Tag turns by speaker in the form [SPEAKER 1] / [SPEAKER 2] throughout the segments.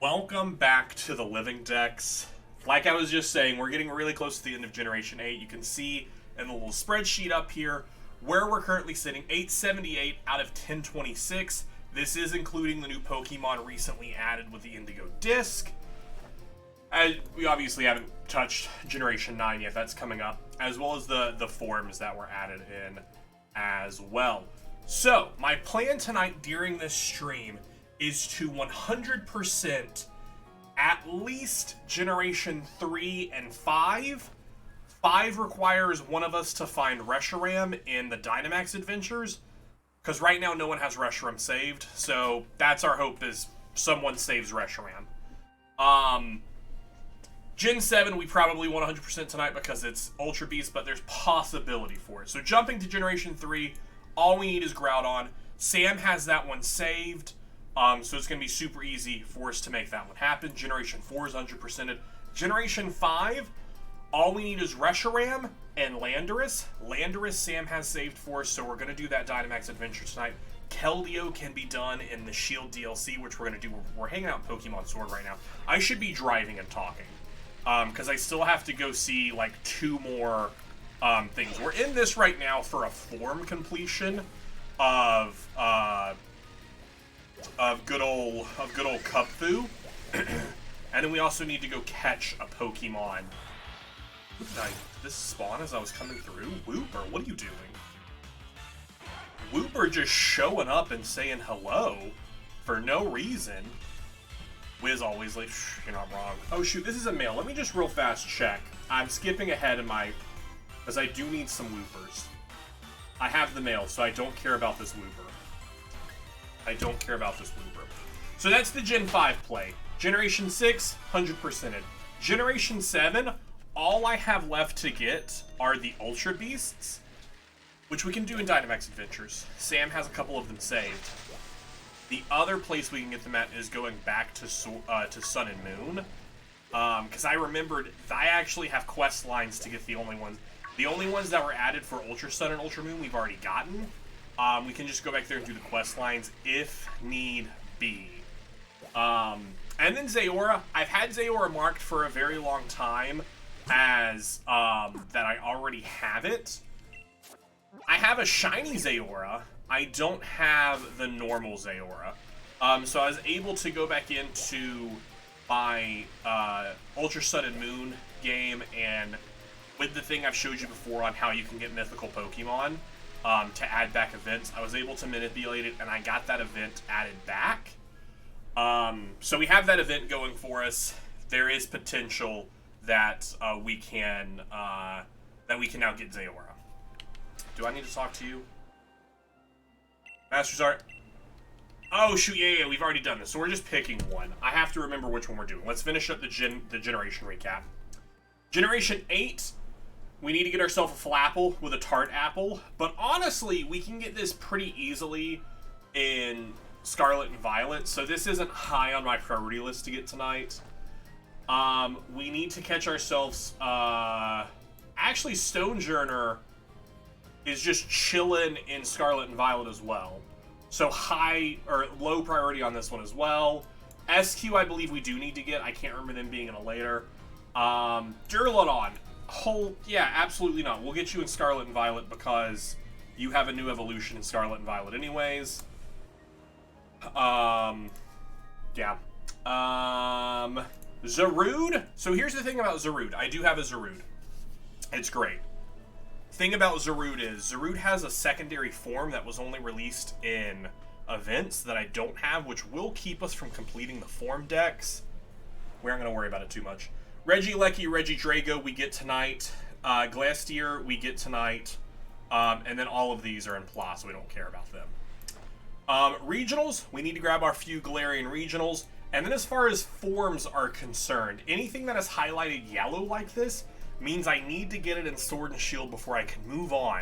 [SPEAKER 1] Welcome back to the Living Decks. Like I was just saying, we're getting really close to the end of Generation 8. You can see in the little spreadsheet up here where we're currently sitting, 878 out of 1026. This is including the new Pokemon recently added with the Indigo Disc. We obviously haven't touched Generation 9 yet, that's coming up, as well as the forms that were added in as well. So, my plan tonight during this stream is to 100% at least Generation 3 and 5. 5 requires one of us to find Reshiram in the Dynamax Adventures, because right now no one has Reshiram saved, so that's our hope, is someone saves Reshiram. Gen 7 we probably want 100% tonight because it's Ultra Beast, but there's possibility for it. So jumping to Generation 3, all we need is Groudon. Sam has that one saved. So it's going to be super easy for us to make that one happen. Generation 4 is 100%ed. Generation 5, all we need is Reshiram and Landorus. Landorus Sam has saved for us, so we're going to do that Dynamax Adventure tonight. Keldeo can be done in the Shield DLC, which we're going to do. We're hanging out in Pokemon Sword right now. I should be driving and talking, because I still have to go see, like, 2 more things. We're in this right now for a form completion of good old Cupfu. And then we also need to go catch a Pokemon. Did this spawn as I was coming through? Wooper, what are you doing? Wooper just showing up and saying hello for no reason. Wiz always like, you're not wrong. Oh shoot, this is a mail. Let me just real fast check. I'm skipping ahead in my, because I do need some Woopers. I have the mail, so I don't care about this Wooper. I don't care about this Wooper. So that's the Gen 5 play. Generation 6, 100%ed. Generation 7, all I have left to get are the Ultra Beasts, which we can do in Dynamax Adventures. Sam has a couple of them saved. The other place we can get them at is going back to Sun and Moon. Because I remembered I actually have quest lines to get the only ones. The only ones that were added for Ultra Sun and Ultra Moon we've already gotten. We can just go back there and do the quest lines if need be. And then Zaora. I've had Zaora marked for a very long time as that I already have it. I have a shiny Zaora. I don't have the normal Zaora. So I was able to go back into my Ultra Sun and Moon game, and with the thing I've showed you before on how you can get mythical Pokemon to add back events, I was able to manipulate it, and I got that event added back. So we have that event going for us. There is potential that we can now get Zaora. Do I need to talk to you? Masters Art. Oh shoot, yeah, we've already done this. So we're just picking one. I have to remember which one we're doing. Let's finish up the generation recap. Generation 8, we need to get ourselves a Flapple with a Tart Apple. But honestly, we can get this pretty easily in Scarlet and Violet. So this isn't high on my priority list to get tonight. We need to catch ourselves... actually, Stonejourner is just chilling in Scarlet and Violet as well. So low priority on this one as well. SQ I believe we do need to get. I can't remember them being in a later. Duraludon. Yeah, absolutely not. We'll get you in Scarlet and Violet because you have a new evolution in Scarlet and Violet anyways. Yeah. Zarude. So here's the thing about Zarude. I do have a Zarude. It's great. Thing about Zarude is Zarude has a secondary form that was only released in events that I don't have, which will keep us from completing the form decks. We aren't going to worry about it too much. Regieleki, Regidrago we get tonight. Glastier we get tonight. And then all of these are in Plus, so we don't care about them. Regionals, we need to grab our few Galarian regionals. And then as far as forms are concerned, anything that is highlighted yellow like this means I need to get it in Sword and Shield before I can move on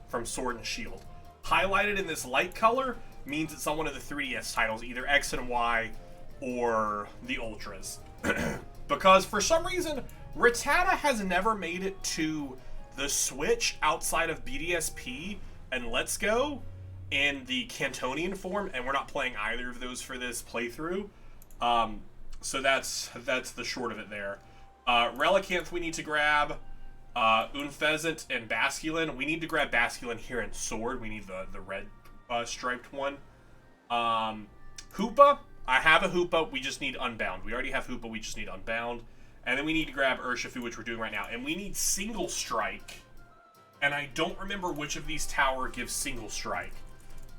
[SPEAKER 1] from Sword and Shield. Highlighted in this light color means it's on one of the 3DS titles, either X and Y or the Ultras. Because for some reason, Rattata has never made it to the Switch outside of BDSP and Let's Go in the Cantonian form, and we're not playing either of those for this playthrough. So that's the short of it there. Relicanth we need to grab. Unfezant and Basculin. We need to grab Basculin here in Sword. We need the red striped one. Hoopa. I have a Hoopa. We just need Unbound. We already have Hoopa. We just need Unbound. And then we need to grab Urshifu, which we're doing right now. And we need Single Strike. And I don't remember which of these tower gives Single Strike.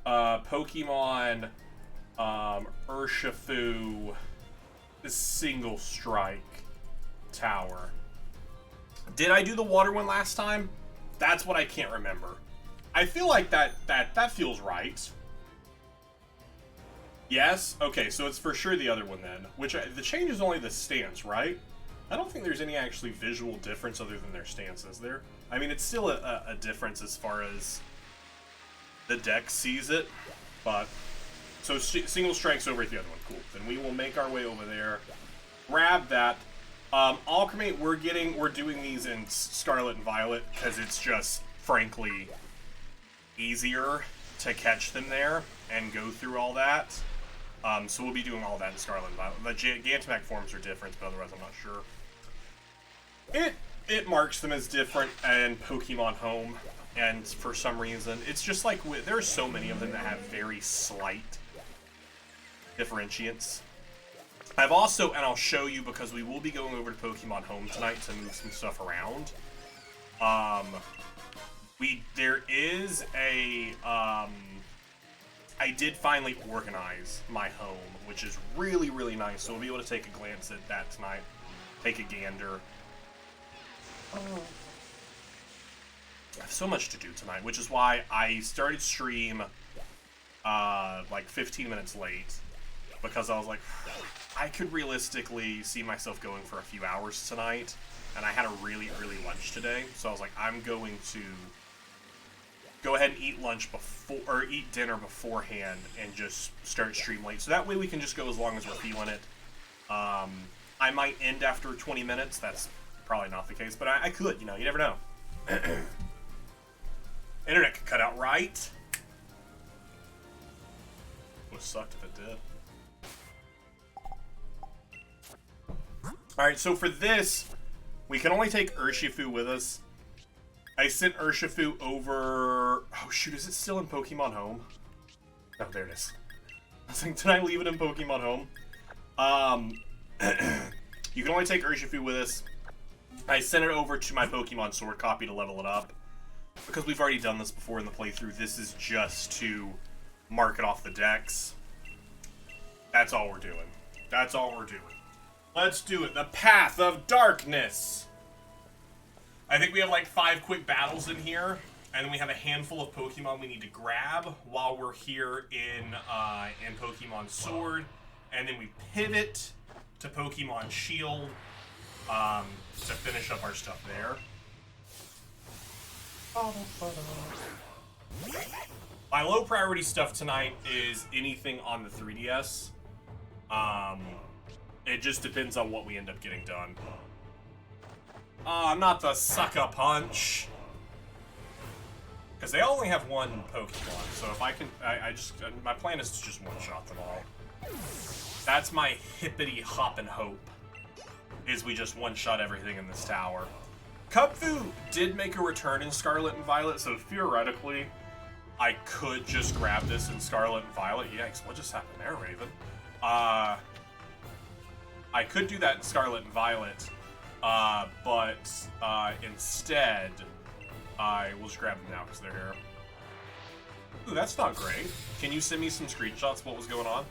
[SPEAKER 1] Pokemon, Urshifu, the Single Strike tower. Did I do the water one last time? That's what I can't remember. I feel like that feels right. Yes? Okay, so it's for sure the other one then. The change is only the stance, right? I don't think there's any actually visual difference other than their stance, is there? I mean, it's still a difference as far as the deck sees it, but... So Single Strike's over at the other one. Cool. Then we will make our way over there. Grab that. Alchemate, we're doing these in Scarlet and Violet because it's just, frankly, easier to catch them there and go through all that. So we'll be doing all that in Scarlet and Violet. The Gigantamax forms are different, but otherwise I'm not sure. It marks them as different in Pokemon Home, and for some reason, it's just like, there are so many of them that have very slight differentiants. I've also, and I'll show you because we will be going over to Pokemon Home tonight to move some stuff around. There is a, I did finally organize my home, which is really, really nice. So we'll be able to take a glance at that tonight. Take a gander. I have so much to do tonight, which is why I started stream like 15 minutes late. Because I was like, I could realistically see myself going for a few hours tonight. And I had a really early lunch today. So I was like, I'm going to go ahead and eat lunch before, or eat dinner beforehand and just start stream late. So that way we can just go as long as we're feeling it. I might end after 20 minutes. That's probably not the case, but I could, you know, you never know. Internet could cut out, right? Would have sucked if it did. Alright, so for this, we can only take Urshifu with us. I sent Urshifu over... Oh shoot, is it still in Pokemon Home? Oh, there it is. I was like, did I leave it in Pokemon Home? You can only take Urshifu with us. I sent it over to my Pokemon Sword copy to level it up. Because we've already done this before in the playthrough, this is just to mark it off the decks. That's all we're doing. That's all we're doing. Let's do it. The Path of Darkness! I think we have like 5 quick battles in here, and then we have a handful of Pokemon we need to grab while we're here in Pokemon Sword, and then we pivot to Pokemon Shield to finish up our stuff there. My low priority stuff tonight is anything on the 3DS. It just depends on what we end up getting done. Not the Sucker Punch. Because they only have one Pokemon, so if I can, my plan is to just one-shot them all. That's my hippity-hoppin' hope, is we just one-shot everything in this tower. Cubfu did make a return in Scarlet and Violet, so theoretically, I could just grab this in Scarlet and Violet. Yikes, what just happened there, Raven? I could do that in Scarlet and Violet, but instead, I will just grab them now because they're here. Ooh, that's not great. Can you send me some screenshots of what was going on?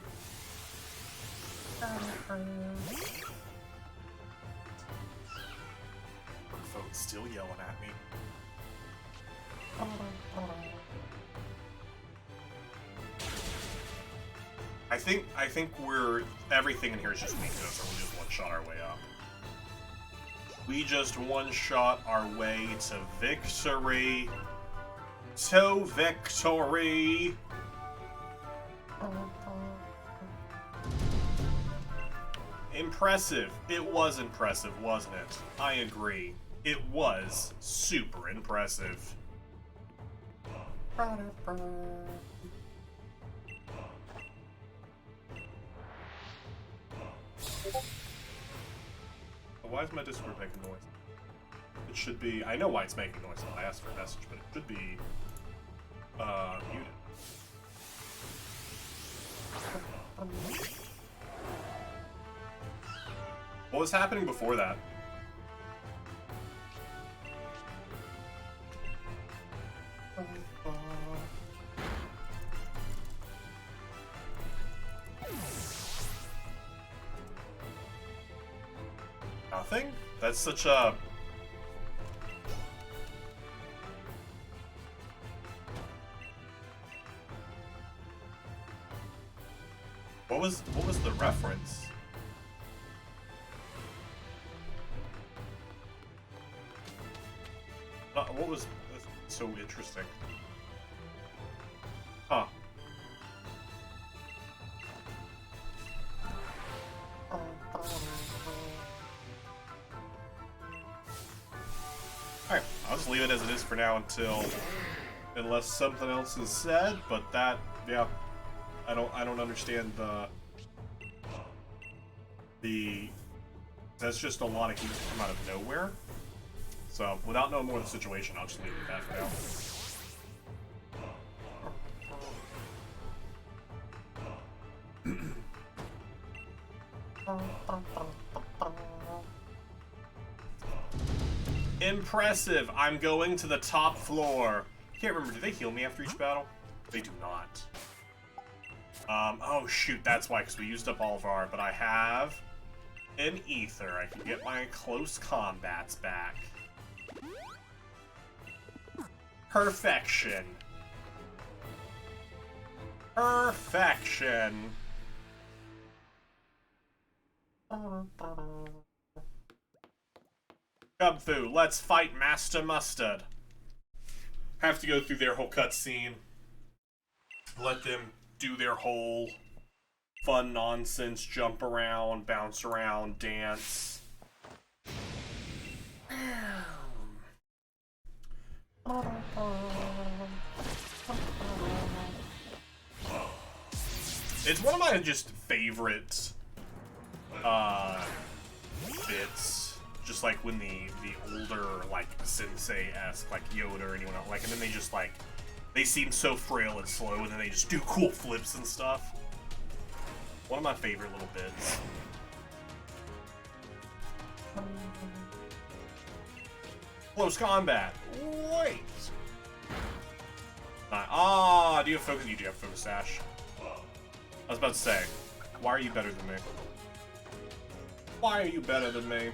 [SPEAKER 1] Phone's still yelling at me. I think everything in here is just weak to us, or we just one-shot our way up. We just one-shot our way to victory. To victory! Impressive. It was impressive, wasn't it? I agree. It was super impressive. Why is my Discord making noise? It should be... I know why it's making noise when I asked for a message, but it should be... muted. What was happening before that? Nothing? That's such a... What was the reference? What was so interesting? Huh. Alright, I'll just leave it as it is for now unless something else is said, but that, yeah, I don't understand that's just a lot of heat to come out of nowhere. So, without knowing more of the situation, I'll just leave it at that for now. Impressive! I'm going to the top floor. I can't remember, do they heal me after each battle? They do not. Oh shoot, that's why, because we used up all of our, but I have an ether. I can get my close combats back. Perfection. Perfection. Cubfu, let's fight Master Mustard. Have to go through their whole cutscene. Let them do their whole fun nonsense, jump around, bounce around, dance. It's one of my just favorite bits. Just like when the older, like, sensei-esque, like Yoda or anyone else, like, and then they just, like, they seem so frail and slow, and then they just do cool flips and stuff. One of my favorite little bits. Close combat. Wait. Do you have focus? You do have focus sash. I was about to say, why are you better than me? Why are you better than me?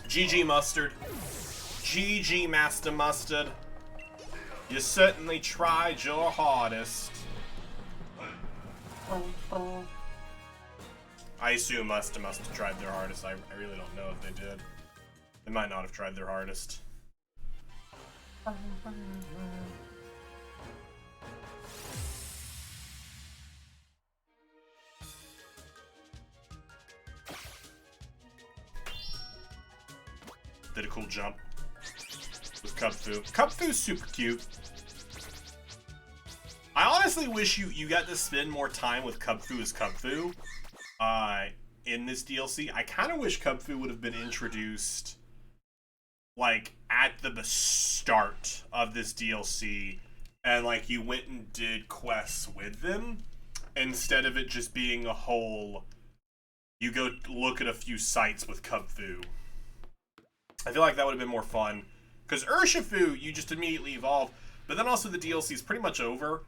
[SPEAKER 1] GG Mustard. GG Master Mustard. You certainly tried your hardest. I assume Must have tried their hardest. I really don't know if they did. They might not have tried their hardest. Did a cool jump with Cubfu. Cubfu's super cute. I honestly wish you got to spend more time with Cubfu as Cubfu in this DLC. I kind of wish Cubfu would have been introduced like at the start of this DLC, and like you went and did quests with them instead of it just being a whole you go look at a few sites with Cubfu. I feel like that would have been more fun, because Urshifu you just immediately evolve, but then also the DLC is pretty much over.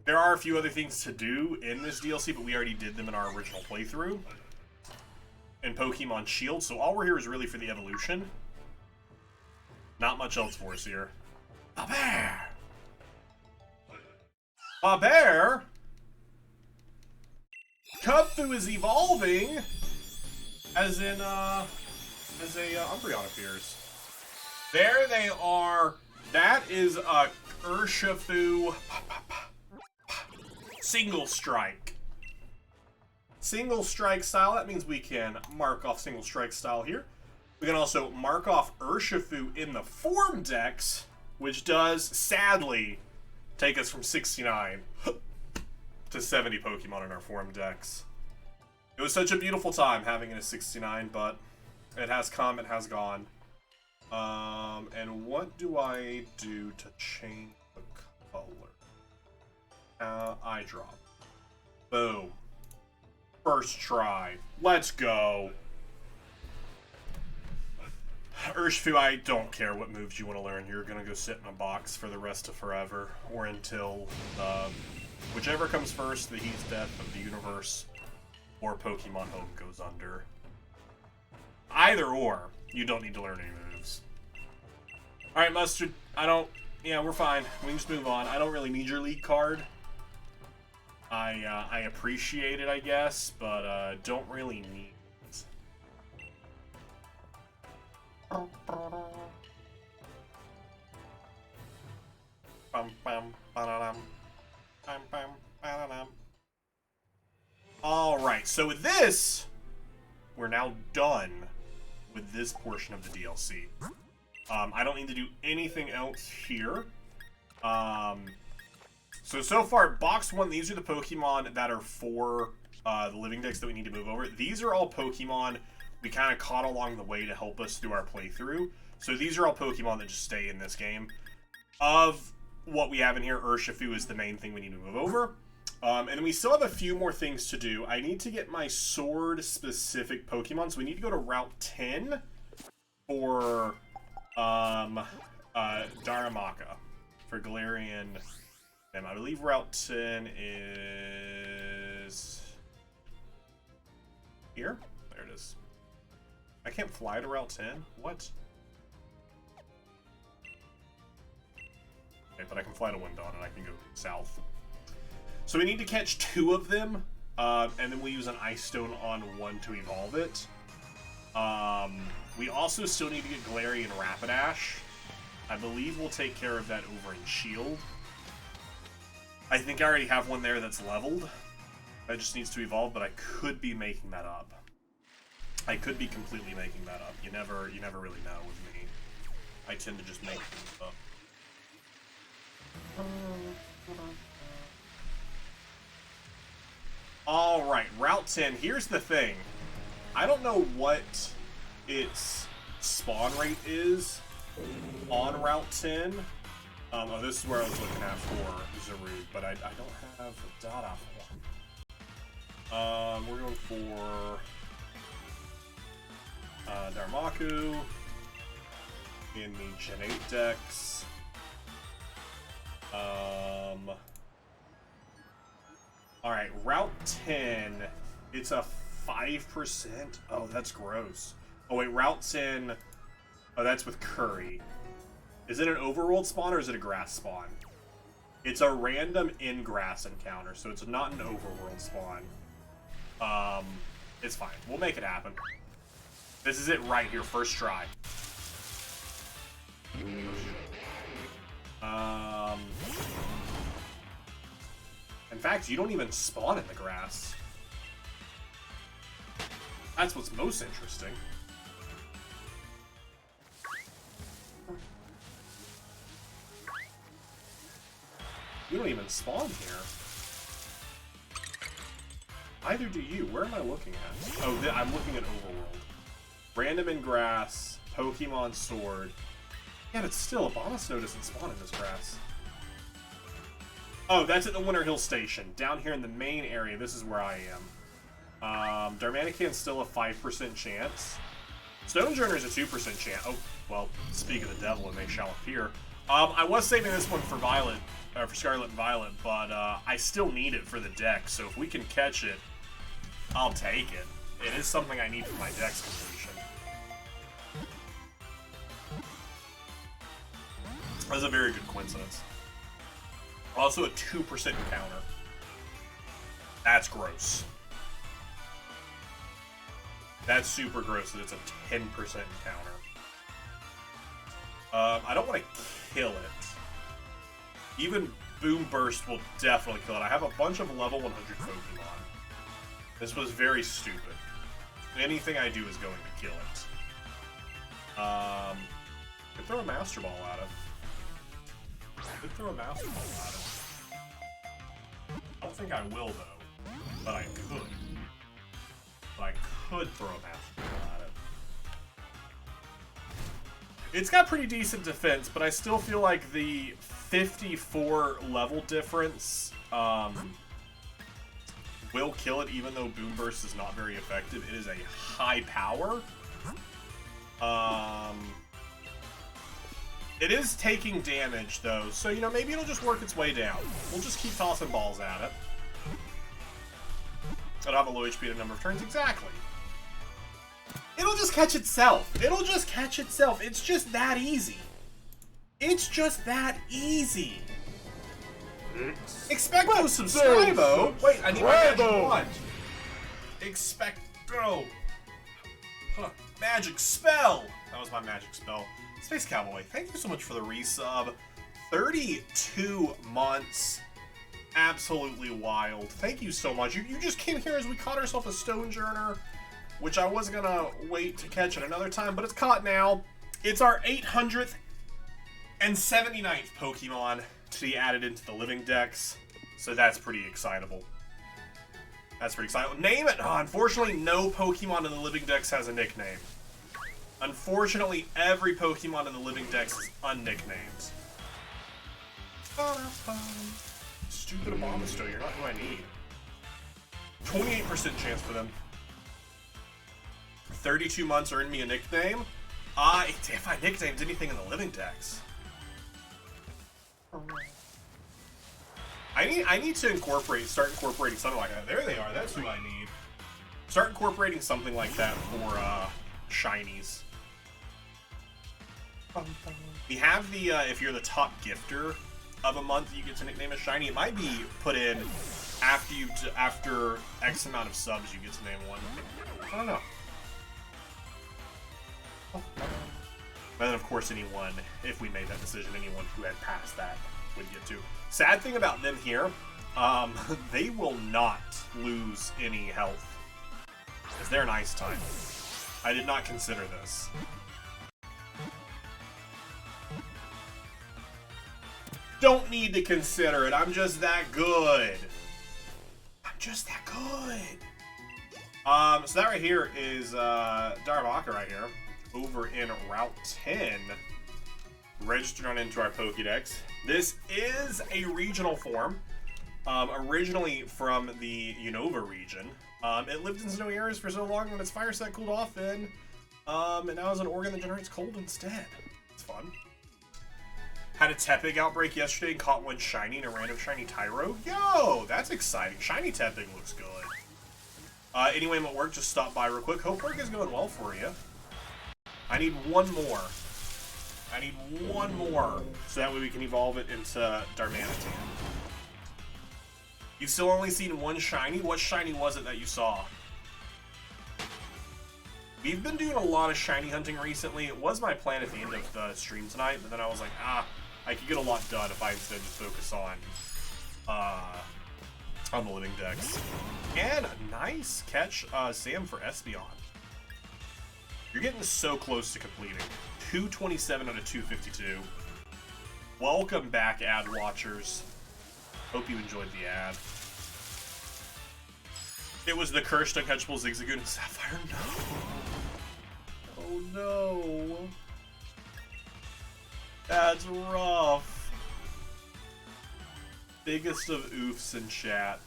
[SPEAKER 1] There are a few other things to do in this DLC, but we already did them in our original playthrough in Pokemon Shield, so all we're here is really for the evolution. Not much else for us here. Babear! Babear! Cubfu is evolving as in, as a Umbreon appears. There they are. That is a Urshifu single strike. Single strike style. That means we can mark off single strike style here. We can also mark off Urshifu in the form decks, which does, sadly, take us from 69 to 70 Pokemon in our form decks. It was such a beautiful time having it at 69, but it has come, it has gone. And what do I do to change the color? Eye drop. Boom. First try. Let's go. Urshifu, I don't care what moves you want to learn. You're going to go sit in a box for the rest of forever. Or until whichever comes first, the He's Death of the Universe or Pokemon Home goes under. Either or, you don't need to learn any moves. Alright, Mustard, yeah, we're fine. We can just move on. I don't really need your lead card. I appreciate it, I guess, but don't really need it. Alright, so with this, we're now done with this portion of the DLC. I don't need to do anything else here. So far, box 1, these are the Pokemon that are for the living decks that we need to move over. These are all Pokemon we kind of caught along the way to help us through our playthrough. So these are all Pokemon that just stay in this game. Of what we have in here, Urshifu is the main thing we need to move over. And then we still have a few more things to do. I need to get my sword-specific Pokemon, so we need to go to Route 10 for Darumaka, for Galarian. I believe Route 10 is here? There it is. I can't fly to Route 10? What? Okay, but I can fly to Windon and I can go south. So we need to catch 2 of them, and then we'll use an Ice Stone on 1 to evolve it. We also still need to get Galarian Rapidash. I believe we'll take care of that over in Shield. I think I already have one there that's leveled. That just needs to evolve, but I could be making that up. I could be completely making that up. You never really know with me. I tend to just make things up. Alright, Route 10. Here's the thing. I don't know what its spawn rate is on Route 10. Oh, this is where I was looking at for Zarude, but I don't have data for him. We're going for Darumaka in the Gen 8 decks. Alright, Route 10, it's a 5%. Oh, that's gross. Oh wait, Route 10, oh, that's with Curry. Is it an overworld spawn or is it a grass spawn? It's a random in-grass encounter, so it's not an overworld spawn. It's fine. We'll make it happen. This is it right here, first try. In fact, you don't even spawn in the grass. That's what's most interesting. You don't even spawn here. Either do you. Where am I looking at? Oh, I'm looking at Overworld. Random in grass, Pokemon Sword. Yeah, but still, Abomasnow doesn't spawn in this grass. Oh, that's at the Winter Hill Station. Down here in the main area, this is where I am. Darmanican's still a 5% chance. Stonejourner's a 2% chance. Oh, well, speak of the devil, and they shall appear. I was saving this one for Violet, for Scarlet and Violet, but I still need it for the deck, so if we can catch it, I'll take it. It is something I need for my deck's completion. That's a very good coincidence. Also a 2% counter. That's gross. That's super gross that it's a 10% counter. I don't want to kill it. Even Boom Burst will definitely kill it. I have a bunch of level 100 Pokemon. This was very stupid. Anything I do is going to kill it. Could throw a Master Ball at him. Could throw a Master Ball at him. I don't think I will, though. But I could. But I could throw a Master Ball at it. It's got pretty decent defense, but I still feel like the 54 level difference will kill it, even though Boom Burst is not very effective. It is a high power. It is taking damage, though, so, you know, maybe it'll just work its way down. We'll just keep tossing balls at it. It'll have a low HP at a number of turns. Exactly. It'll just catch itself. It'll just catch itself. It's just that easy. It's just that easy. Expecto Subscribo. Wait, I need my magic wand. Expecto. Huh. Magic spell. That was my magic spell. Space Cowboy, thank you so much for the resub. 32 months. Absolutely wild. Thank you so much. You just came here as we caught ourselves a Stonejourner, which I was gonna wait to catch at another time, but it's caught now. It's our 800th and 79th Pokemon to be added into the living decks, so that's pretty excitable. That's pretty exciting. Name it! Oh, unfortunately, no Pokemon in the living decks has a nickname. Unfortunately, every Pokemon in the living decks is unnicknamed. Stupid Abomastor, you're not who I need. 28% chance for them. 32 months earned me a nickname. If I nicknamed anything in the living decks. I need to start incorporating something like that. There they are, that's who I need. Start incorporating something like that for shinies. We have the, if you're the top gifter of a month, you get to nickname a shiny. It might be put in after X amount of subs, you get to name one. I don't know. And then, of course, anyone, if we made that decision, anyone who had passed that would get to. Sad thing about them here, they will not lose any health, because they're an ice type. I did not consider this. Don't need to consider it. I'm just that good. I'm just that good. So that right here is Darabaka right here, over in Route 10, registered on into our Pokédex. This is a regional form, originally from the Unova region. It lived in snowy areas for so long when its fire set cooled off, and now is an organ that generates cold instead. It's fun. Had a Tepig outbreak yesterday and caught one shiny and a random shiny Tyro. Yo, that's exciting. Shiny Tepig looks good. Anyway, I'm at work, just stop by real quick. Hope work is going well for you. I need one more. I need one more, so that way we can evolve it into Darmanitan. You've still only seen one shiny? What shiny was it that you saw? We've been doing a lot of shiny hunting recently. It was my plan at the end of the stream tonight, but then I was like, I could get a lot done if I instead just focus on the living decks. And a nice catch, Sam, for Espeon. You're getting so close to completing. 227 out of 252. Welcome back, ad watchers. Hope you enjoyed the ad. It was the cursed uncatchable Zigzagoon and Sapphire. No. Oh no. That's rough. Biggest of oofs in chat.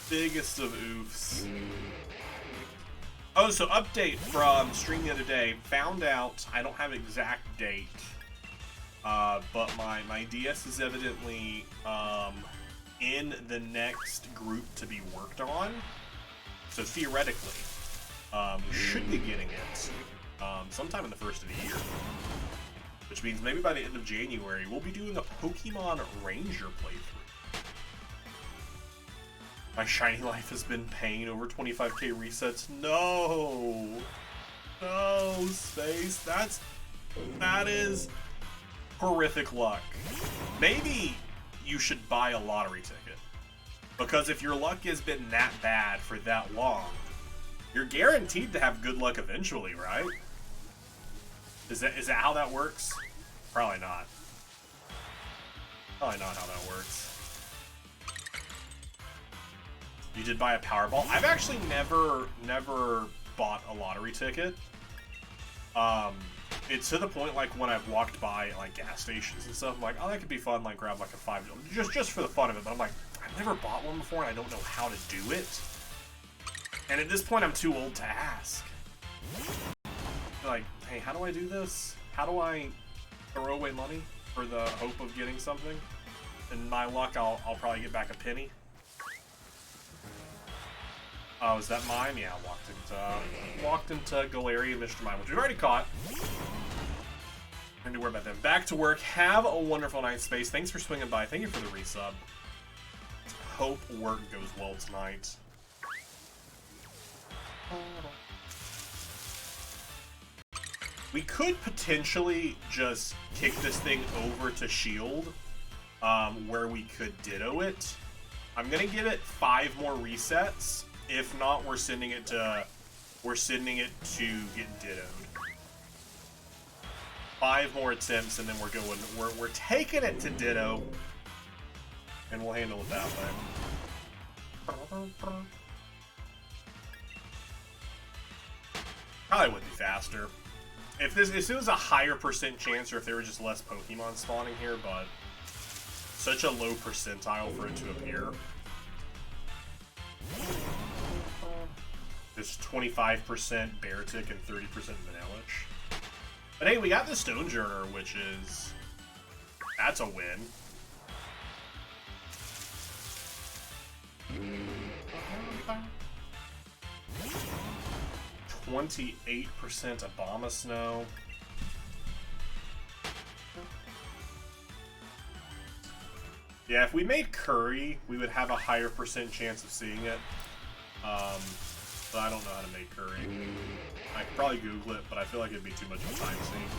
[SPEAKER 1] Biggest of oofs. Oh, so update from stream the other day. Found out, I don't have exact date, but my DS is evidently in the next group to be worked on. So theoretically, we should be getting it sometime in the first of the year. Which means maybe by the end of January, we'll be doing a Pokemon Ranger playthrough. My shiny life has been pain over 25k resets. No! No, Space. That is horrific luck. Maybe you should buy a lottery ticket. Because if your luck has been that bad for that long, You're guaranteed to have good luck eventually, right? Is that how that works? Probably not. Probably not how that works. You did buy a Powerball? I've actually never bought a lottery ticket. It's to the point, like, when I've walked by, like, gas stations and stuff, I'm like, oh, that could be fun, like, grab, like, a $5, just for the fun of it, but I'm like, I've never bought one before, and I don't know how to do it. And at this point, I'm too old to ask. Like, hey, how do I do this? How do I throw away money for the hope of getting something? In my luck, I'll probably get back a penny. Oh, is that mine? Yeah, walked into Galarian Mr. Mime, which we've already caught. Nothing to worry about them. Back to work. Have a wonderful night, Space. Thanks for swinging by. Thank you for the resub. Hope work goes well tonight. We could potentially just kick this thing over to Shield, where we could Ditto it. I'm gonna give it 5 more resets. If not, we're sending it to get dittoed. 5 more attempts, and then we're taking it to Ditto, and we'll handle it that way. Probably would be faster if it was a higher percent chance, or if there were just less Pokemon spawning here, but such a low percentile for it to appear. Just 25% Beartic and 30% Vanillish. But hey, we got the Stonejourner, which is... that's a win. $28% Abomasnow. Yeah, if we made Curry, we would have a higher percent chance of seeing it. But I don't know how to make Curry. I could probably Google it, but I feel like it'd be too much of a time sink.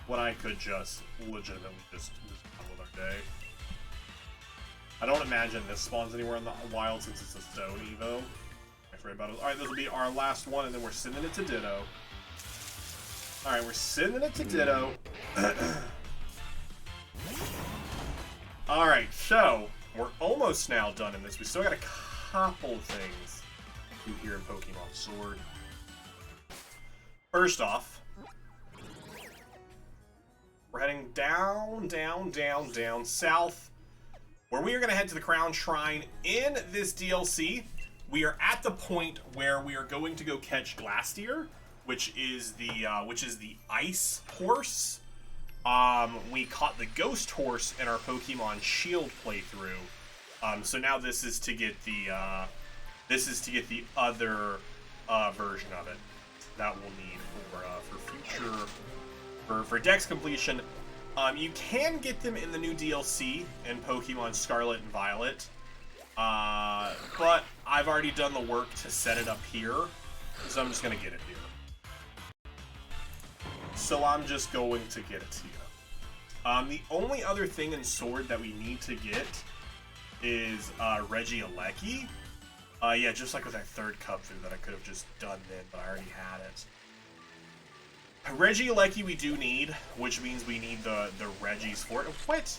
[SPEAKER 1] When I could just legitimately just on with our day. I don't imagine this spawns anywhere in the wild since it's a stone Evo. Alright, this will be our last one, and then we're sending it to Ditto. Alright, we're sending it to Ditto. Alright, so we're almost now done in this. We still got a couple of things to do here in Pokemon Sword. First off, we're heading down, down south, where we are going to head to the Crown Shrine in this DLC. We are at the point where we are going to go catch Glastier, which is the ice horse. We caught the ghost horse in our Pokemon Shield playthrough. So now this is to get the other version of it that we'll need for future for Dex completion. You can get them in the new DLC in Pokemon Scarlet and Violet. But I've already done the work to set it up here, so I'm just gonna get it here. So I'm just going to get it here. The only other thing in Sword that we need to get is Regieleki. Yeah, just like with that third cup food that I could have just done then, but I already had it. Regieleki we do need, which means we need the Regis for it. What?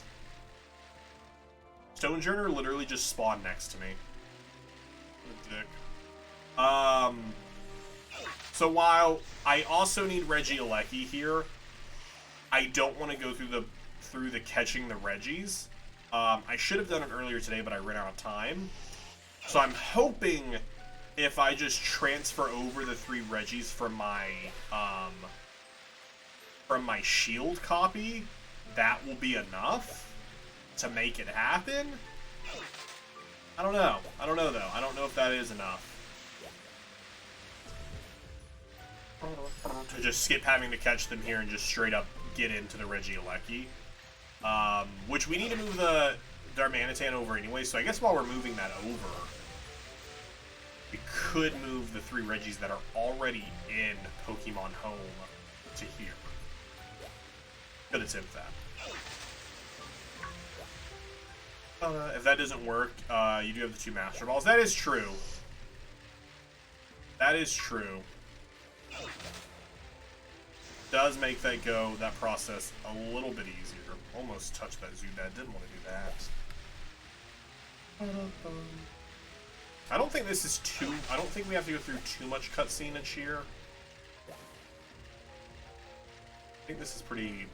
[SPEAKER 1] Stonejourner literally just spawned next to me. What a dick. So while I also need Regieleki here, I don't want to go through the catching the Regis. I should have done it earlier today, but I ran out of time. So I'm hoping if I just transfer over the 3 Regis from my Shield copy, that will be enough to make it happen. I don't know. I don't know though. I don't know if that is enough. To just skip having to catch them here and just straight up get into the Regieleki. Which we need to move the Darmanitan over anyway, so I guess while we're moving that over, we could move the 3 Regis that are already in Pokemon Home to here. Could attempt that. If that doesn't work, you do have the 2 Master Balls. That is true. That is true. Does make that process a little bit easier. Almost touched that Zoodad. Didn't want to do that. I don't think this is too... I don't think we have to go through too much cutscene and cheer. I think this is pretty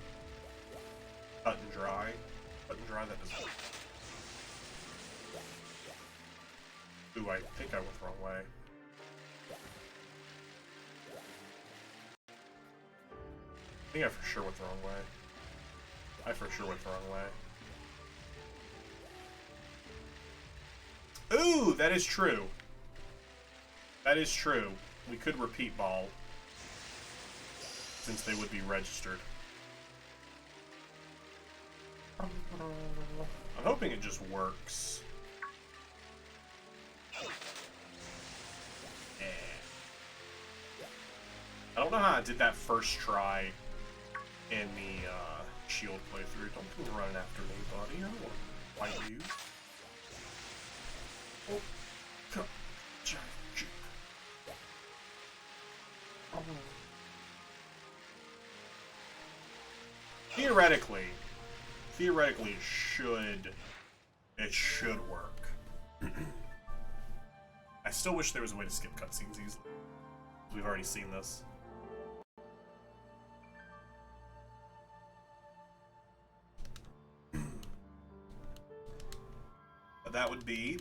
[SPEAKER 1] cut and dry. Cut and dry, that doesn't... Ooh, I think I went the wrong way. I think I for sure went the wrong way. I for sure went the wrong way. Ooh, that is true. That is true. We could repeat ball, since they would be registered. I'm hoping it just works. Yeah. I don't know how I did that first try in the shield playthrough. Don't come running after me, buddy. I don't want to fight you. Oh, come on. Theoretically, it should work. I still wish there was a way to skip cutscenes easily. We've already seen this. But that would be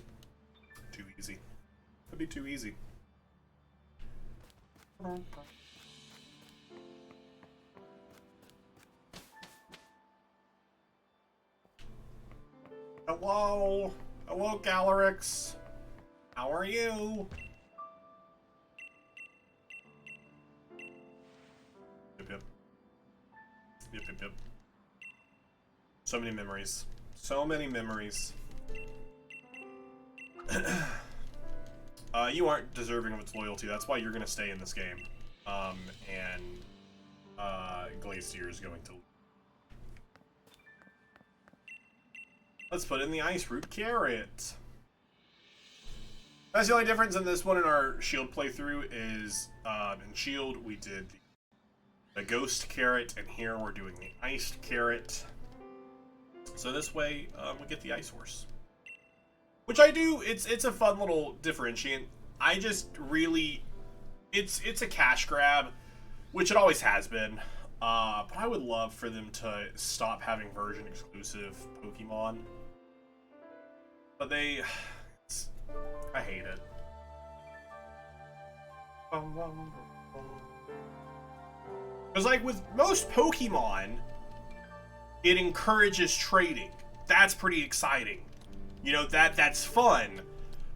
[SPEAKER 1] too easy. That'd be too easy. Hello? Hello, Calyrex. How are you? Yep, yep. Yep, yep, yep. So many memories. So many memories. You aren't deserving of its loyalty. That's why you're gonna stay in this game. And Glacier is going to... Let's put in the Ice Root Carrot. That's the only difference in this one and our Shield playthrough is, in Shield we did the Ghost Carrot, and here we're doing the Iced Carrot. So this way, we get the Ice Horse. Which I do, it's a fun little differentiant. I just really, it's a cash grab, which it always has been. But I would love for them to stop having version exclusive Pokemon. But I hate it. Because like with most Pokemon, it encourages trading. That's pretty exciting. You know, that's fun.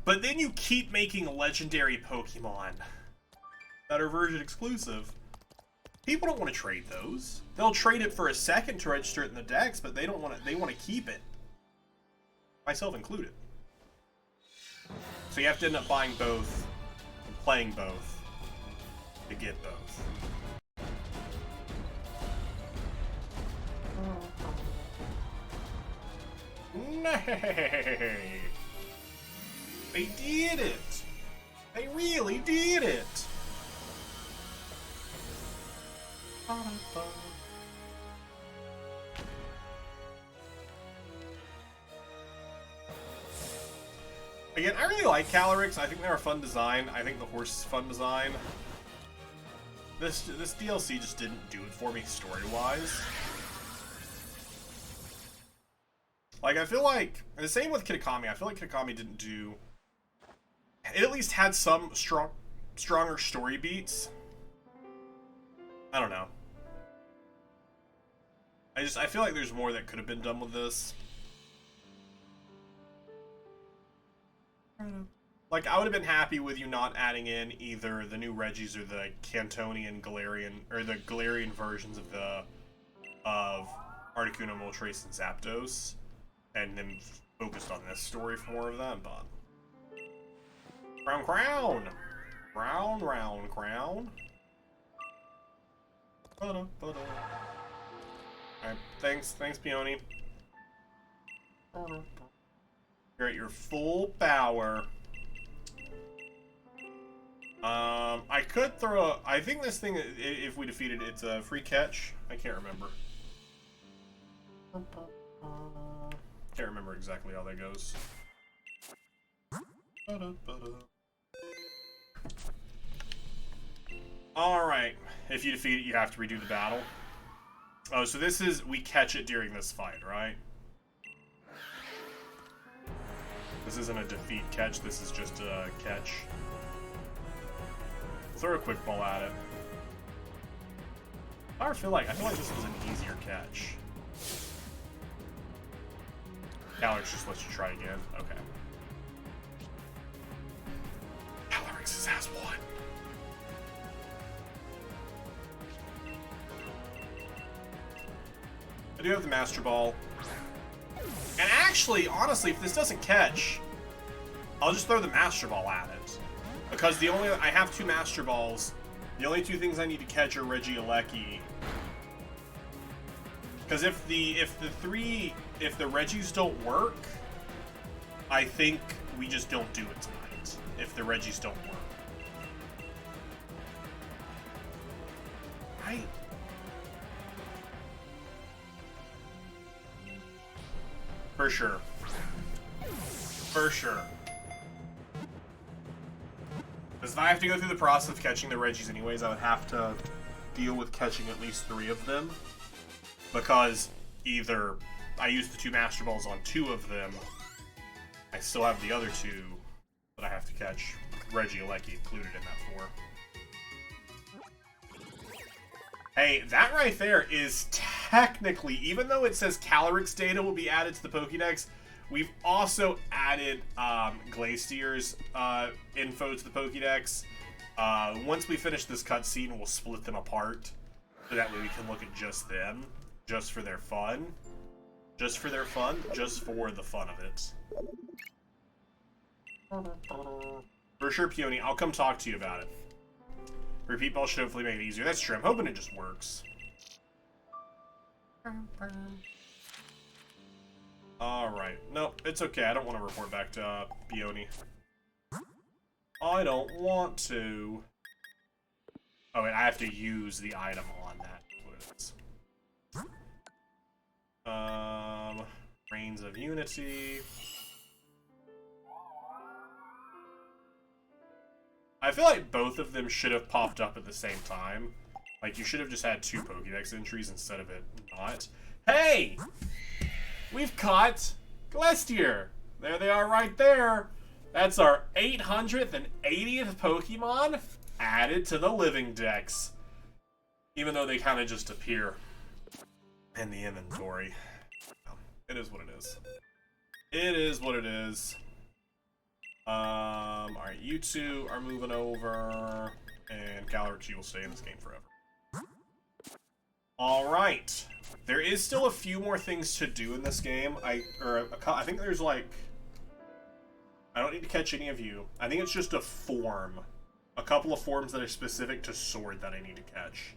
[SPEAKER 1] But then you keep making legendary Pokemon that are version exclusive. People don't want to trade those. They'll trade it for a second to register it in the Dex, but they don't want to. They want to keep it. Myself included. So you have to end up buying both and playing both to get both. Nay! They did it! They really did it! Again, I really like Calyrex. I think they're a fun design. I think the horse is fun design. This DLC just didn't do it for me story-wise. Like, I feel like, the same with Kitakami, I feel like Kitakami didn't do... It at least had some stronger story beats. I don't know. I feel like there's more that could have been done with this. Like, I would have been happy with you not adding in either the new Regis or the Cantonian Galarian, or the Galarian versions of Articuno, Moltres, and Zapdos, and then focused on this story for more of them, but... Crown! Round, crown. Alright, thanks, Peony. You're at your full power. I could throw a... I think this thing, if we defeat it, it's a free catch. I can't remember. Can't remember exactly how that goes. Alright. If you defeat it, you have to redo the battle. Oh, so this is... We catch it during this fight, right? This isn't a defeat catch, this is just a catch. Throw a quick ball at it. I feel like this was an easier catch. Calyrex just lets you try again. Okay. Calyrex has one. I do have the Master Ball. And actually, honestly, if this doesn't catch, I'll just throw the Master Ball at it. Because I have 2 Master Balls. The only 2 things I need to catch are Regieleki. Because if the Regis don't work, I think we just don't do it tonight. If the Regis don't work. Right? For sure. For sure. Because if I have to go through the process of catching the Regis anyways, I would have to deal with catching at least 3 of them. Because either I use the 2 Master Balls on 2 of them, I still have the other 2 that I have to catch, Regieleki included in that 4. Hey, that right there is technically, even though it says Calyrex data will be added to the Pokédex, we've also added Glacier's info to the Pokédex. Once we finish this cutscene, we'll split them apart. So that way we can look at just them. Just for their fun. Just for their fun. Just for the fun of it. For sure, Peony. I'll come talk to you about it. Repeat ball should hopefully make it easier. That's true. I'm hoping it just works. Alright. Nope, it's okay. I don't want to report back to Peony. I don't want to. Oh, wait. I have to use the item on that. That's what it is. Reigns of Unity. I feel like both of them should have popped up at the same time. Like, you should have just had 2 Pokédex entries instead of it not. Hey! We've caught Glastier! There they are right there! That's our 880th Pokemon added to the Living Dex. Even though they kind of just appear in the inventory. It is what it is. It is what it is. Alright, you 2 are moving over, and Calyrex, you will stay in this game forever. Alright. There is still a few more things to do in this game. I think there's like... I don't need to catch any of you. I think it's just a form. A couple of forms that are specific to Sword that I need to catch.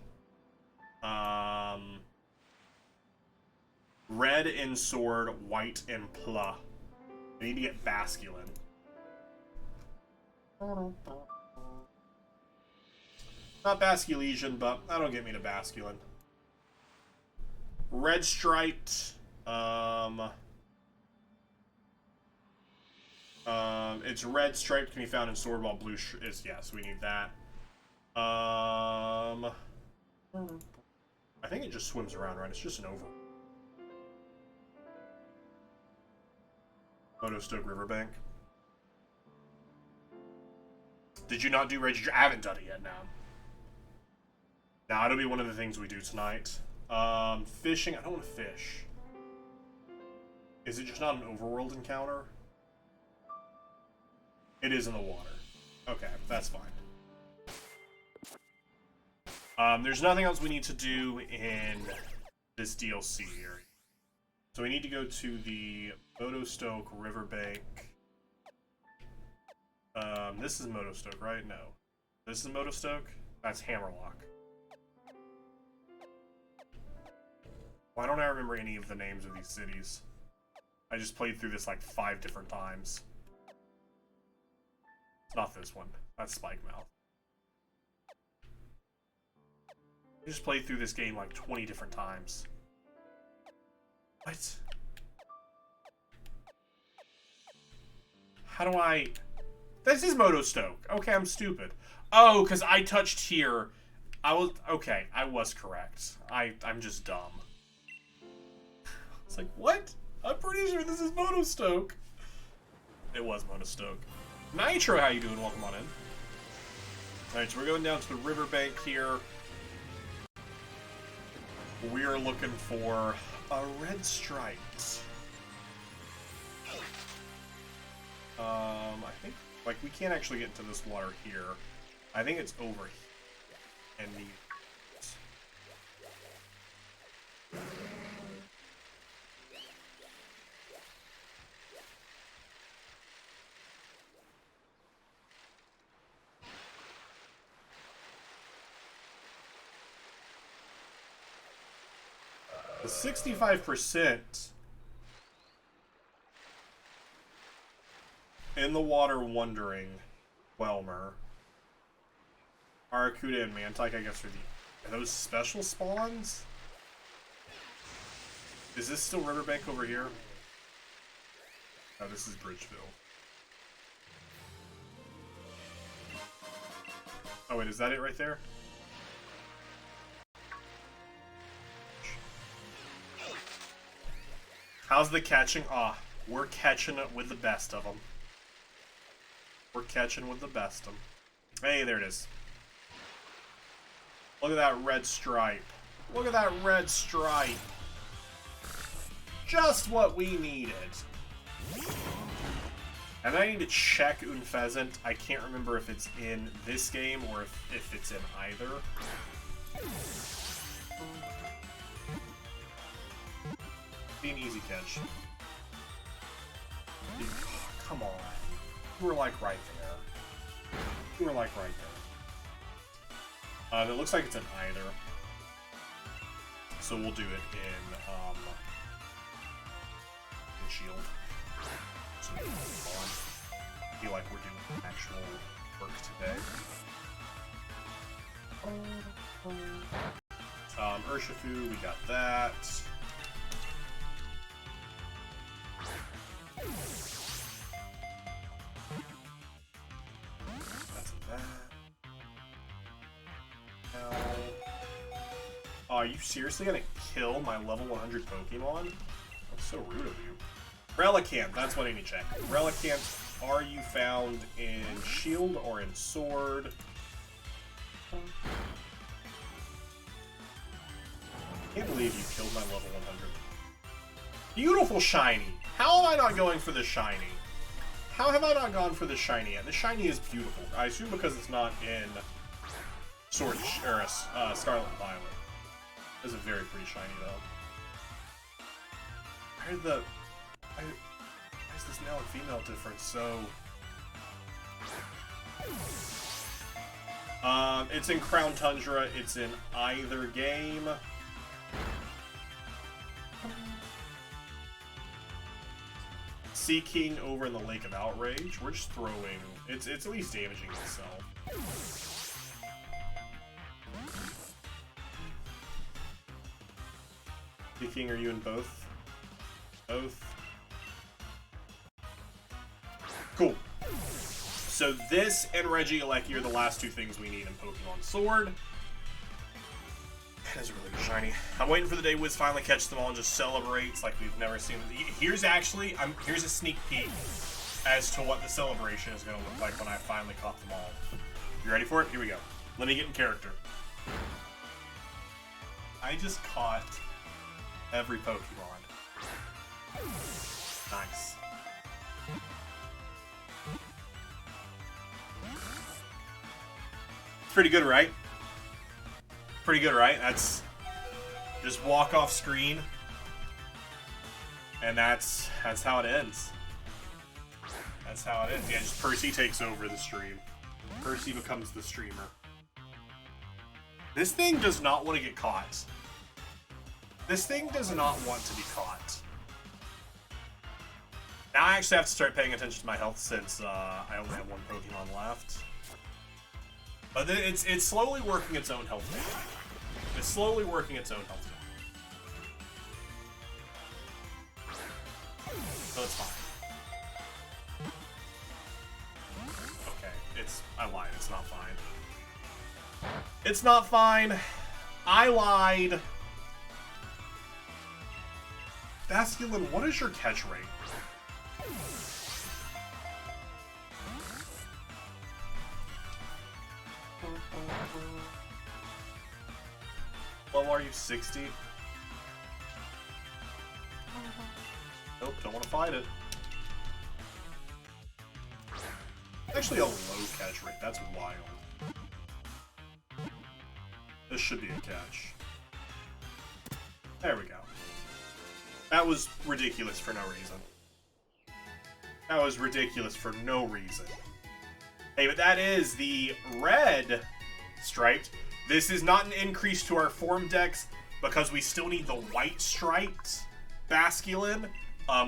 [SPEAKER 1] Red in Sword, white in Pla. I need to get Basculin. Not Basculesian, but that'll get me to Basculin. Red Striped. It's red striped, can be found in Sword, while blue is, yeah, so we need that. I think it just swims around, right? It's just an oval. Motostoke Riverbank. Did you not do Reggie? I haven't done it yet, now. Now, it'll be one of the things we do tonight. Fishing. I don't want to fish. Is it just not an overworld encounter? It is in the water. Okay, that's fine. There's nothing else we need to do in this DLC area. So we need to go to the Motostoke Riverbank. This is Motostoke, right? No. This is Motostoke? That's Hammerlock. Why don't I remember any of the names of these cities? I just played through this like 5 different times. It's not this one. That's Spike Mouth. I just played through this game like 20 different times. What? How do I... This is Moto Stoke. Okay, I'm stupid. Oh, because I touched here. I was... Okay, I was correct. I'm just dumb. It's like, what? I'm pretty sure this is Moto Stoke. It was Moto Stoke. Nitro, how you doing? Welcome on in. Alright, so we're going down to the riverbank here. We are looking for a red stripe. I think, like, we can't actually get into this water here. I think it's over here. And the 65% in the water wondering Whelmer. Aracuda and Mantike, I guess, are those special spawns? Is this still Riverbank over here? Oh, this is Bridgeville. Oh, wait, is that it right there? How's the catching? Ah, we're catching it with the best of them. We're catching with the best of them. Hey, there it is. Look at that red stripe. Look at that red stripe. Just what we needed. And I need to check Unpheasant. I can't remember if it's in this game or if it's in either. Be an easy catch. Oh, come on. You were like right there. You were like right there. It looks like it's in either. So we'll do it in shield. So we can move on. I feel like we're doing actual work today. Urshifu, we got that. That's that. Now, are you seriously gonna kill my level 100 Pokemon? That's so rude of you. Relicanth, that's what I need to check. Relicanth, are you found in Shield or in Sword? I can't believe you killed my level 100. Beautiful shiny! How am I not going for the shiny? How have I not gone for the shiny yet? The shiny is beautiful. I assume because it's not in Sword or Scarlet and Violet. It's a very pretty shiny though. Why is this male and female difference so? It's in Crown Tundra. It's in either game. Sea King over in the Lake of Outrage. We're just throwing. It's at least damaging itself. Sea King, are you in both? Both. Cool. So this and Regieleki are the last two things we need in Pokemon Sword. That is a really good shiny. I'm waiting for the day Wiz finally catches them all and just celebrates like we've never seen. Here's a sneak peek as to what the celebration is going to look like when I finally caught them all. You ready for it? Here we go. Let me get in character. I just caught every Pokemon. Nice. Pretty good, right? Pretty good, right? That's just walk off screen, and that's how it ends. That's how it ends. Yeah, just Percy takes over the stream. Percy becomes the streamer. This thing does not want to get caught. This thing does not want to be caught. Now I actually have to start paying attention to my health since I only have one Pokemon left. But it's slowly working its own health damage. It's slowly working its own health down. So it's fine. Okay, I lied, it's not fine. It's not fine. I lied. Basculin, what is your catch rate? Level are you 60? Nope, don't want to fight it. Actually a low catch rate, that's wild. This should be a catch. There we go. That was ridiculous for no reason. That was ridiculous for no reason. Hey, but that is the red striped. This is not an increase to our form dex because we still need the white striped Basculin,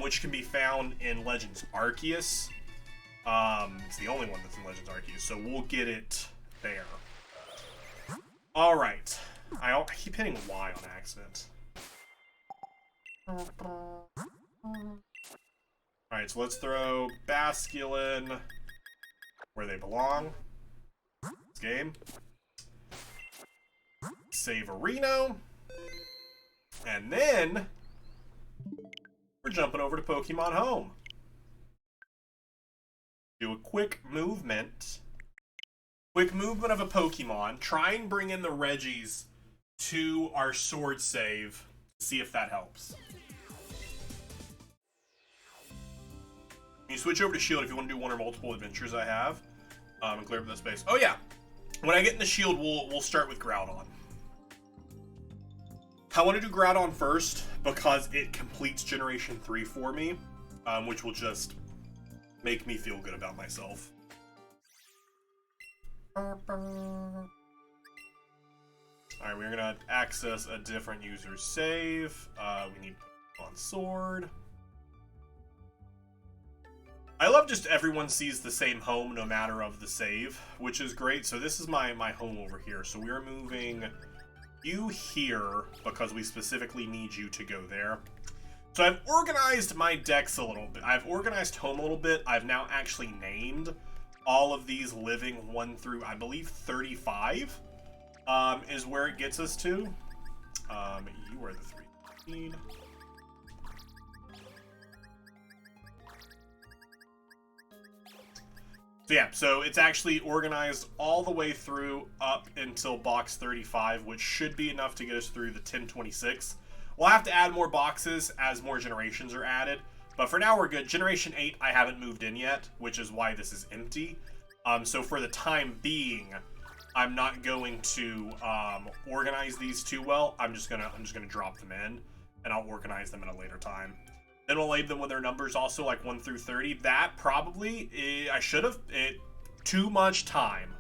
[SPEAKER 1] which can be found in Legends Arceus. It's the only one that's in Legends Arceus, so we'll get it there. Alright. I keep hitting Y on accident. Alright, so let's throw Basculin where they belong. This game. Save a Reno. And then we're jumping over to Pokemon Home. Do a quick movement. Quick movement of a Pokemon. Try and bring in the Reggies to our sword save. See if that helps. You switch over to Shield if you want to do one or multiple adventures I have. And clear up the space. Oh yeah. When I get in the Shield, we'll start with Groudon. I want to do Groudon first because it completes Generation 3 for me, which will just make me feel good about myself. Alright, we're gonna access a different user's save. We need Pokemon Sword. I love just everyone sees the same home no matter of the save, which is great. So this is my home over here. So we're moving you here because we specifically need you to go there. So I've organized my decks a little bit. I've organized home a little bit. I've now actually named all of these living 1 through, I believe, 35 is where it gets us to. You are the 3. So yeah, so it's actually organized all the way through up until box 35, which should be enough to get us through the 1026. We'll have to add more boxes as more generations are added, but for now we're good. Generation 8 I haven't moved in yet, which is why this is empty. So for the time being, I'm not going to organize these too well. I'm just gonna drop them in, and I'll organize them at a later time. Then we'll label them with their numbers also, like 1 through 30. That probably, I should have, too much time.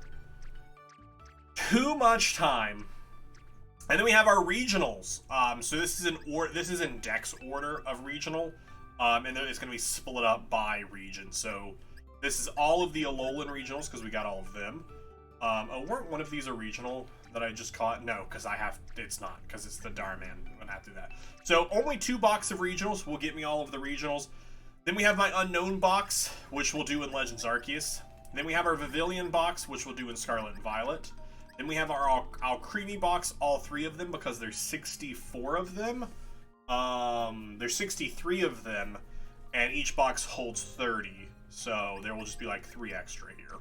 [SPEAKER 1] Too much time. And then we have our regionals. So this is in Dex order of regional. And then it's going to be split up by region. So this is all of the Alolan regionals, because we got all of them. Oh, weren't one of these a regional that I just caught? No, because it's not, because it's the Darman. I'm going to have to do that. So only 2 boxes of regionals will get me all of the regionals. Then we have my Unknown box, which we'll do in Legends Arceus. Then we have our Vivillon box, which we'll do in Scarlet and Violet. Then we have our Alcremie box, all 3 of them, because there's 64 of them. There's 63 of them, and each box holds 30. So there will just be like 3 extra here.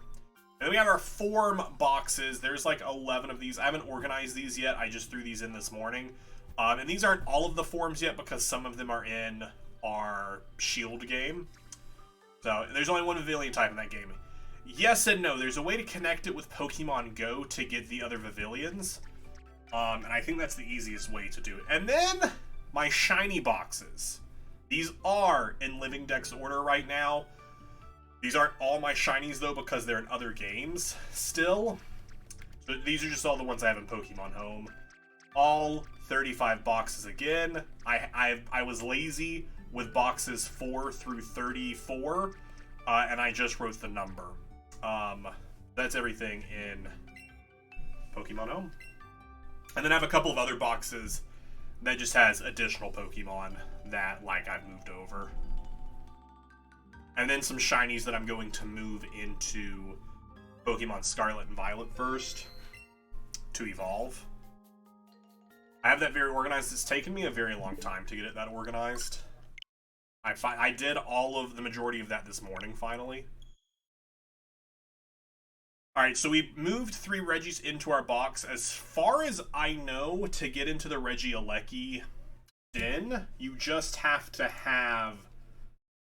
[SPEAKER 1] And then we have our form boxes. There's like 11 of these. I haven't organized these yet. I just threw these in this morning. And these aren't all of the forms yet because some of them are in our Shield game. So there's only one Vivillon type in that game. Yes and no. There's a way to connect it with Pokemon Go to get the other Vivillons. And I think that's the easiest way to do it. And then my shiny boxes. These are in Living Dex order right now. These aren't all my shinies though because they're in other games still. So these are just all the ones I have in Pokemon Home. All 35 boxes again. I was lazy with boxes 4 through 34, and I just wrote the number. That's everything in Pokemon Home. And then I have a couple of other boxes that just has additional Pokemon that, like, I've moved over. And then some shinies that I'm going to move into Pokemon Scarlet and Violet first to evolve. I have that very organized. It's taken me a very long time to get it that organized. I did all of the majority of that this morning, finally. Alright, so we moved 3 Regis into our box. As far as I know, to get into the Regieleki Den, you just have to have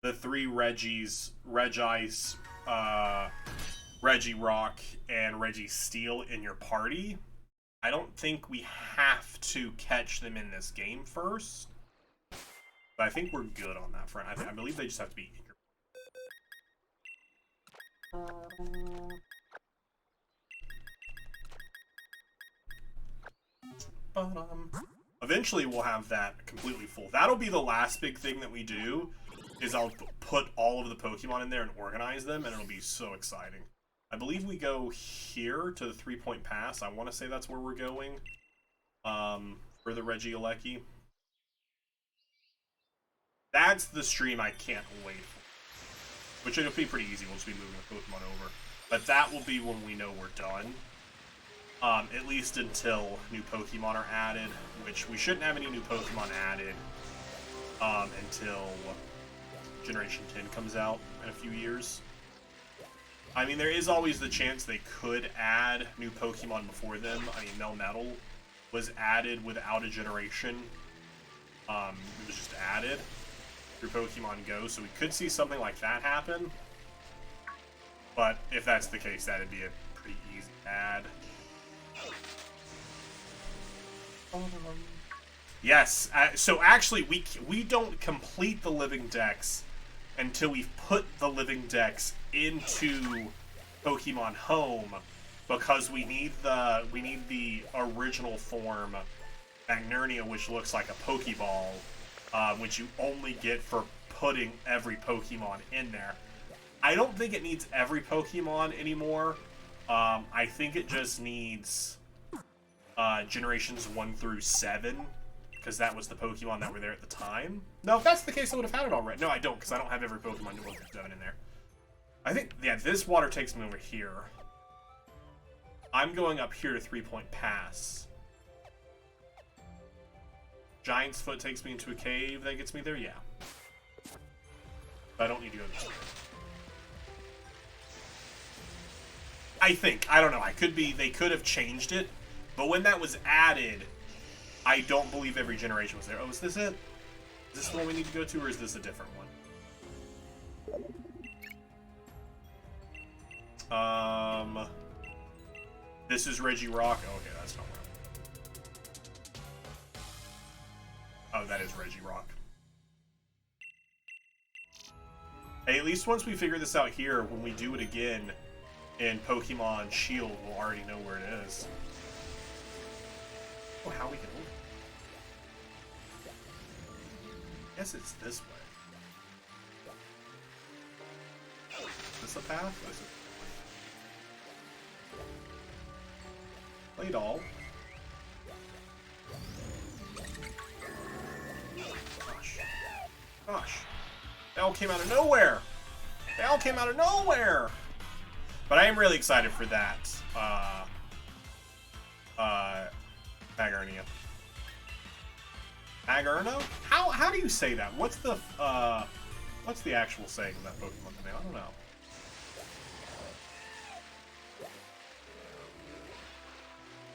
[SPEAKER 1] the 3 Regis, Regice, Regirock, and Registeel in your party. I don't think we have to catch them in this game first. But I think we're good on that front. I believe they just have to be in your... Eventually we'll have that completely full. That'll be the last big thing that we do, is I'll put all of the Pokemon in there and organize them, and it'll be so exciting. I believe we go here to the 3-point pass. I want to say that's where we're going for the Regieleki. That's the stream I can't wait for. Which it'll be pretty easy once we move the Pokemon over. But that will be when we know we're done. At least until new Pokemon are added, which we shouldn't have any new Pokemon added until Generation 10 comes out in a few years. I mean, there is always the chance they could add new Pokemon before them. I mean, Melmetal was added without a generation. It was just added through Pokemon Go, so we could see something like that happen. But if that's the case, that'd be a pretty easy add. Yes, so actually we don't complete the living dex until we've put the living dex into Pokemon Home, because we need the original form Magnernia, which looks like a Pokeball, which you only get for putting every Pokemon in there. I don't think it needs every Pokemon anymore. I think it just needs generations 1 through 7, because that was the Pokemon that were there at the time. No, if that's the case, I would have had it already. No, I don't, because I don't have every Pokemon 1 through 7 in there. I think, yeah, this water takes me over here. I'm going up here to 3-point pass. Giant's Foot takes me into a cave that gets me there, yeah. But I don't need to go this way. I think. I don't know. I could be. They could have changed it. But when that was added, I don't believe every generation was there. Oh, is this it? Is this the one we need to go to, or is this a different one? This is Regirock. Oh, okay, that's not where. Oh, that is Regirock. Hey, at least once we figure this out here, when we do it again in Pokemon Shield, we'll already know where it is. Oh, how we can move it. I guess it's this way. Is this a path? Or is it... Played all. Gosh. Gosh. They all came out of nowhere! They all came out of nowhere! But I am really excited for that. Magnernia. Magerno? How do you say that? What's the actual saying of that Pokemon name? I don't know.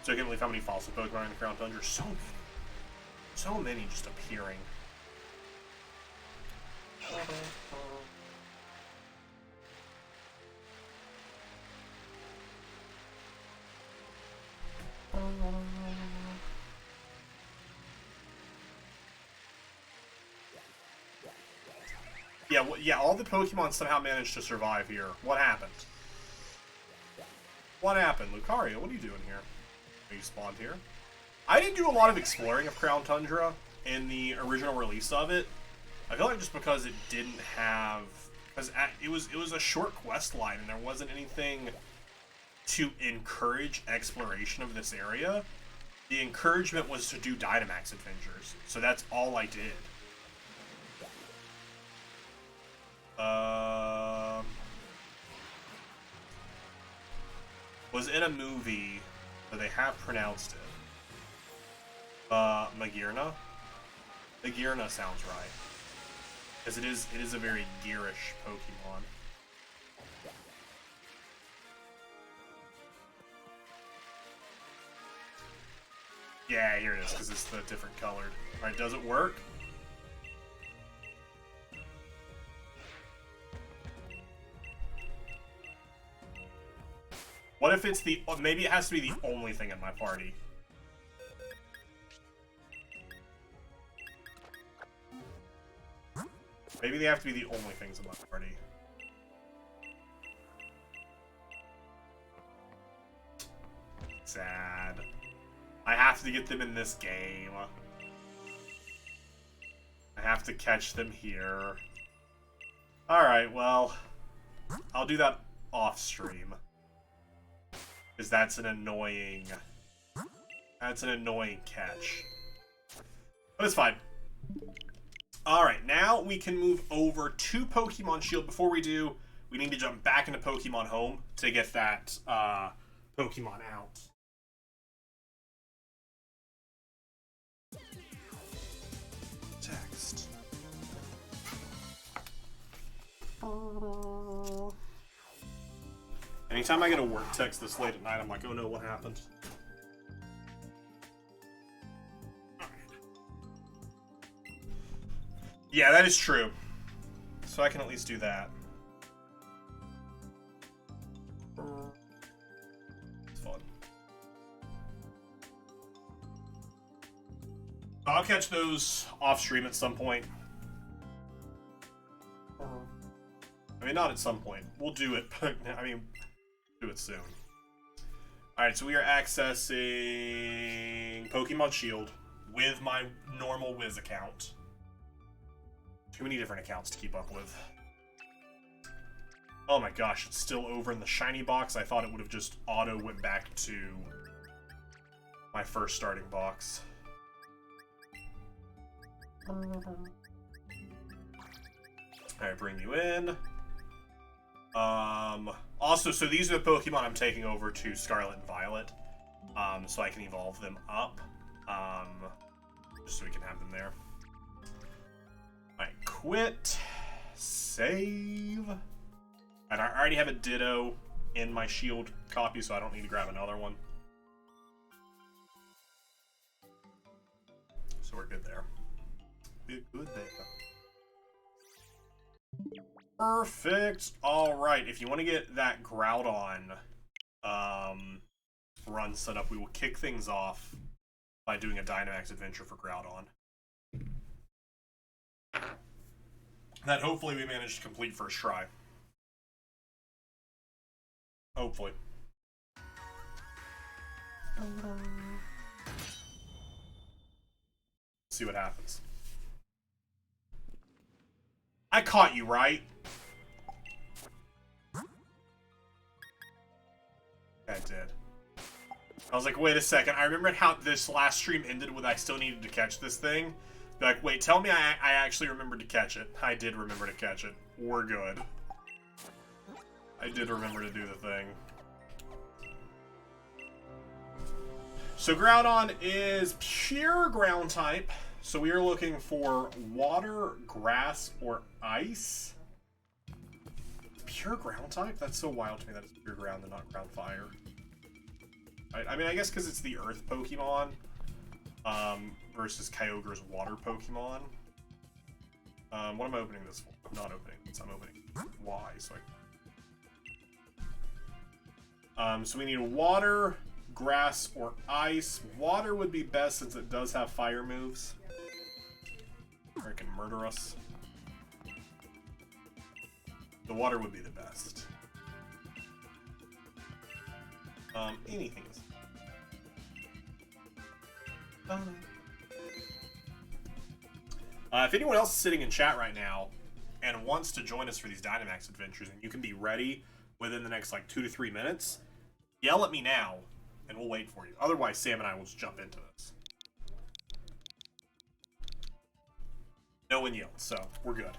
[SPEAKER 1] So I can't believe how many fossil Pokemon are in the Crown Tundra. So many. So many just appearing. Yeah, all the Pokemon somehow managed to survive here. What happened? What happened? Lucario, what are you doing here? Are you spawned here? I didn't do a lot of exploring of Crown Tundra in the original release of it. I feel like just because it didn't have... Because it was a short quest line, and there wasn't anything to encourage exploration of this area. The encouragement was to do Dynamax Adventures, so that's all I did. Was in a movie, but they have pronounced it. Magirna? Magirna sounds right. Because it is a very gearish Pokemon. Yeah, here it is, because it's the different colored. Alright, does it work? What if it's the... Maybe it has to be the only thing in my party. Maybe they have to be the only things in my party. Sad. I have to get them in this game. I have to catch them here. Alright, well... I'll do that off-stream. Because that's an annoying... That's an annoying catch. But it's fine. Alright, now we can move over to Pokemon Shield. Before we do, we need to jump back into Pokemon Home to get that Pokemon out. Text. Anytime I get a work text this late at night, I'm like, oh no, what happened? Yeah, that is true. So I can at least do that. It's fun. I'll catch those off stream at some point. I mean, not at some point. We'll do it, but I mean, do it soon. Alright, so we are accessing Pokemon Shield with my normal Wiz account. Too many different accounts to keep up with. Oh my gosh, it's still over in the shiny box. I thought it would have just auto went back to my first starting box. Alright, bring you in. Also, so these are the Pokemon I'm taking over to Scarlet and Violet. So I can evolve them up. Just so we can have them there. Alright, quit. Save. And I already have a Ditto in my Shield copy, so I don't need to grab another one. So we're good there. We're good there. Perfect. Alright, if you want to get that Groudon run set up, we will kick things off by doing a Dynamax adventure for Groudon. That hopefully we managed to complete first try. Hopefully. See what happens. I caught you, right? I did. I was like, wait a second. I remembered how this last stream ended with I still needed to catch this thing. Be like, wait, tell me I actually remembered to catch it. I did remember to catch it. We're good. I did remember to do the thing. So Groudon is pure ground type. So we are looking for water, grass, or ice. Pure ground type? That's so wild to me that it's pure ground and not ground fire. I mean, I guess because it's the earth Pokemon versus Kyogre's water Pokemon. What am I opening this for? I'm not opening this. I'm opening Y. So we need water, grass, or ice. Water would be best since it does have fire moves. Or it can murder us. The water would be the best. Anything is... if anyone else is sitting in chat right now and wants to join us for these Dynamax adventures, and you can be ready within the next like 2 to 3 minutes, yell at me now, and we'll wait for you. Otherwise, Sam and I will just jump into this. No one yelled, so we're good.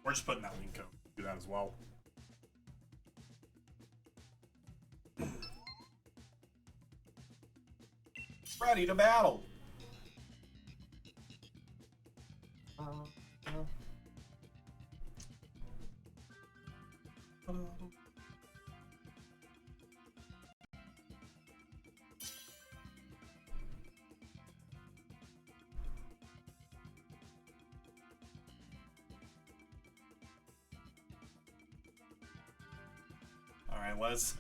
[SPEAKER 1] We're just putting that link code. Do that as well. Ready to battle. All right, let's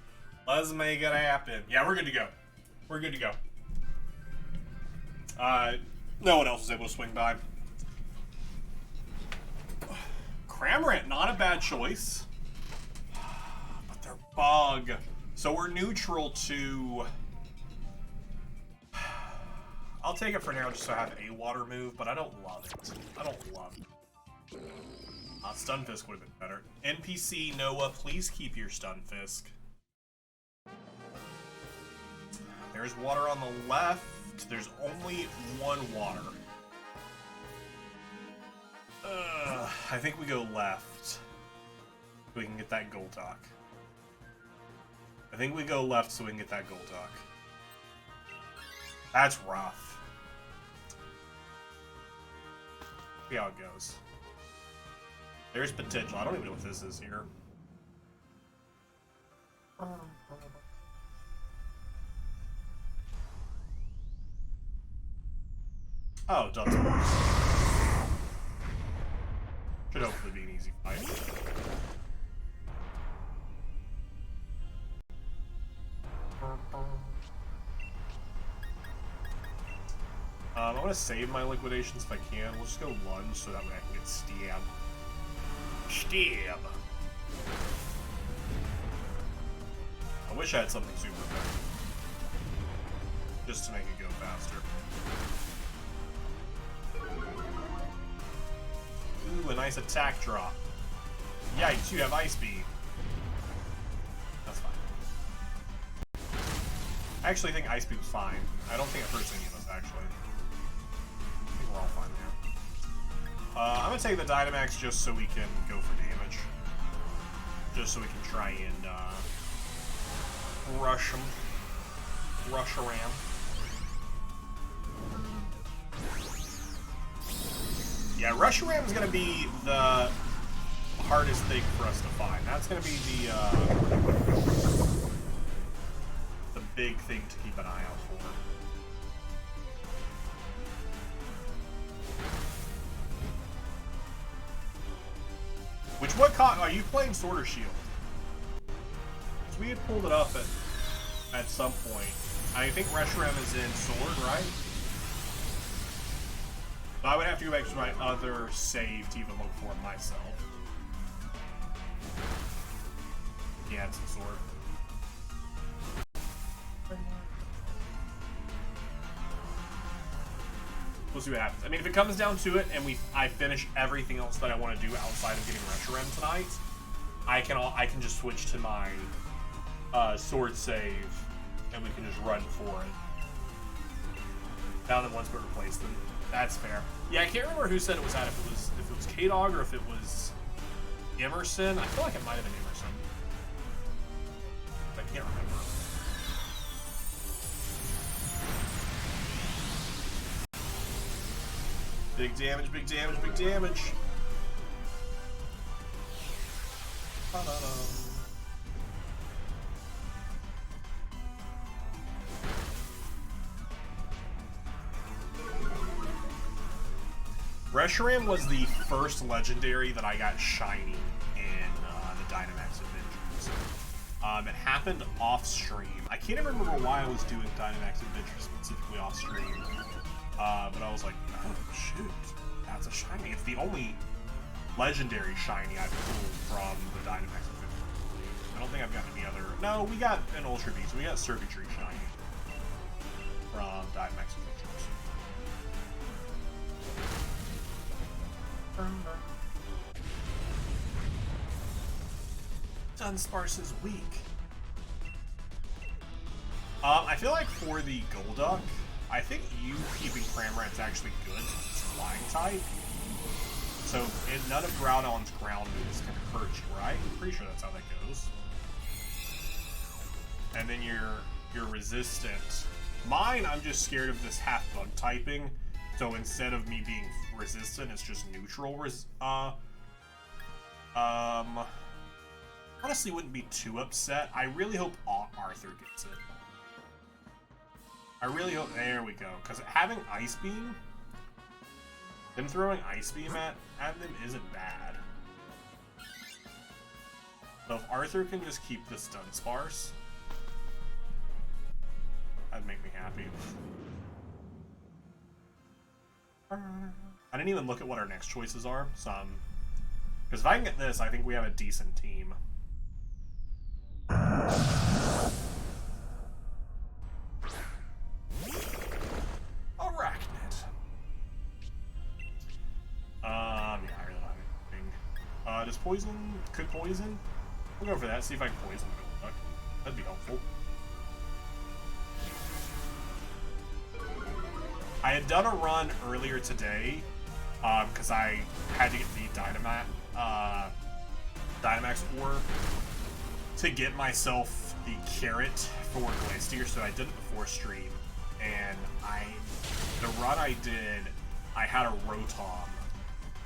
[SPEAKER 1] make it happen. Yeah, we're good to go. We're good to go. No one else was able to swing by. Cramorant, not a bad choice. But they're bug. So we're neutral to... I'll take it for now just so I have a water move, but I don't love it. I don't love it. Stunfisk would have been better. NPC Noah, please keep your Stunfisk. There's water on the left. There's only one water. I think we go left. So we can get that Golduck. I think we go left so we can get that Golduck. That's rough. See how it goes. There's potential. I don't even know what this is here. Oh, it doesn't work. Should hopefully be an easy fight. I'm gonna save my liquidations if I can. We'll just go lunge so that way I can get stab. Stab! I wish I had something super effective. Just to make it go faster. Ooh, a nice attack drop. Yikes, you have Ice Beam. That's fine. I actually think Ice Beam's fine. I don't think it hurts any of us, actually. I think we're all fine there. I'm gonna take the Dynamax just so we can go for damage. Just so we can try and, rush them. Rush around. Yeah, Reshiram is going to be the hardest thing for us to find. That's going to be the big thing to keep an eye out for. Are you playing Sword or Shield? Because we had pulled it up at some point. I think Reshiram is in Sword, right? I would have to go back to my other save to even look for it myself. Yeah, it's a sword. We'll see what happens. I mean, if it comes down to it, and I finish everything else that I want to do outside of getting Reshiram tonight, I can just switch to my sword save, and we can just run for it. Now that once we replace them. That's fair. Yeah, I can't remember who said it was that. If it was K-Dog or if it was Emerson. I feel like it might have been Emerson. I can't remember. Big damage, big damage, big damage. Reshiram was the first legendary that I got shiny in the Dynamax Adventures. It happened off stream. I can't remember why I was doing Dynamax Adventures specifically off stream, but I was like, oh shoot, that's a shiny. It's the only legendary shiny I've pulled from the Dynamax Adventures. I don't think I've gotten any other. No, we got an Ultra Beast. We got Surveytree shiny from Dynamax Adventures. Dunsparce is weak. I feel like for the Golduck, I think you keeping Cramorant's actually good since it's flying type. So none of Groudon's ground moves can hurt you, right? I'm pretty sure that's how that goes. And then you're resistant. Mine, I'm just scared of this half bug typing. So instead of me being resistant, it's just neutral. Honestly, wouldn't be too upset. I really hope Arthur gets it. I really hope. There we go. Because having Ice Beam, them throwing Ice Beam at them isn't bad. So if Arthur can just keep this Dunsparce, that'd make me happy. I didn't even look at what our next choices are, so because if I can get this, I think we have a decent team. Arachnid. Yeah, I really don't have anything. Does poison? Could poison? We'll go for that. See if I can poison Golduck. That'd be helpful. I had done a run earlier today, because I had to get the Dynamax Orb to get myself the carrot for Glacier, so I did it before stream, and the run I did, I had a Rotom,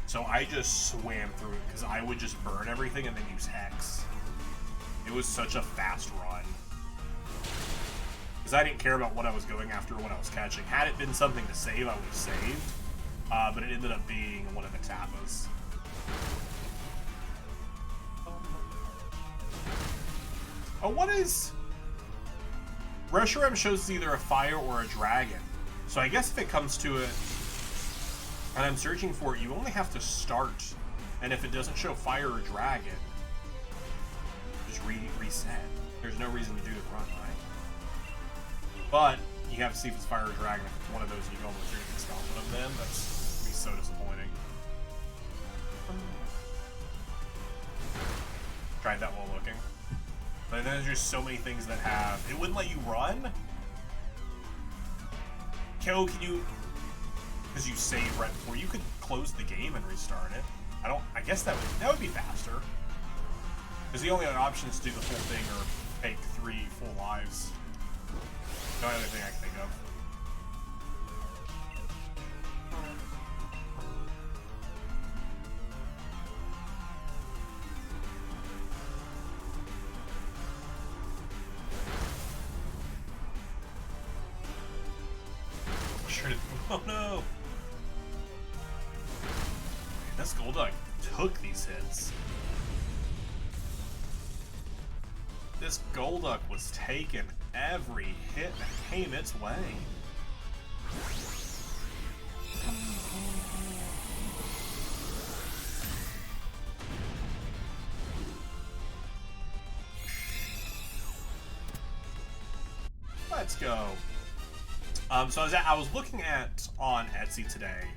[SPEAKER 1] so I just swam through it, because I would just burn everything and then use Hex. It was such a fast run. Because I didn't care about what I was going after or what I was catching. Had it been something to save, I would have saved. But it ended up being one of the Tappas. Oh, what is... Reshiram shows either a fire or a dragon. So I guess if it comes to it, and I'm searching for it, you only have to start. And if it doesn't show fire or dragon, just reset. There's no reason to do the run, right? But you have to see if it's fire or dragon. If it's one of those, you go almost through and stop one of them. That's gonna be so disappointing. Tried that while looking. But then there's just so many things that have... It wouldn't let you run? Can you... Because you save right before. You could close the game and restart it. I guess that would be faster. Because the only other option is to do the full thing or take 3 full lives. No other thing I can think of. Sure did. Oh no! This Golduck took these hits. This Golduck was taking every hit that came its way. Let's go. So I was looking at on Etsy today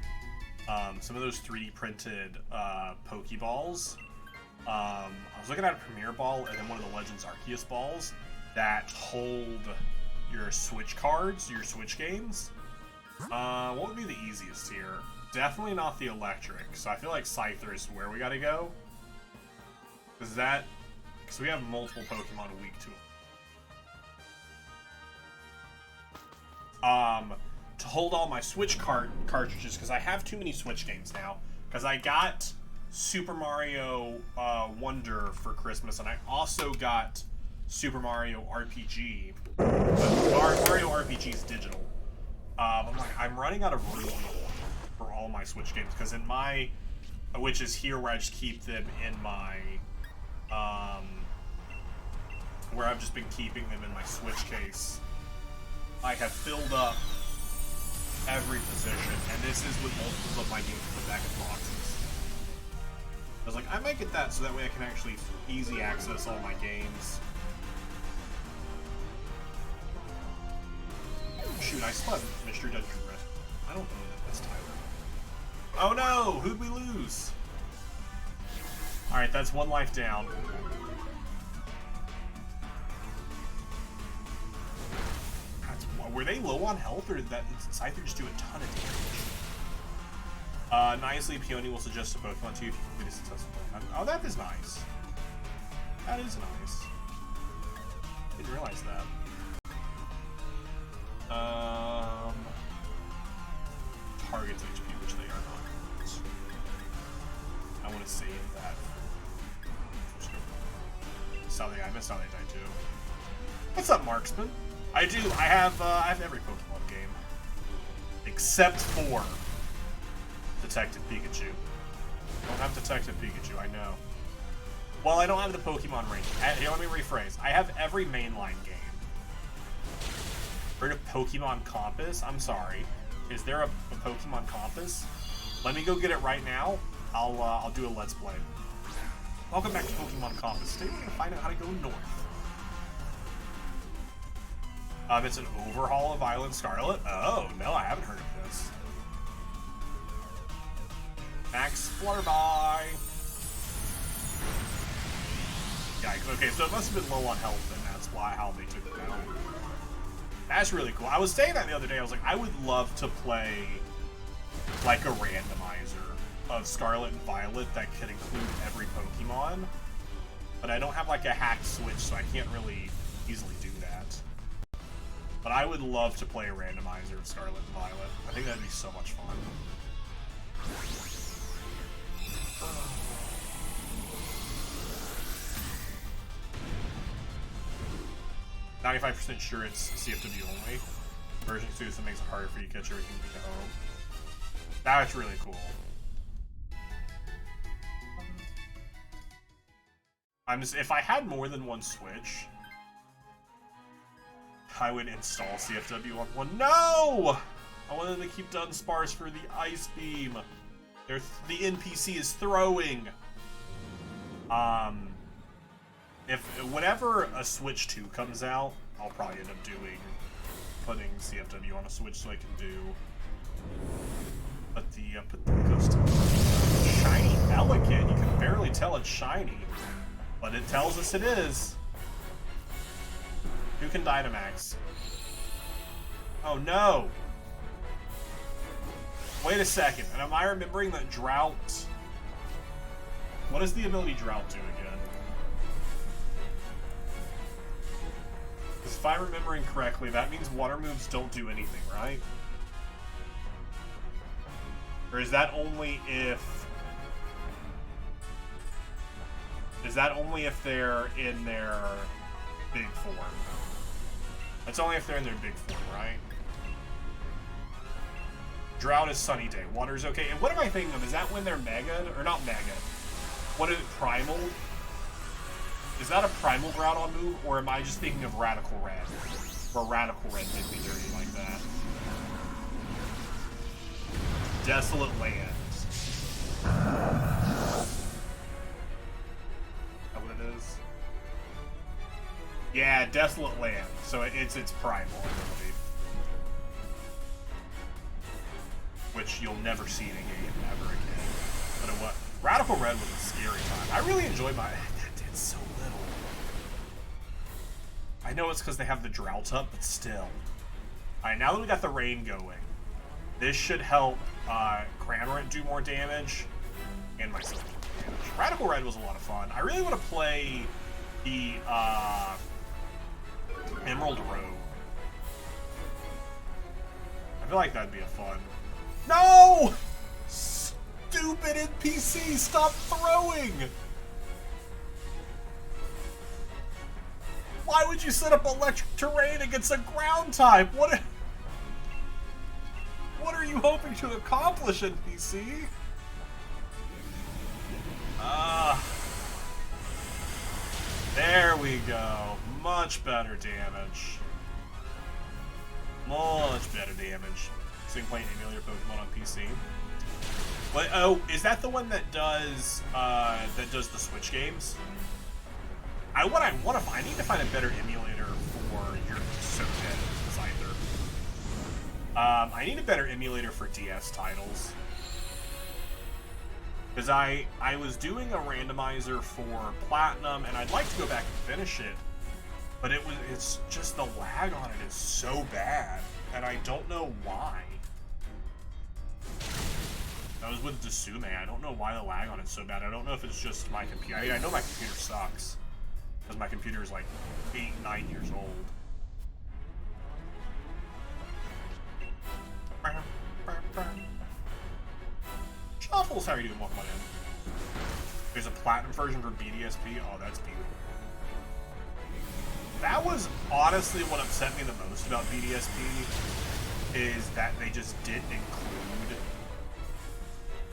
[SPEAKER 1] some of those 3D printed Pokeballs. I was looking at a Premier Ball and then one of the Legends Arceus balls that hold your Switch cards, your Switch games. What would be the easiest here? Definitely not the electric, so I feel like Scyther is where we gotta go. Because we have multiple Pokemon weak to them. To hold all my Switch cartridges, because I have too many Switch games now. Because I got Super Mario Wonder for Christmas, and I also got Super Mario RPG. But Mario RPG is digital. I'm running out of room for all my Switch games, because in my, which is here where I just keep them in my, where I've just been keeping them in my Switch case, I have filled up every position, and this is with multiples of my games put back in boxes. I was like, I might get that so that way I can actually easy access all my games. Shoot, I still have Mr. Dungeon Rest. I don't know that that's Tyler. Oh no! Who'd we lose? Alright, that's 1 life down. were they low on health, or did that Scyther just do a ton of damage? Nicely, Peony will suggest a Pokemon to you if you complete a successful plan. Oh, that is nice. That is nice. Didn't realize that. Targets HP, which they are not. I want to save that. Sally, I missed how they died too. What's up, Marksman? I have every Pokemon game. Except for Detective Pikachu. I don't have Detective Pikachu, I know. Well, I don't have the Pokemon range. Here, let me rephrase. I have every mainline game. Heard of Pokemon Compass? I'm sorry. Is there a Pokemon Compass? Let me go get it right now. I'll do a Let's Play. Welcome back to Pokemon Compass. Today we're gonna find out how to go north. It's an overhaul of Violet Scarlet. Oh, no, I haven't heard of this. Max Flutterby. Yikes. Okay, so it must have been low on health, and that's how they took it down. That's really cool. I was saying that the other day. I was like, I would love to play like a randomizer of Scarlet and Violet that could include every Pokemon, but I don't have like a hacked Switch, so I can't really easily do that. But I would love to play a randomizer of Scarlet and Violet. I think that'd be so much fun. 95% sure it's CFW only. Version 2, so it makes it harder for you to catch everything to home. That's really cool. If I had more than one Switch, I would install CFW on one. No! I wanted to keep Dunsparce for the Ice Beam. The NPC is throwing. Whenever a Switch 2 comes out, I'll probably end up putting CFW on a Switch so I can do. Put the ghost. Shiny Elegant. You can barely tell it's shiny, but it tells us it is. Who can Dynamax? Oh no! Wait a second. And am I remembering that Drought? What does the ability Drought do again? Because if I'm remembering correctly, that means water moves don't do anything, right? Or is that only if... Is that only if they're in their big form? That's only if they're in their big form, right? Drought is Sunny Day. Water's okay. And what am I thinking of? Is that when they're Mega? Or not Mega? What is it? Primal? Is that a Primal Groudon move? Or am I just thinking of Radical Red? Or Radical Red did me dirty like that. Desolate Lands. Is that what it is? Yeah, Desolate Land. So it's Primal, I believe. Which you'll never see in a game ever again. But what? Radical Red was a scary time. I really enjoyed my... That did so little. I know it's because they have the Drought up, but still. Alright, now that we got the rain going, this should help Cramorant do more damage, and myself do more damage. Radical Red was a lot of fun. I really want to play the Emerald Rogue. I feel like that'd be a fun... No! Stupid NPC, stop throwing! Why would you set up electric terrain against a ground type? What are you hoping to accomplish, NPC? There we go. Much better damage. Much better damage. So you can play an emulator Pokemon on PC. But, oh, is that the one that does the Switch games? I need to find a better emulator for your Scyther. I need a better emulator for DS titles. Because I was doing a randomizer for Platinum, and I'd like to go back and finish it. But it's just the lag on it is so bad, and I don't know why. That was with Desume. I don't know why the lag on it's so bad. I don't know if it's just my computer. I know my computer sucks, because my computer is like 8, 9 years old. Shuffles, how are you doing? Welcome on in. There's a platinum version for BDSP. Oh, that's beautiful. That was honestly what upset me the most about BDSP, is that they just didn't include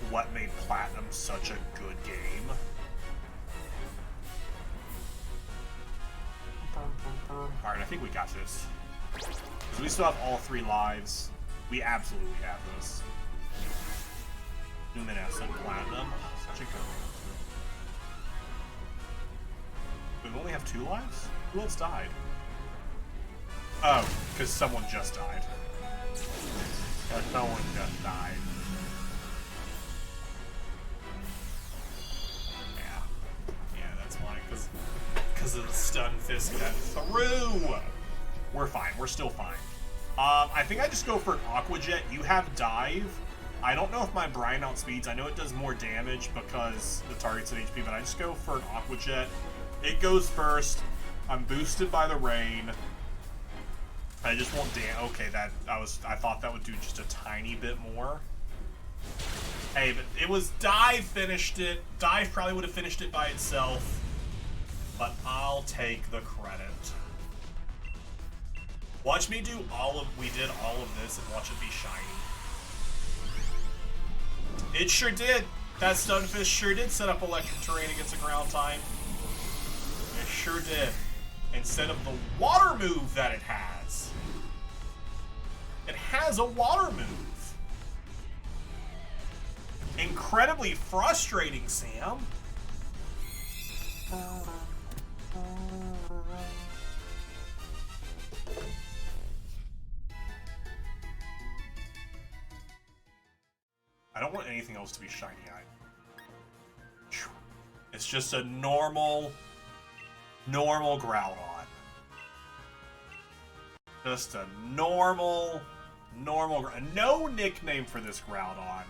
[SPEAKER 1] what made Platinum such a good game. Alright, I think we got this. Because we still have all 3 lives. We absolutely have this. Luminescent Platinum. Such a good one. We only have 2 lives? Who else died? Oh, because someone just died. Someone just died. Yeah, that's why. Because of the stun fist got through. We're fine. We're still fine. I think I just go for an Aqua Jet. You have dive. I don't know if my Brine outspeeds. I know it does more damage because the target's at HP, but I just go for an Aqua Jet. It goes first. I'm boosted by the rain. I just won't okay, I thought that would do just a tiny bit more. Hey, but it was Dive finished it. Dive probably would have finished it by itself. But I'll take the credit. Watch me do we did all of this and watch it be shiny. It sure did. That Stunfisk sure did set up electric terrain against a ground type. It sure did. Instead of the water move that it has. It has a water move. Incredibly frustrating, Sam. I don't want anything else to be shiny-eyed. It's just a normal Groudon. Just a normal no nickname for this Groudon.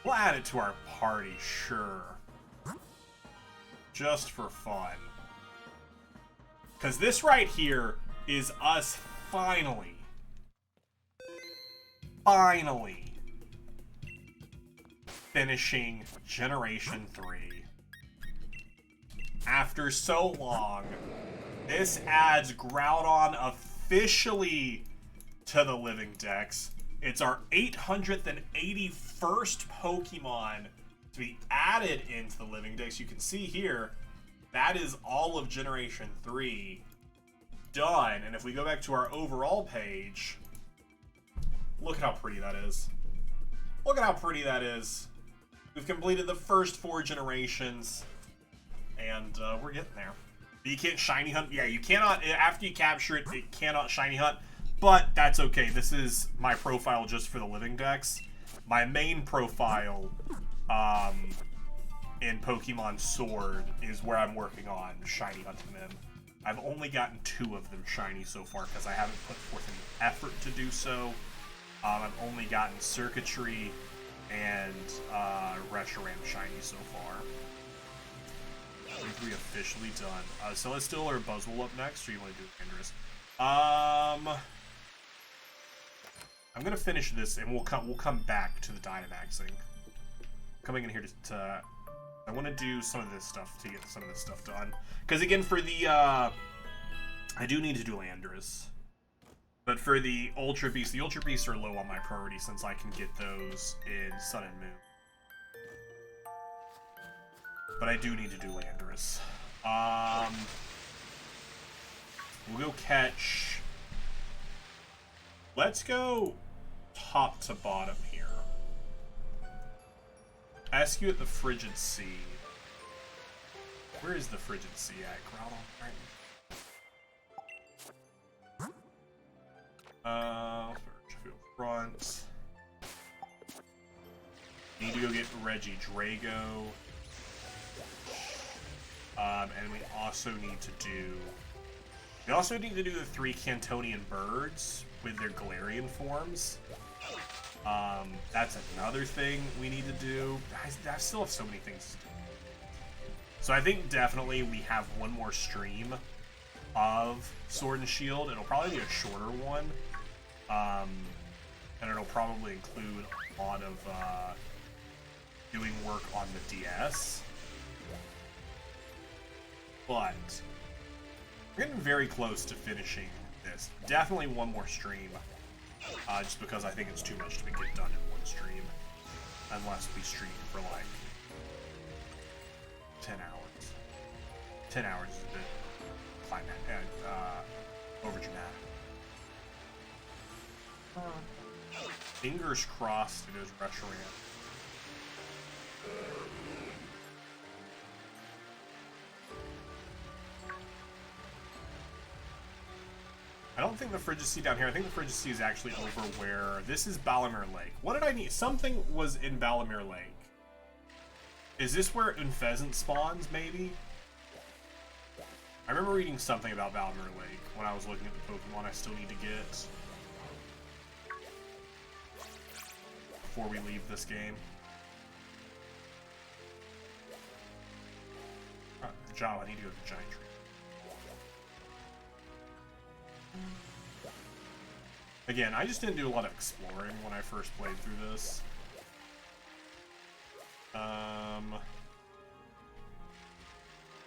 [SPEAKER 1] We'll add it to our party, sure. Just for fun. Because this right here is us finally finishing Generation 3. After so long, this adds Groudon officially to the Living Dex. It's our 881st Pokemon to be added into the Living Dex. You can see here, that is all of Generation 3 done. And if we go back to our overall page, look at how pretty that is. Look at how pretty that is. We've completed the first 4 generations, and we're getting there. You can't shiny hunt. Yeah, you cannot, after you capture it, it cannot shiny hunt, but that's okay. This is my profile just for the Living Dex. My main profile in Pokemon Sword is where I'm working on shiny hunting them. I've only gotten 2 of them shiny so far because I haven't put forth any effort to do so. I've only gotten Circuitry and Reshiram shiny so far. 23 officially done. Celesteela or Buzzwole up next, or you want to do Andrus? I'm gonna finish this, and we'll come back to the Dynamaxing. Coming in here to I want to do some of this stuff to get some of this stuff done. Because again, for the I do need to do Landorus. But for the Ultra Beasts, the Ultra Beasts are low on my priority since I can get those in Sun and Moon. But I do need to do Landorus. We'll go catch... Let's go top to bottom here. Ask you at the Frigid Sea. Where is the Frigid Sea at? Groudon, right? Front. Need to go get Regidrago. And we also need to do... We also need to do the 3 Cantonian birds with their Galarian forms. That's another thing we need to do. I still have so many things to do. So I think definitely we have one more stream of Sword and Shield. It'll probably be a shorter one. And it'll probably include a lot of doing work on the DS. But we're getting very close to finishing this. Definitely one more stream. Just because I think it's too much to get done in one stream. Unless we stream for like 10 hours. 10 hours is a bit over dramatic. Fingers crossed it is Reshiram. I don't think the Frigicy down here. I think the Frigicy is actually over where... This is Balamir Lake. What did I need? Something was in Balamir Lake. Is this where Unfezant spawns, maybe? I remember reading something about Balamir Lake when I was looking at the Pokemon I still need to get before we leave this game. Joe, I need to go to the Giant Tree. Again, I just didn't do a lot of exploring when I first played through this.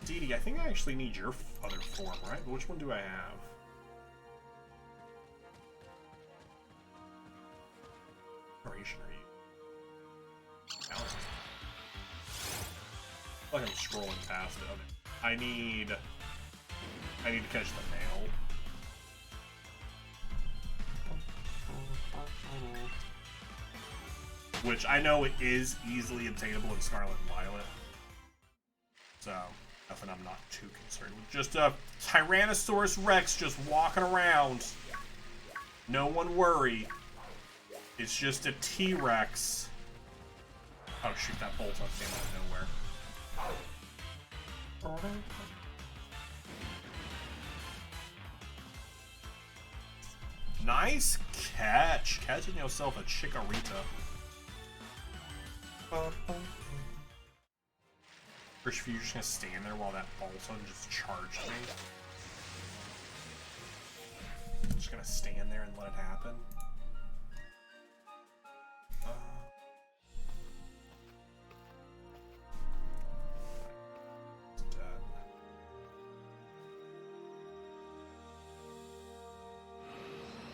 [SPEAKER 1] Dee, I think I actually need your other form, right? But which one do I have? Operation are you? I feel like I'm scrolling past it. Okay. I need to catch the mail. Which I know it is easily obtainable in Scarlet and Violet. So, nothing I'm not too concerned with. Just a Tyrannosaurus Rex just walking around. No one worry. It's just a T-Rex. Oh shoot, that bolt came out of nowhere. Nice catch. Catching yourself a Chikorita. First, if you're just gonna stand there while that Bolton just charged me. I'm just gonna stand there and let it happen.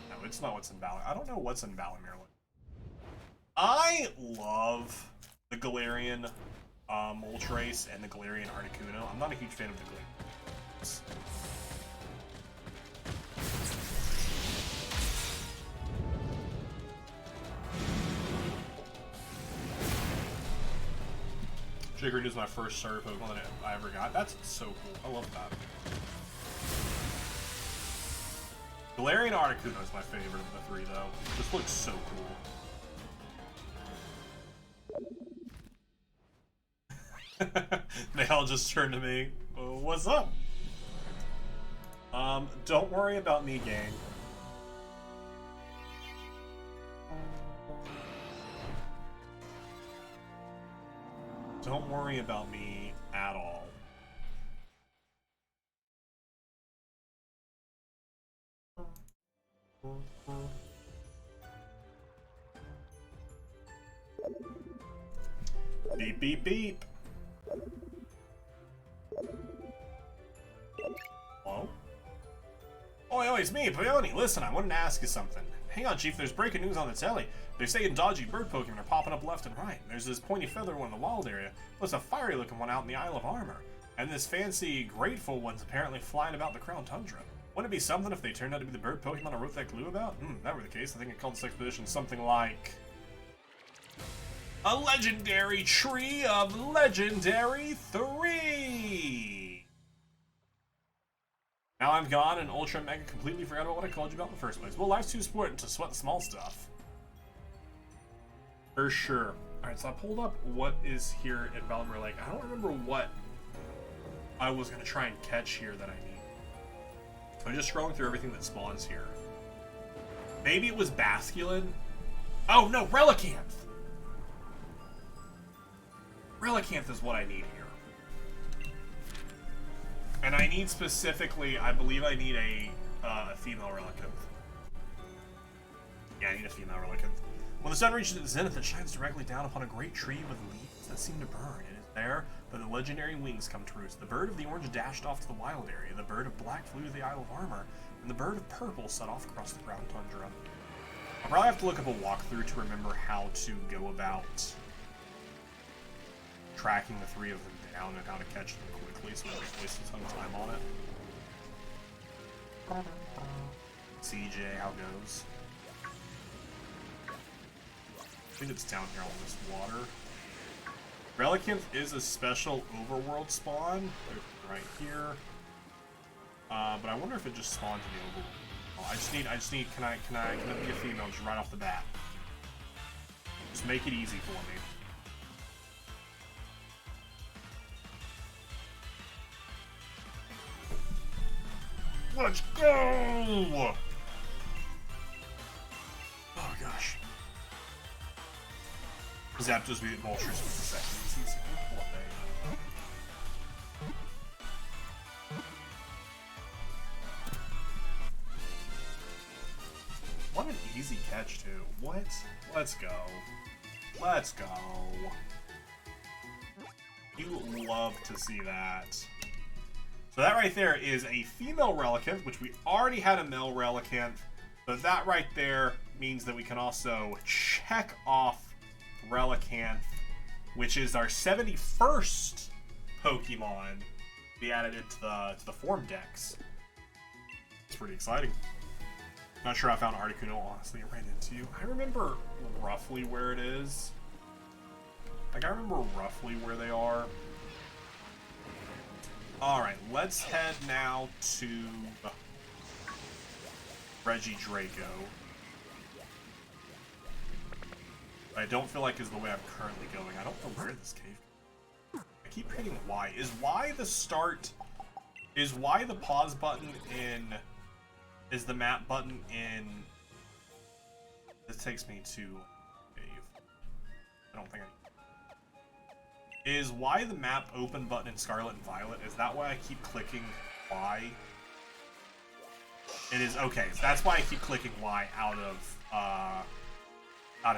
[SPEAKER 1] No, it's not what's in Balamir. I don't know what's in Balamir. I love the Galarian Moltres and the Galarian Articuno. I'm not a huge fan of the Galarian. Chikorita is my first starter Pokemon that I ever got. That's so cool. I love that. Galarian Articuno is my favorite of the 3, though. This looks so cool. They all just turned to me. Oh, what's up? Don't worry about me, gang. Don't worry about me at all. Beep, beep, beep. Hello? Oi, it's me, Peony. Listen, I wanted to ask you something. Hang on, Chief, there's breaking news on the telly. They're saying dodgy bird Pokemon are popping up left and right. There's this pointy feather one in the wild area, plus a fiery looking one out in the Isle of Armor. And this fancy, grateful one's apparently flying about the Crown Tundra. Wouldn't it be something if they turned out to be the bird Pokemon I wrote that clue about? That were the case, I think I called this expedition something like... A Legendary Tree of Legendary 3! Now I'm gone and Ultra and Mega completely forgot about what I called you about in the first place. Well, life's too important to sweat the small stuff. For sure. Alright, so I pulled up what is here in Balamir Lake. I don't remember what I was going to try and catch here that I need. I'm just scrolling through everything that spawns here. Maybe it was Basculin? Oh, no, Relicanth! Relicanth is what I need here. And I need specifically, I believe I need a female Relicanth. Yeah, I need a female Relicanth. When the sun reaches its zenith, it shines directly down upon a great tree with leaves that seem to burn. It is there that the legendary wings come to roost. The bird of the orange dashed off to the wild area. The bird of black flew to the Isle of Armor. And the bird of purple set off across the ground tundra. I'll probably have to look up a walkthrough to remember how to go about tracking the three of them down and how to catch them quickly so we don't waste a ton of time on it. CJ, how goes? I think it's down here on this water. Relicanth is a special overworld spawn. Right here. But I wonder if it just spawns in the overworld. Oh, I just need, can I be a female just right off the bat? Just make it easy for me. Let's go! Oh gosh. Zapdos beat Moltres with the second season. What an easy catch, too. What? Let's go. Let's go. You love to see that. So that right there is a female Relicanth, which we already had a male Relicanth. So that right there means that we can also check off Relicanth, which is our 71st Pokemon to be added into the form decks. It's pretty exciting. Not sure I found Articuno, honestly. I ran into you. I remember roughly where it is. Like, I remember roughly where they are. Alright, let's head now to Regidrago. I don't feel like is the way I'm currently going. I don't know where this cave. I keep hitting Y. Is Y the start? Is Y the pause button in? Is the map button in? This takes me to cave. I don't think I. Is Y the map open button in Scarlet and Violet? Is that why I keep clicking Y? It is, okay. That's why I keep clicking Y out of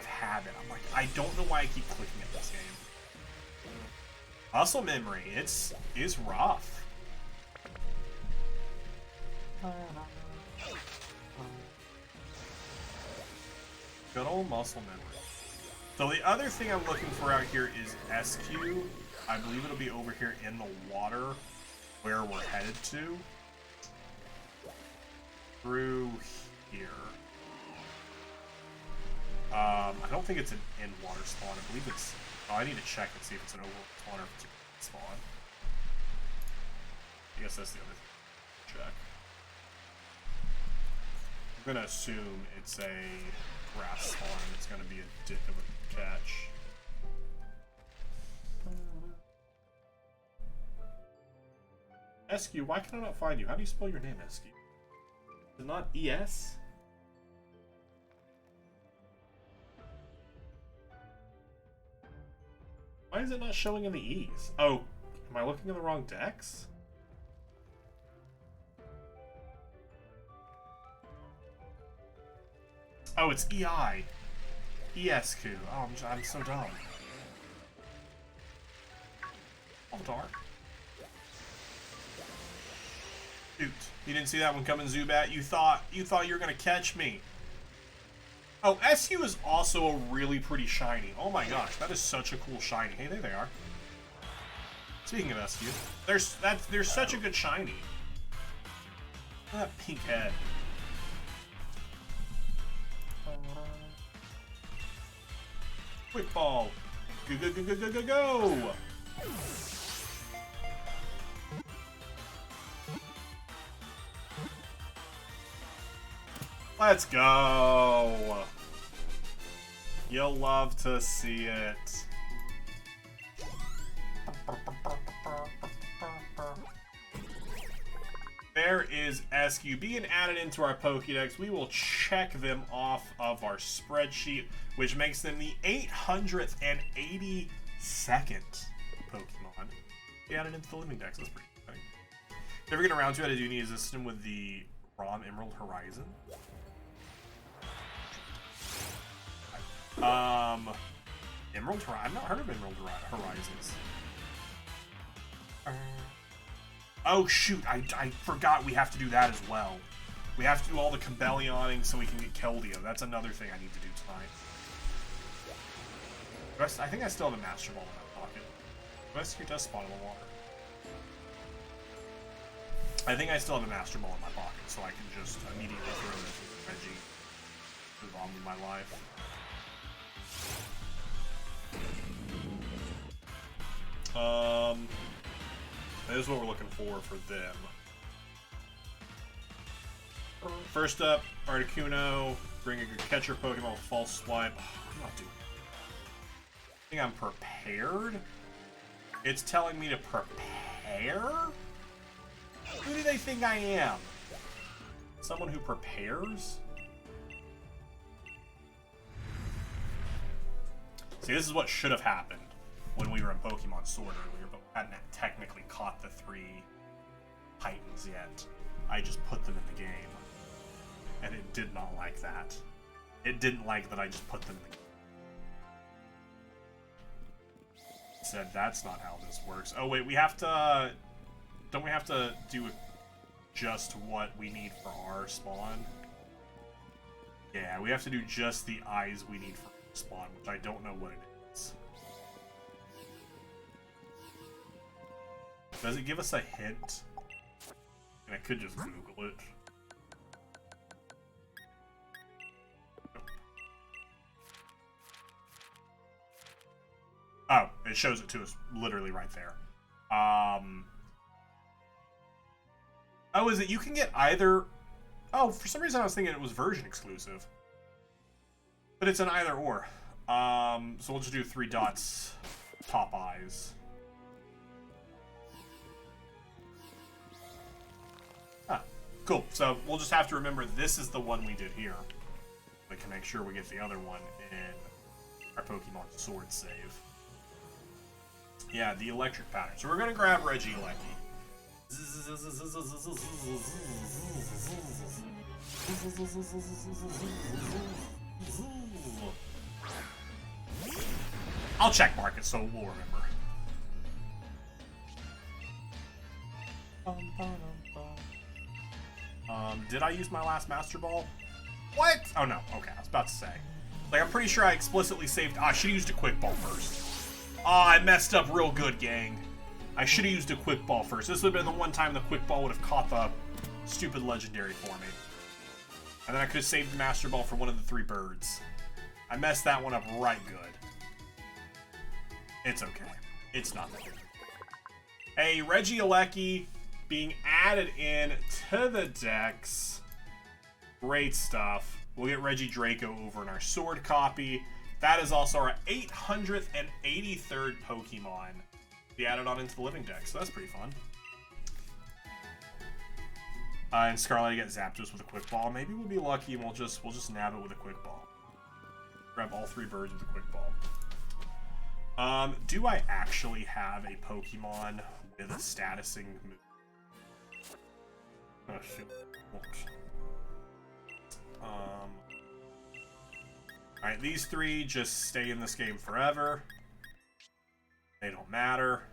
[SPEAKER 1] habit. I'm like, I don't know why I keep clicking at this game. Muscle memory, is rough. Good old muscle memory. So the other thing I'm looking for out here is SQ. I believe it'll be over here in the water where we're headed to. Through here. I don't think it's an in-water spawn. I believe it's... Oh, I need to check and see if it's an overworld spawn or if it's a spawn. I guess that's the other thing to check. I'm gonna assume it's a grass spawn and it's gonna be a dick of a catch. SQ, why can I not find you? How do you spell your name, SQ? Is it not ES? Why is it not showing in the E's? Oh, am I looking in the wrong decks? Oh, it's EI. ESQ. Oh, I'm so dumb. Oh, dark. Shoot. You didn't see that one coming, Zubat? You thought you were gonna catch me. Oh, SQ is also a really pretty shiny. Oh my gosh, that is such a cool shiny. Hey, there they are. Speaking of SQ, there's such a good shiny. Look at that pink head. Quick ball. Go, go, go, go, go, go, go! Let's go! You'll love to see it. there is SQ being added into our Pokédex. We will check them off of our spreadsheet, which makes them the 882nd Pokemon. Be added into the Living Dex. That's pretty exciting. If ever get around to it, I do need a system with the ROM Emerald Horizon. Emerald Horizon? I've not heard of Emerald Horizons. Oh shoot, I forgot we have to do that as well. We have to do all the Combellioning so we can get Keldeo. That's another thing I need to do tonight. I think I still have a Master Ball in my pocket. Rescue does spawn in the water. I think I still have a Master Ball in my pocket, so I can just immediately throw it at Reggie. Move on with my life. This is what we're looking for them. First up, Articuno, bring a good catcher Pokemon with False Swipe. I'm not doing it. I think I'm prepared? It's telling me to prepare? Who do they think I am? Someone who prepares? See, this is what should have happened when we were in Pokemon Sword earlier, but we hadn't technically caught the 3 Titans yet. I just put them in the game. And it did not like that. It didn't like that I just put them in the game. It said, that's not how this works. Oh wait, we have to... Don't we have to do just what we need for our spawn? Yeah, we have to do just the eyes we need for spawn, which I don't know what it is. Does it give us a hint? And I could just Google it. Oh, it shows it to us literally right there. Oh, is it you can get either... Oh, for some reason I was thinking it was version exclusive. But it's an either or. So we'll just do 3 dots, top eyes. Ah, cool. So we'll just have to remember this is the one we did here. We can make sure we get the other one in our Pokemon Sword save. Yeah, the electric pattern. So we're going to grab Regieleki. I'll check mark it so we'll remember. Did I use my last Master Ball? What? Oh no, okay, I was about to say. Like, I'm pretty sure I explicitly saved... I should have used a Quick Ball first. I messed up real good, gang. I should have used a Quick Ball first. This would have been the one time the Quick Ball would have caught the stupid legendary for me. And then I could have saved the Master Ball for one of the 3 birds. I messed that one up right good. It's okay. It's not that big. Hey, Regieleki being added in to the Dex. Great stuff. We'll get Regidraco over in our Sword copy. That is also our 883rd Pokemon. Be added on into the Living Dex, so that's pretty fun. And Scarlet, I get Zapdos with a Quick Ball. Maybe we'll be lucky and we'll just nab it with a Quick Ball. Grab all 3 birds with a Quick Ball. Do I actually have a Pokemon with a statusing move? Oh shoot. Alright, these 3 just stay in this game forever. They don't matter.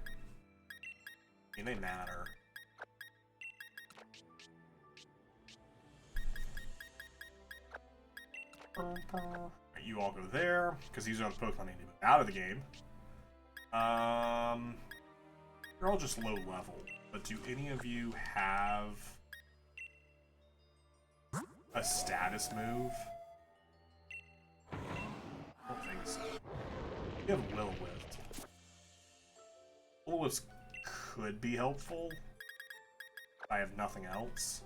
[SPEAKER 1] I mean, they matter. Right, you all go there, because these are the Pokemon I need to move out of the game. You're all just low level, but do any of you have a status move? I don't think so. You have Will-O-Wisp. Will-O-Wisp could be helpful. I have nothing else.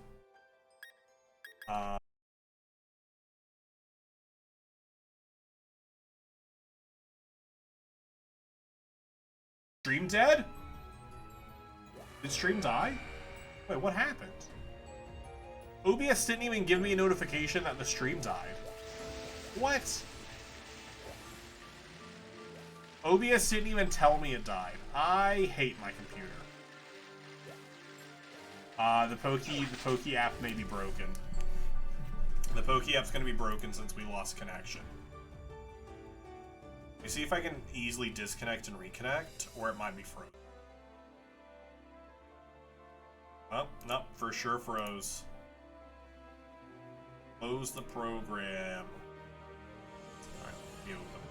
[SPEAKER 1] Stream dead? Did Stream die? Wait, what happened? OBS didn't even give me a notification that the stream died. What? OBS didn't even tell me it died. I hate my computer. The Poke app may be broken. The Poke app's gonna be broken since we lost connection. Let me see if I can easily disconnect and reconnect, or it might be frozen. Oh, nope, for sure froze. Close the program. Alright, let me open.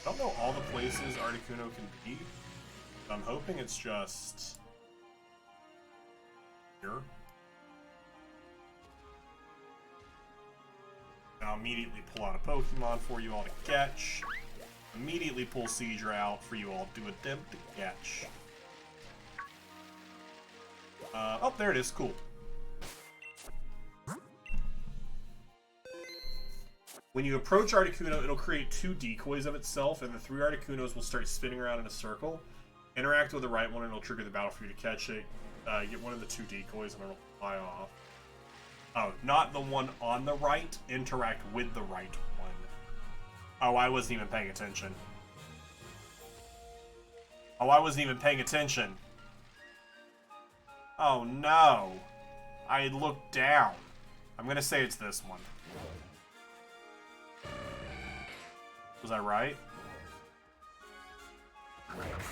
[SPEAKER 1] I don't know all the places Articuno can be. I'm hoping it's just here. I'll immediately pull out a Pokemon for you all to catch. Immediately pull Seizure out for you all to attempt to catch. Oh, there it is. Cool. When you approach Articuno, it'll create 2 decoys of itself, and the 3 Articunos will start spinning around in a circle. Interact with the right one, and it'll trigger the battle for you to catch it. Get one of the 2 decoys, and it'll fly off. Oh, not the one on the right. Interact with the right one. Oh, I wasn't even paying attention. Oh, I wasn't even paying attention. Oh, no. I looked down. I'm gonna say it's this one. Was I right?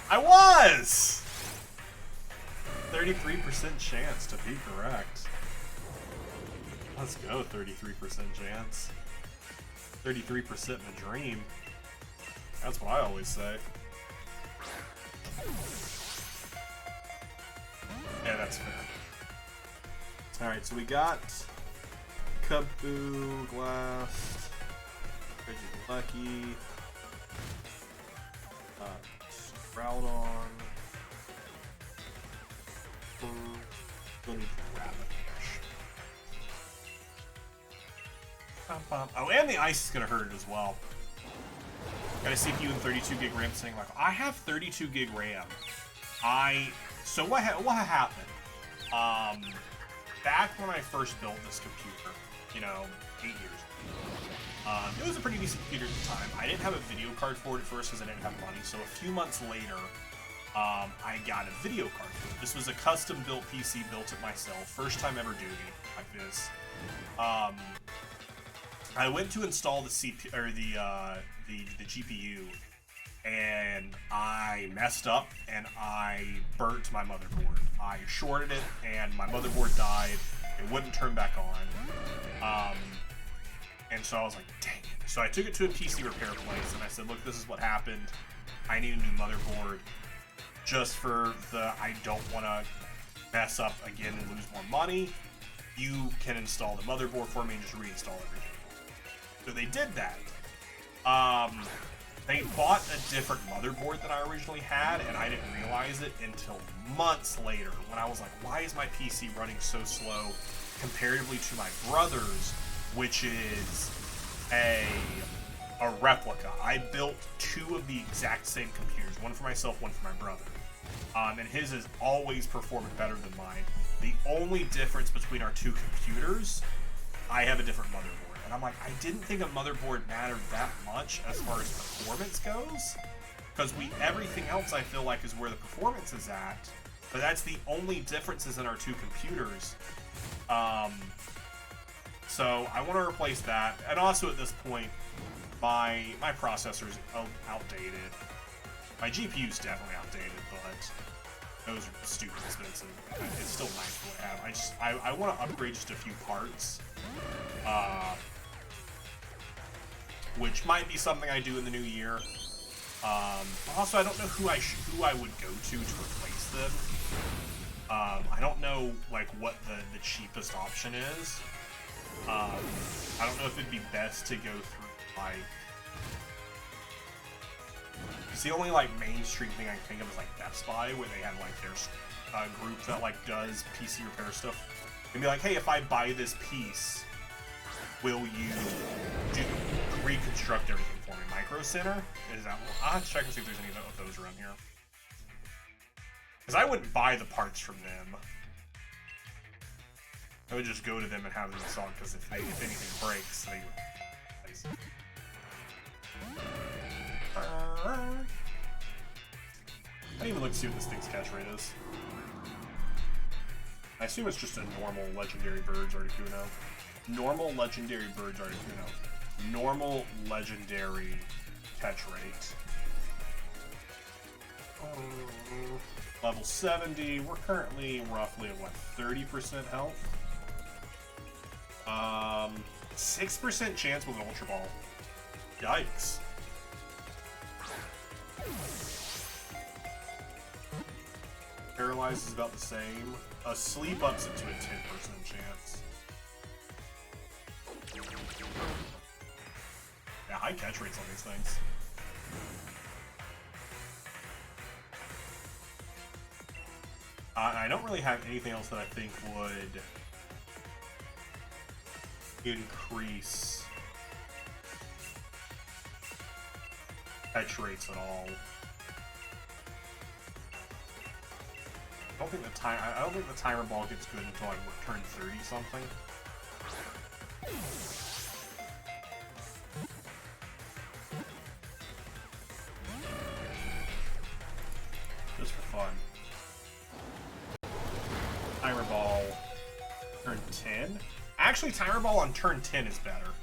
[SPEAKER 1] I was! 33% chance to be correct. Let's go, 33% chance. 33% in a dream. That's what I always say. Yeah, that's fair. Alright, so we got Cubfu, Glass, Lucky, Groudon, still need Rapidash. Oh, and the ice is gonna hurt it as well. Got a CPU and 32 gig RAM saying like, I have 32 gig RAM. So what happened? Back when I first built this computer, you know, 8 years ago, it was a pretty decent computer at the time. I didn't have a video card for it at first because I didn't have money. So a few months later, I got a video card for it. This was a custom-built PC, built it myself. First time ever doing it like this. I went to install the CPU or the GPU, and I messed up and I burnt my motherboard. I shorted it and my motherboard died. It wouldn't turn back on. And so I was like, dang it. So I took it to a PC repair place and I said, look, this is what happened. I need a new motherboard just for I don't want to mess up again and lose more money. You can install the motherboard for me and just reinstall everything. So they did that. They bought a different motherboard than I originally had, and I didn't realize it until months later when I was like, why is my PC running so slow comparatively to my brother's, which is a replica. I built 2 of the exact same computers, one for myself, one for my brother. And his has always performed better than mine. The only difference between our 2 computers, I have a different motherboard. And I'm like, I didn't think a motherboard mattered that much as far as performance goes. Because everything else I feel like is where the performance is at. But that's the only differences in our 2 computers. So I want to replace that. And also at this point, my processor's outdated. My GPU's definitely outdated, but those are stupid expensive. It's still nice to have. I want to upgrade just a few parts. Which might be something I do in the new year. Also, I don't know who I would go to replace them. I don't know like what the cheapest option is. I don't know if it'd be best to go through like. It's the only like mainstream thing I can think of is like Best Buy, where they have like their group that like does PC repair stuff. And be like, hey, if I buy this piece, will you reconstruct everything for me? Micro Center? Is that one? I'll have to check and see if there's any of those around here. Because I wouldn't buy the parts from them. I would just go to them and have them installed, because if anything breaks, they would... I didn't even look to see what this thing's catch rate is. I assume it's just a normal Legendary Birds Articuno. Normal Legendary Birds Articuno. Normal Legendary catch rate. Level 70. We're currently roughly at, what, 30% health? 6% chance with an Ultra Ball. Yikes. Paralyzed is about the same. Sleep ups it to a 10% chance. Yeah, high catch rates on these things. I don't really have anything else that I think would increase catch rates at all. I don't think the timer ball gets good until I turn 30 something. Just for fun. Timer ball turn 10? Actually, timer ball on turn 10 is better.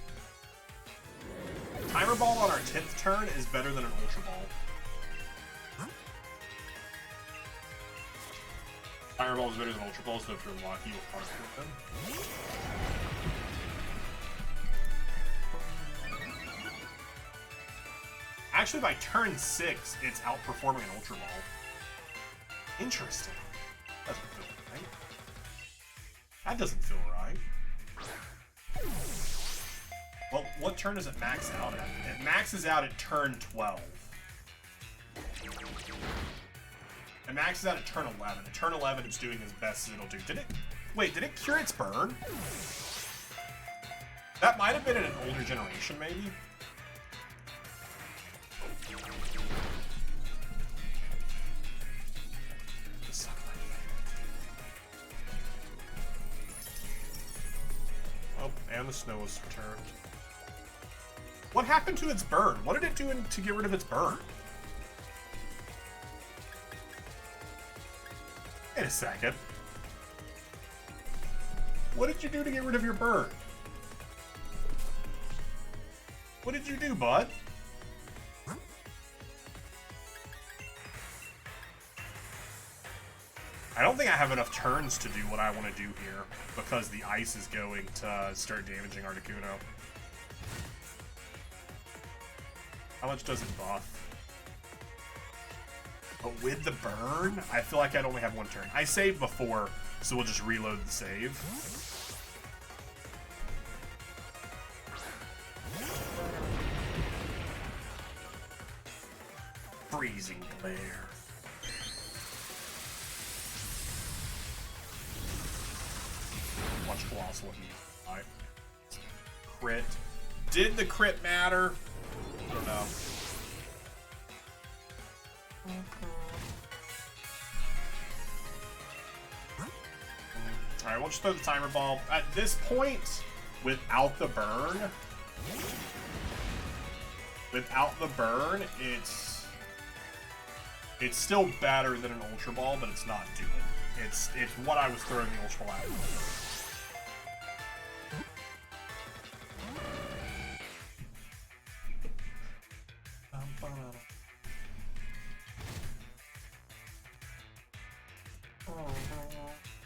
[SPEAKER 1] Timer ball on our 10th turn is better than an Ultra Ball. Timer ball is better than Ultra Ball, so if you're lucky, you'll park with them. Actually, by turn 6, it's outperforming an Ultra Ball. Interesting. Doesn't feel right. That doesn't feel right. Well, what turn does it max out at? It maxes out at turn 12. It maxes out at turn 11. At turn 11, it's doing as best as it'll do. Did it... Wait, did it cure its burn? That might have been in an older generation, maybe? Oh, and the snow was returned. What happened to its burn? What did it do to get rid of its burn? Wait a second. What did you do to get rid of your burn? What did you do, bud? I don't think I have enough turns to do what I want to do here, because the ice is going to start damaging Articuno. How much does it buff? But with the burn, I feel like I'd only have one turn. I saved before, so we'll just reload the save. Freezing glare. Watch Colossal Heat. Alright. Crit. Did the crit matter? I don't know. Alright, we'll just throw the timer ball. At this point, without the burn, it's still better than an Ultra Ball, but it's not doing. It's what I was throwing the Ultra Ball at.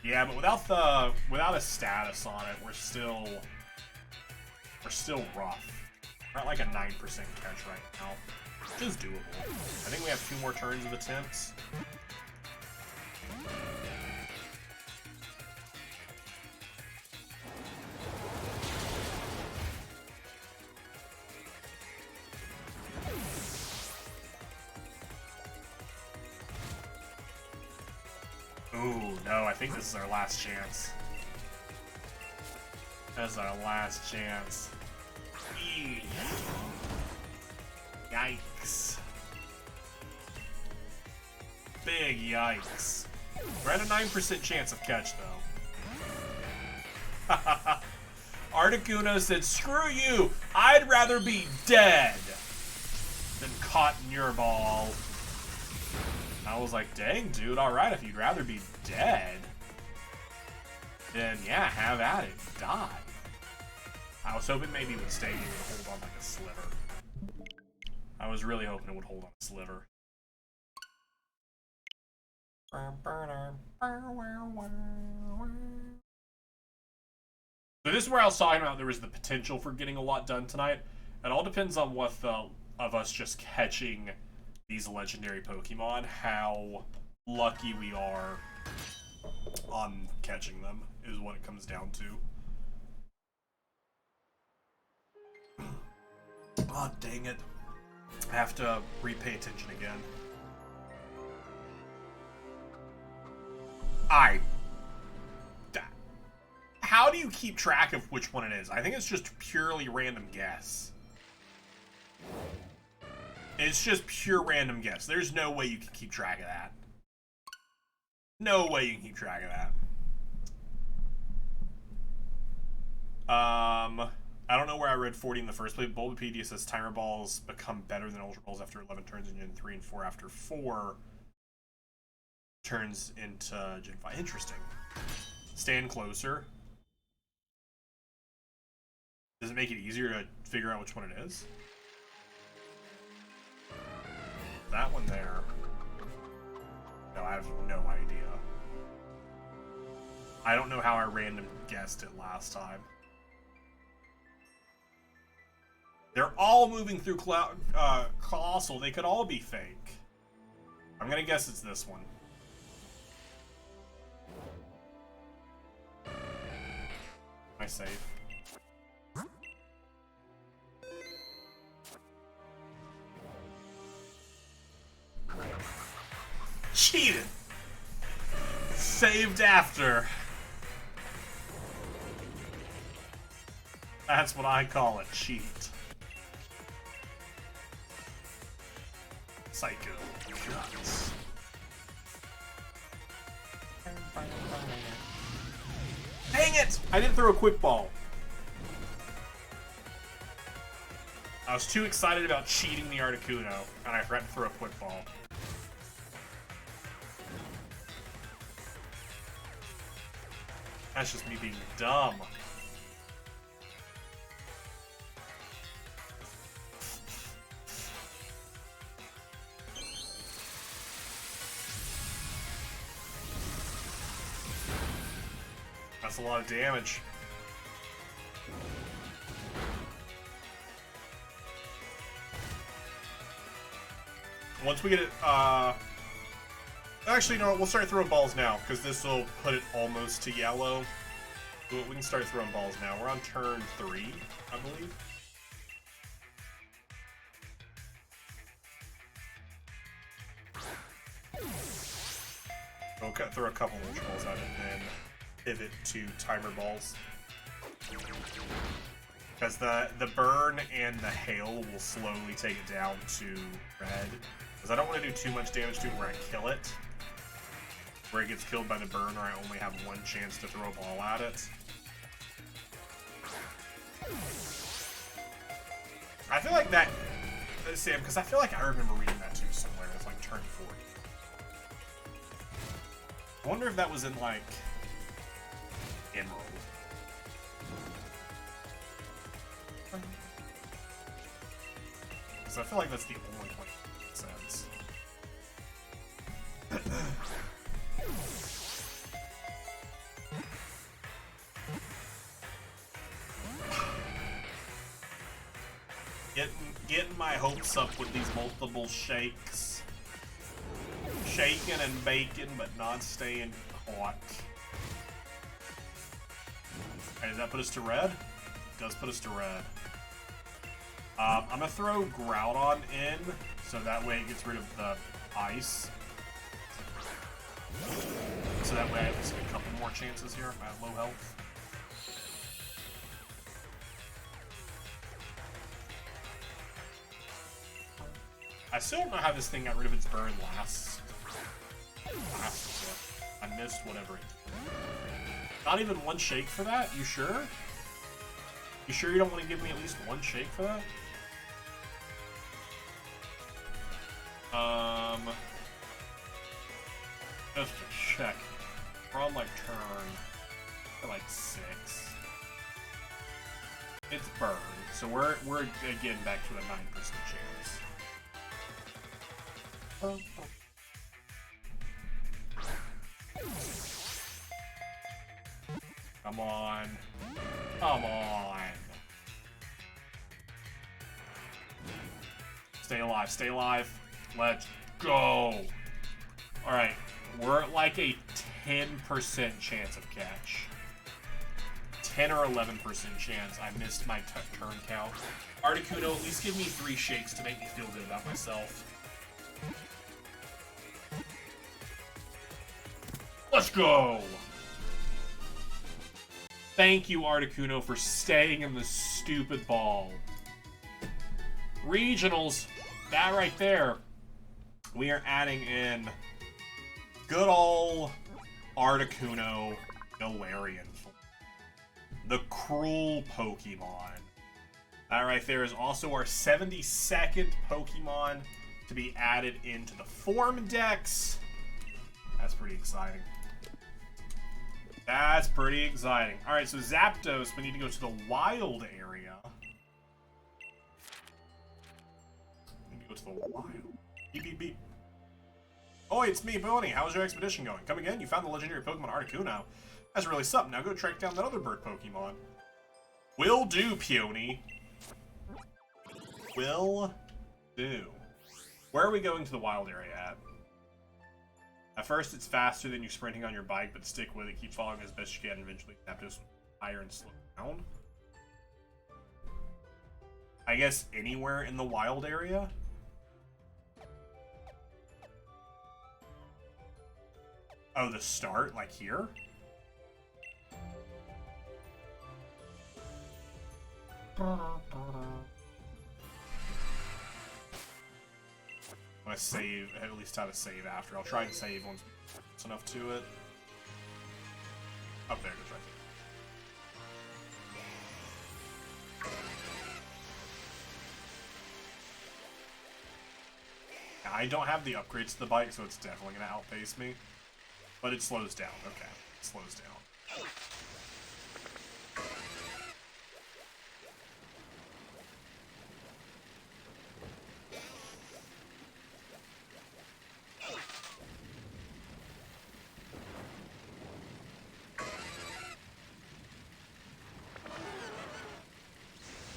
[SPEAKER 1] Yeah, but without a status on it, we're still rough. We're at like a 9% catch right now, which is doable. I think we have 2 more turns of attempts. Ooh, no, I think this is our last chance. That's our last chance. Yikes. Big yikes. We're at a 9% chance of catch, though. Articuno said, screw you! I'd rather be dead than caught in your ball. I was like, dang, dude, alright, if you'd rather be dead, then yeah, have at it. Die. I was hoping maybe it would stay here and hold on like a sliver. I was really hoping it would hold on a sliver. So this is where I was talking about there was the potential for getting a lot done tonight. It all depends on what of us just catching these legendary Pokemon, how lucky we are on catching them, is what it comes down to. Oh, dang it. I have to repay attention again. How do you keep track of which one it is? I think it's just purely random guess. It's just pure random guess. There's no way you can keep track of that. No way you can keep track of that. I don't know where I read 40 in the first place. Bulbapedia says Timer Balls become better than Ultra Balls after 11 turns in Gen 3 and 4 after 4 turns into Gen 5. Interesting. Stand closer. Does it make it easier to figure out which one it is? That one there. No, I have no idea. I don't know how I random guessed it last time. They're all moving through Colossal. They could all be fake. I'm gonna guess it's this one. Am I safe? Cheated! Saved after. That's what I call a cheat. Psycho guts. Dang it! I didn't throw a quick ball. I was too excited about cheating the Articuno, and I forgot to throw a quick ball. That's just me being dumb. That's a lot of damage. Once we get it, actually, no, we'll start throwing balls now, because this will put it almost to yellow. We can start throwing balls now. We're on turn 3, I believe. We'll throw a couple Ultra Balls at it and then pivot to Timer Balls. Because the burn and the hail will slowly take it down to red. Because I don't want to do too much damage to it where I kill it. Where it gets killed by the burn, or I only have one chance to throw a ball at it. I feel like that, Sam, because I feel like I remember reading that too somewhere. It's like turn 40. I wonder if that was in like Emerald. Because I feel like that's the only way it makes sense. Getting my hopes up with these multiple shakes. Shaking and baking, but not staying caught. Okay, does that put us to red? It does put us to red. I'm gonna throw Groudon in, so that way it gets rid of the ice. So that way I have a couple more chances here if I have low health. I still don't know how this thing got rid of its burn last. I missed whatever it did. Not even one shake for that? You sure? You sure you don't want to give me at least one shake for that? Just to check. We're on like turn for like 6. It's burned, so we're again back to a 9% chance. Come on. Come on. Stay alive, stay alive. Let's go. Alright, we're at like a 10% chance of catch. 10 or 11% chance. I missed my turn count. Articuno, at least give me 3 shakes to make me feel good about myself. Let's go! Thank you, Articuno, for staying in the stupid ball. Regionals, that right there. We are adding in good ol' Articuno Galarian. The cruel Pokemon. That right there is also our 72nd Pokemon to be added into the Form Dex. That's pretty exciting. That's pretty exciting. Alright, so Zapdos, we need to go to the wild area. We need to go to the wild. Beep, beep, beep. Oh, it's me, Bonnie. How's your expedition going? Come again? You found the legendary Pokemon Articuno. That's really something. Now go track down that other bird Pokemon. Will do, Peony. Will do. Where are we going to the wild area at? At first, it's faster than you sprinting on your bike, but stick with it. Keep following as best you can. Eventually, Zapdos will higher and slow down. I guess anywhere in the wild area? Oh, the start? Like here? I'm gonna save, at least have a save after. I'll try and save once it's enough to it. Up there, it is right there. I don't have the upgrades to the bike, so it's definitely gonna outpace me. But it slows down. Okay, it slows down.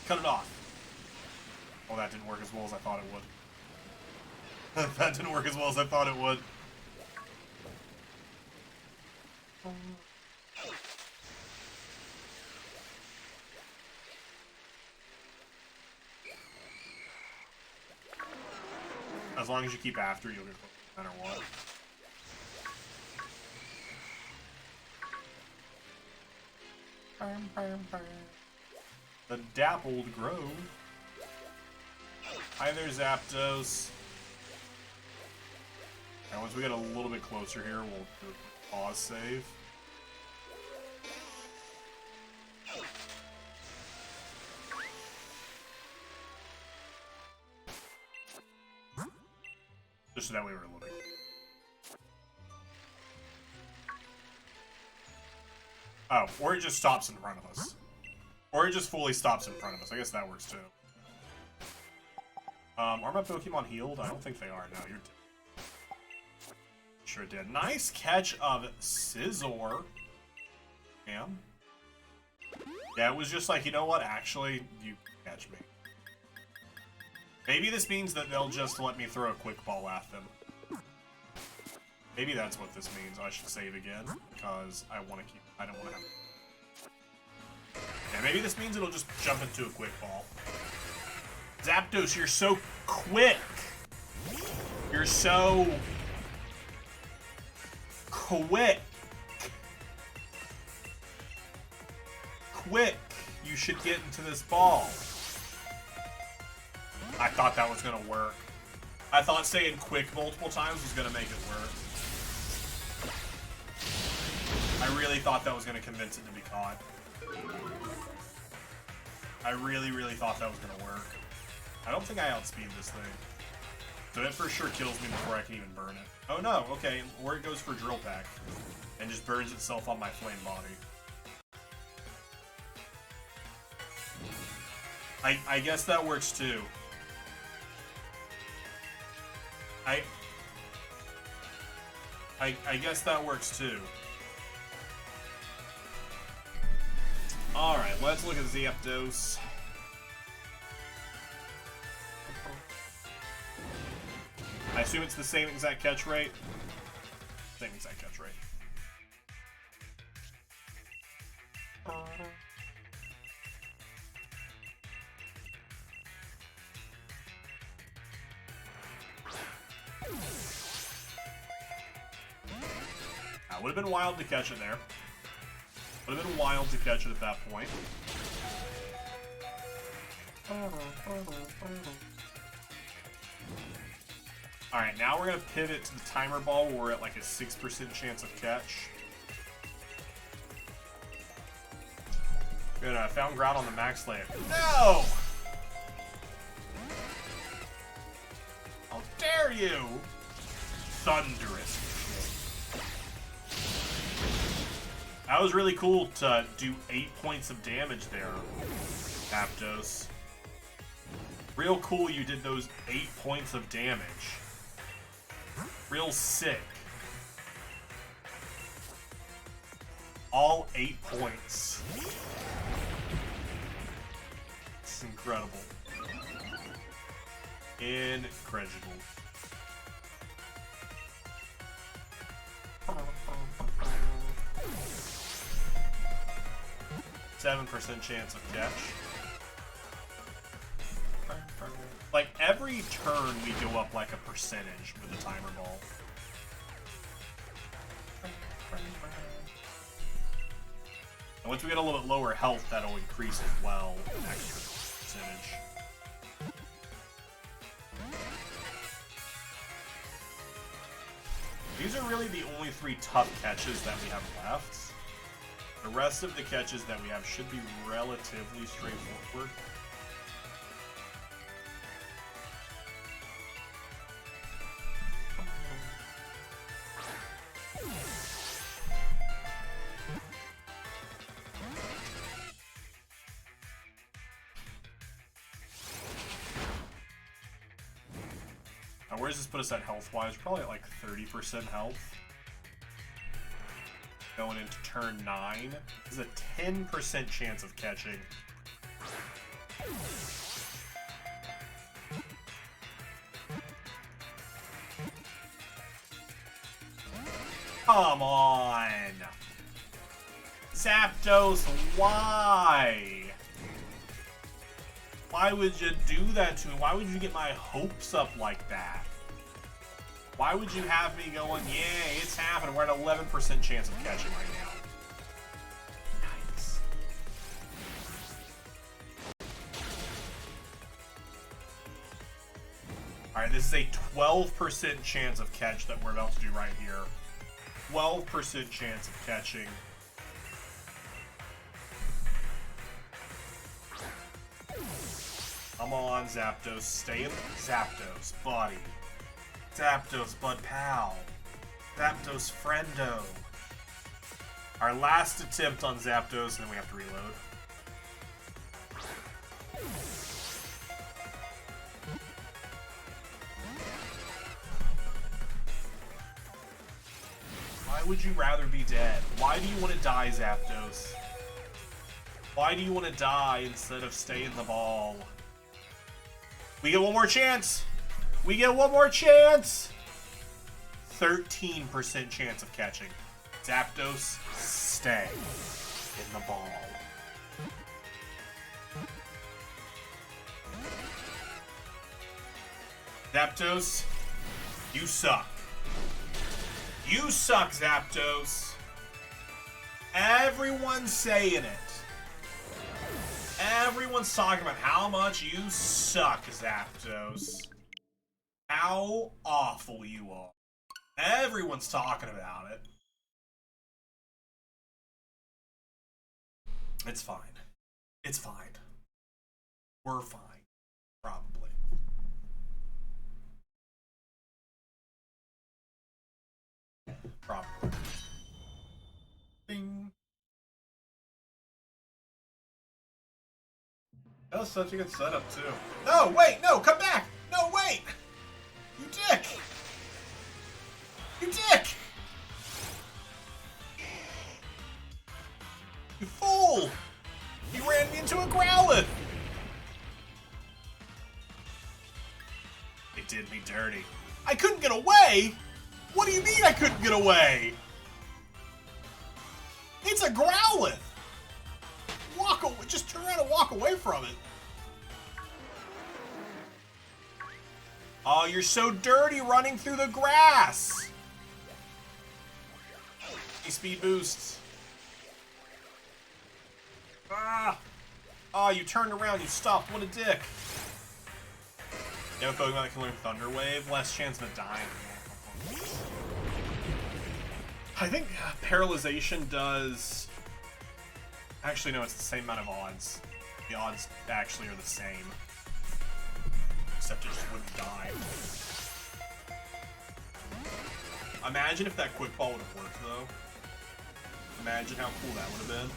[SPEAKER 1] Cut it off. Well, that didn't work as well as I thought it would. That didn't work as well as I thought it would. As long as you keep after, you'll get no matter what. The Dappled Grove. Hi there, Zapdos. And once we get a little bit closer here, we'll do a pause save. Just so that way we're a little bit. Oh, or it just stops in front of us. Or it just fully stops in front of us. I guess that works too. Are my Pokemon healed? I don't think they are. No, you're dead. Sure did. Nice catch of Scizor. Damn. Yeah, it was just like, you know what? Actually, you catch me. Maybe this means that they'll just let me throw a quick ball at them. Maybe that's what this means. I should save again, because I want to keep... I don't want to have... Yeah, maybe this means it'll just jump into a quick ball. Zapdos, you're so quick! You're so... quick! Quick! You should get into this ball. I thought that was gonna work. I thought saying quick multiple times was gonna make it work. I really thought that was gonna convince it to be caught. I really, really thought that was gonna work. I don't think I outspeed this thing. So it for sure kills me before I can even burn it. Oh no, okay, or it goes for Drill Pack. And just burns itself on my flame body. I guess that works too. I guess that works too. Alright, let's look at Zapdos. I assume it's the same exact catch rate. Same exact catch rate. Would have been wild to catch it there. Would have been wild to catch it at that point. Alright, now we're going to pivot to the timer ball where we're at like a 6% chance of catch. Good, found ground on the max layer. No! How dare you! Thunderous. That was really cool to do 8 points of damage there, Zapdos. Real cool you did those 8 points of damage. Real sick. All 8 points. It's incredible. Incredible. 7% chance of catch. Like, every turn we go up like a percentage with the timer ball. And once we get a little bit lower health, that'll increase as well, an extra percentage. These are really the only 3 tough catches that we have left. The rest of the catches that we have should be relatively straightforward. Now, where does this put us at health-wise? Probably at like 30% health. Going into turn 9. This is a 10% chance of catching. Come on! Zapdos, why? Why would you do that to me? Why would you get my hopes up like that? Why would you have me going, yeah, it's happening. We're at 11% chance of catching right now. Nice. Alright, this is a 12% chance of catch that we're about to do right here. 12% chance of catching. Come on, Zapdos. Stay in Zapdos, buddy. Zapdos, bud pal. Zapdos, friendo. Our last attempt on Zapdos, and then we have to reload. Why would you rather be dead? Why do you want to die, Zapdos? Why do you want to die instead of stay in the ball? We get one more chance! We get one more chance! 13% chance of catching. Zapdos, stay in the ball. Zapdos, you suck. You suck, Zapdos. Everyone's saying it. Everyone's talking about how much you suck, Zapdos. How how awful you are. Everyone's talking about it. It's fine. It's fine. We're fine. Probably. Probably. Ding. That was such a good setup, too. No, wait, no, come back! No, wait! You dick! You dick! You fool! You ran me into a Growlithe! It did me dirty. I couldn't get away? What do you mean I couldn't get away? It's a Growlithe! Walk away, just turn around and walk away from it. Oh, you're so dirty running through the grass! Speed boosts. Ah! Oh, you turned around, you stopped. What a dick. You have a Pokemon that can learn Thunder Wave, less chance of it dying. I think Paralyzation does... Actually, no, it's the same amount of odds. The odds actually are the same. Except it just wouldn't die. Imagine if that Quick Ball would have worked, though. Imagine how cool that would have been.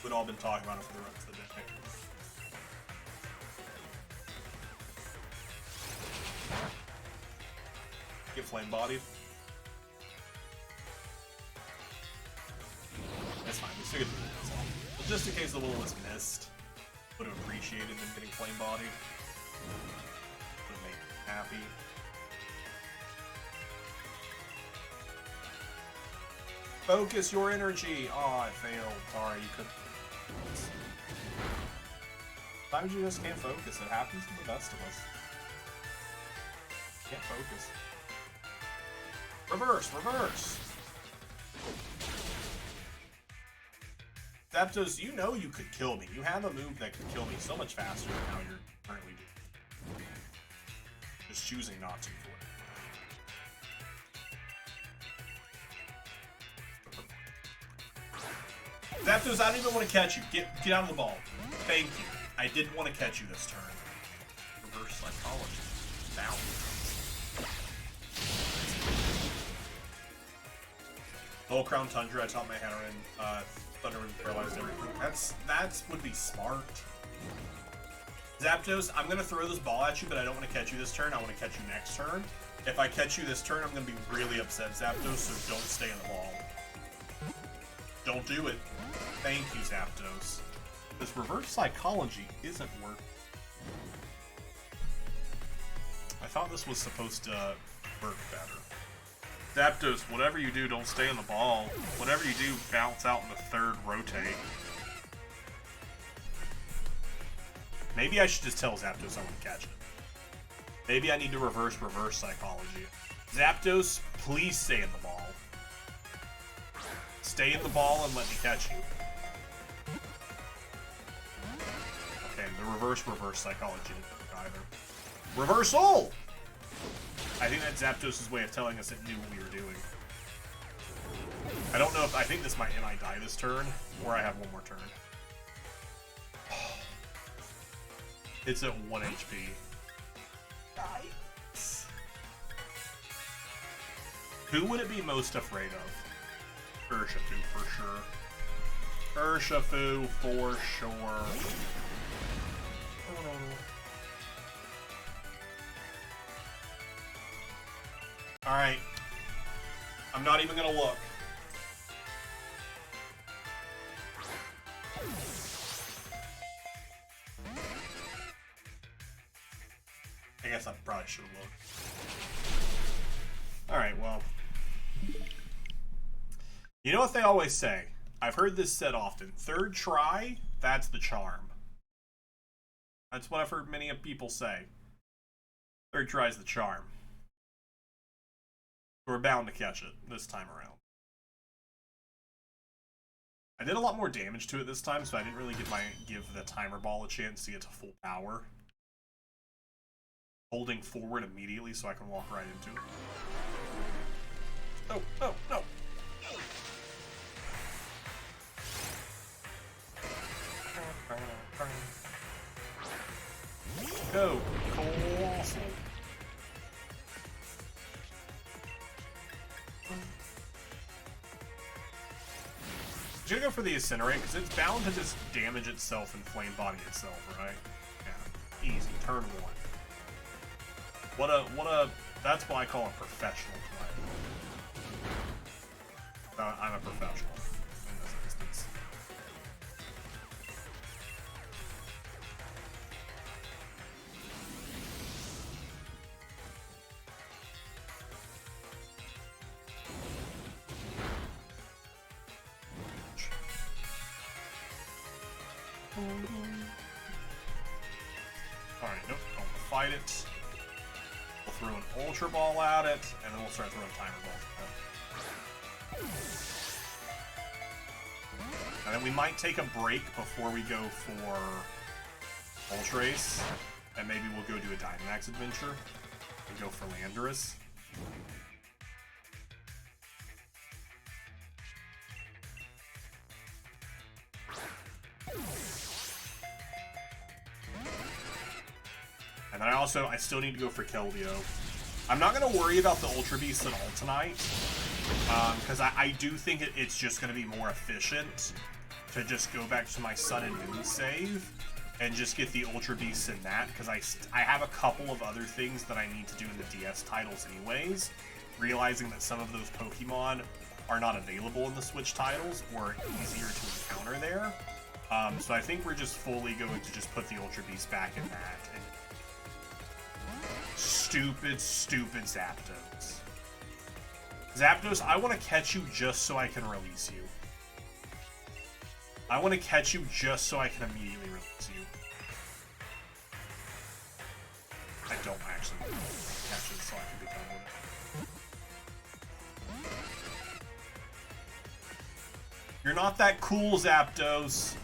[SPEAKER 1] We'd all been talking about it for the rest of the day. Get flame bodied. That's fine, we still get the result. But just in case the little was missed, would have appreciated them getting flame bodied. Would have made me happy. Focus your energy! Oh, I failed. Sorry, you could. Sometimes you just can't focus. It happens to the best of us. Can't focus. Reverse! Reverse! Zapdos, you know you could kill me. You have a move that could kill me so much faster than how you're currently doing. Just choosing not to for it. Zapdos, I don't even want to catch you. Get out of the ball. Thank you. I didn't want to catch you this turn. Reverse psychology. Down. Whole Crown Tundra, I taught my Hatterin, Thunder and paralyzed everything. That's would be smart. Zapdos, I'm gonna throw this ball at you, but I don't want to catch you this turn. I want to catch you next turn. If I catch you this turn, I'm gonna be really upset, Zapdos. So don't stay in the ball. Don't do it. Thank you, Zapdos. This reverse psychology isn't working. I thought this was supposed to work better. Zapdos, whatever you do, don't stay in the ball. Whatever you do, bounce out in the third rotate. Maybe I should just tell Zapdos I want to catch it. Maybe I need to reverse psychology. Zapdos, please stay in the ball. Stay in the ball and let me catch you. Okay, the reverse psychology didn't work either. Reversal! I think that's Zapdos' way of telling us it knew what we were doing. I don't know if... I think this might die this turn, or I have one more turn. It's at 1 HP. Nice. Who would it be most afraid of? Urshifu, for sure. Urshifu, for sure. Alright. I'm not even gonna look. I guess I probably should have looked. Alright, well. You know what they always say? I've heard this said often. Third try, that's the charm. That's what I've heard many people say. Third try's the charm. We're bound to catch it this time around. I did a lot more damage to it this time, so I didn't really give the timer ball a chance to get to full power. holding forward immediately so I can walk right into it. Oh, oh, no. Go, Colossal. I'm gonna go for the Incinerate because it's bound to just damage itself and flame body itself, right? Yeah, easy. Turn one. What a. That's what I call a professional play. I'm a professional in this instance. Alright, nope, don't fight it. We'll throw an Ultra Ball at it, and then we'll start throwing Timer Balls at it. And then we might take a break before we go for Ultra Ace, and maybe we'll go do a Dynamax adventure, and go for Landorus. And then I still need to go for Keldeo. I'm not going to worry about the Ultra Beast at all tonight, because I do think it's just going to be more efficient to just go back to my Sun and Moon save and just get the Ultra Beasts in that, because I have a couple of other things that I need to do in the DS titles anyways, realizing that some of those Pokemon are not available in the Switch titles or easier to encounter there. So I think we're just fully going to just put the Ultra Beast back in that. And stupid Zapdos. Zapdos, I want to catch you just so I can release you. I want to catch you just so I can immediately release you. I don't actually want to catch it so I can be done with it. You're not that cool, Zapdos.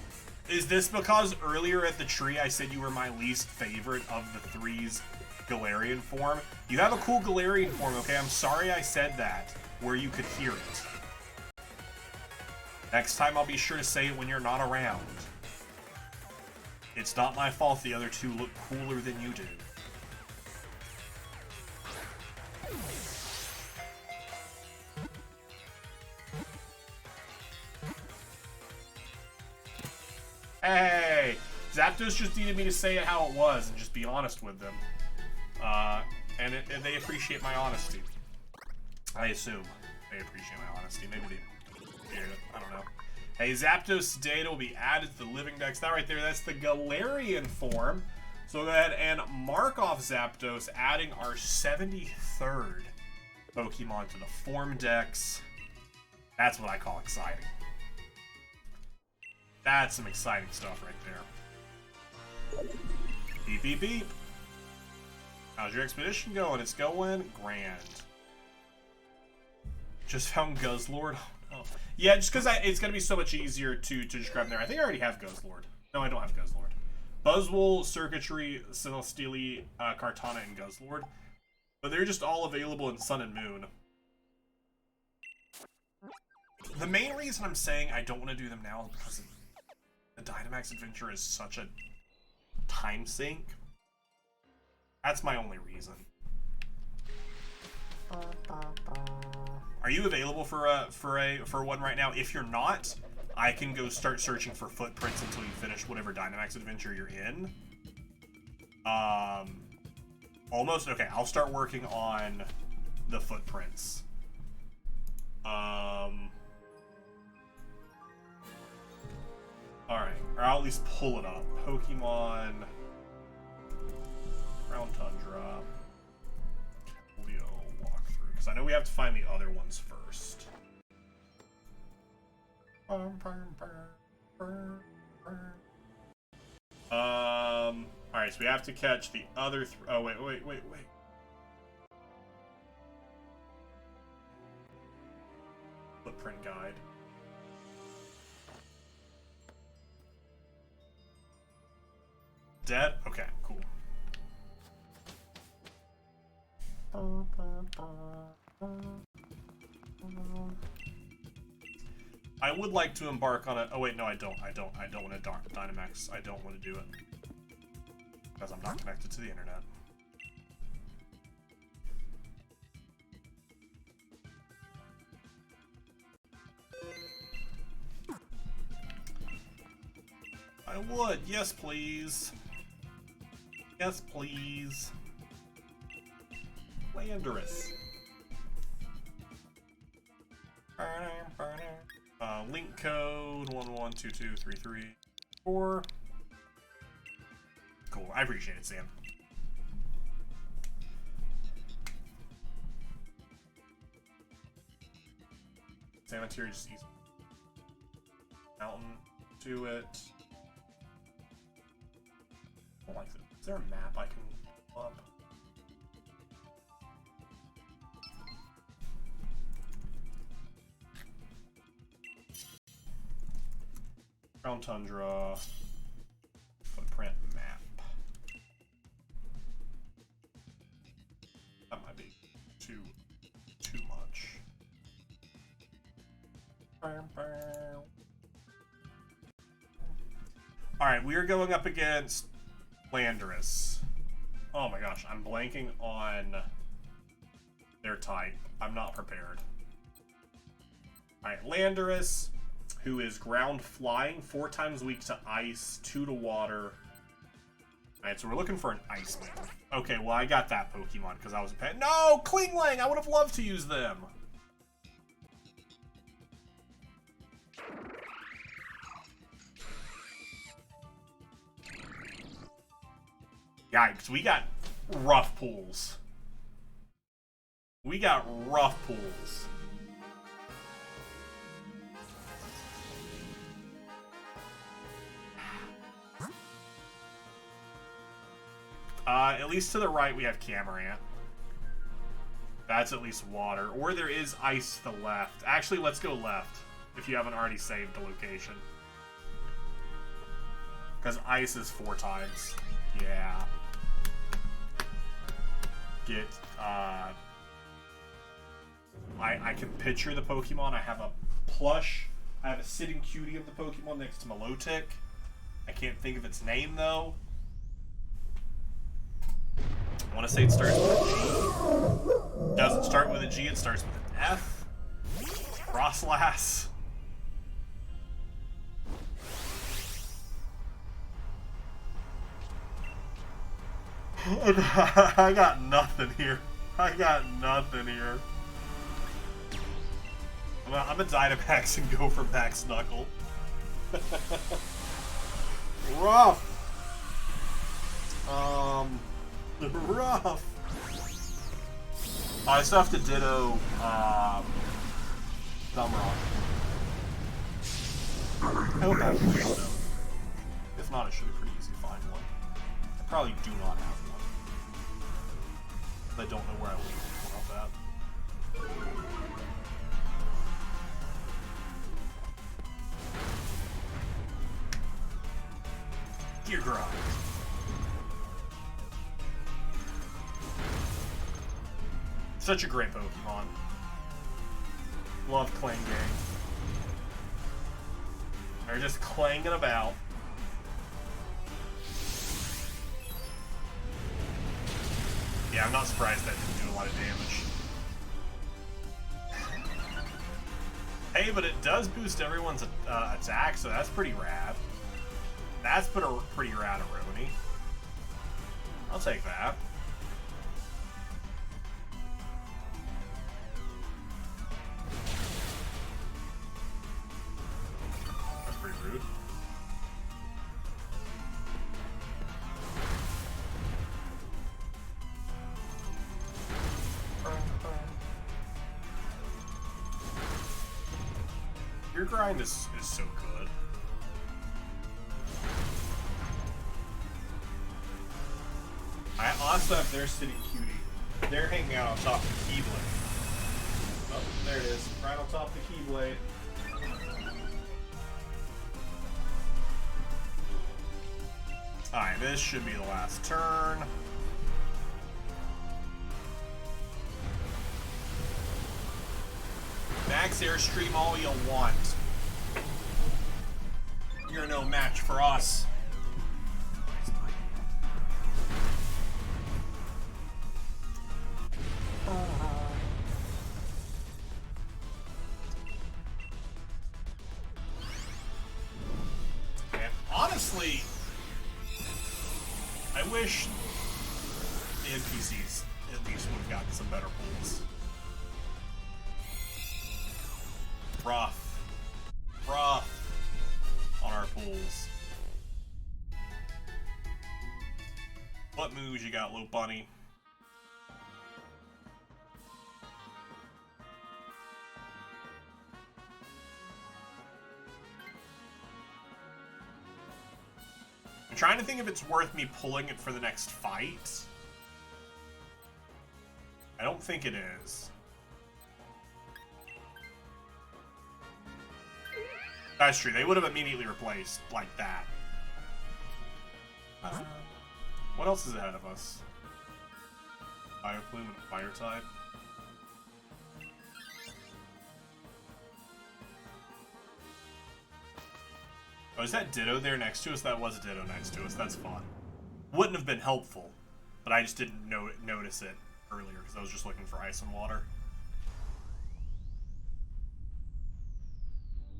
[SPEAKER 1] Is this because earlier at the tree I said you were my least favorite of the three's Galarian form? You have a cool Galarian form, okay? I'm sorry I said that where you could hear it. Next time I'll be sure to say it when you're not around. It's not my fault the other two look cooler than you do. Hey! Zapdos just needed me to say it how it was and just be honest with them. And they appreciate my honesty. I assume they appreciate my honesty. Maybe they hear it. I don't know. Hey, Zapdos data will be added to the Living Dex. That right there, that's the Galarian form. So we'll go ahead and mark off Zapdos, adding our 73rd Pokemon to the Form Dex. That's what I call exciting. That's some exciting stuff right there. Beep, beep, beep. How's your expedition going? It's going grand. Just found Guzzlord. Oh, no. Yeah, just because it's going to be so much easier to just grab there. I think I already have Guzzlord. No, I don't have Guzzlord. Buzzwole, Circuitry, Sinistili, Kartana, and Guzzlord. But they're just all available in Sun and Moon. The main reason I'm saying I don't want to do them now is because the Dynamax Adventure is such a time sink. That's my only reason. Are you available for one right now? If you're not, I can go start searching for footprints until you finish whatever Dynamax Adventure you're in. Almost okay. I'll start working on the footprints. All right, or I'll at least pull it up. Pokemon. Ground Tundra. Keldeo walkthrough. Because I know we have to find the other ones first. Alright, so we have to catch the other oh, wait. Footprint guide. Dead? Okay, cool. I would like to embark on a... Oh, wait, no, I don't. I don't want to Dynamax. I don't want to do it. Because I'm not connected to the internet. I would. Yes, please. Yes, please. Landorus. Link code 11223334. Cool. I appreciate it, Sam. Sanitary just easy. Mountain to it. I don't like this. Is there a map I can pull up? Crown Tundra. Footprint map. That might be too much. Alright, we are going up against Landorus. Oh my gosh, I'm blanking on their type. I'm not prepared. Alright, Landorus, who is ground flying, 4 times weak to ice, 2 to water. Alright, so we're looking for an ice move. Okay, well I got that Pokemon because I was a pet. No! Klinglang! I would have loved to use them! Yikes, we got rough pools. We got rough pools. At least to the right we have Camarant. That's at least water. Or there is ice to the left. Actually, let's go left, if you haven't already saved the location. Because ice is 4 times. Yeah. Get, I can picture the Pokemon. I have a plush. I have a sitting cutie of the Pokemon next to Milotic. I can't think of its name, though. I want to say it starts with a G. Doesn't start with a G, it starts with an F. Frostlass. I got nothing here. I got nothing here. I'm a Dynamax and go for Max Knuckle. Rough. Rough. I still have to ditto Dumrock. I hope I have one, though. If not, it should be pretty easy to find one. I probably do not have one. I don't know where I leave one off that. Gear Grind. Such a great Pokemon. Love Klinglang. They're just clanging about. Yeah, I'm not surprised that didn't do a lot of damage. Hey, but it does boost everyone's attack, so that's pretty rad. That's pretty rad, Aroni. I'll take that. That's pretty rude. Your grind is so good. I also have their City Cutie. They're hanging out on top of the Keyblade. Oh, there it is. Right on top of the Keyblade. Alright, this should be the last turn. Dynamax Airstream all you want. You're no match for us. And honestly, I wish the NPCs at least would have gotten some better pulls. Rough on our pulls. What moves you got, little bunny? I'm trying to think if it's worth me pulling it for the next fight. I don't think it is. That's true. They would have immediately replaced like that. What else is ahead of us? Fire Plume and a Fire type. Oh, is that Ditto there next to us? That was a Ditto next to us. That's fun. Wouldn't have been helpful, but I just didn't notice it earlier because I was just looking for ice and water.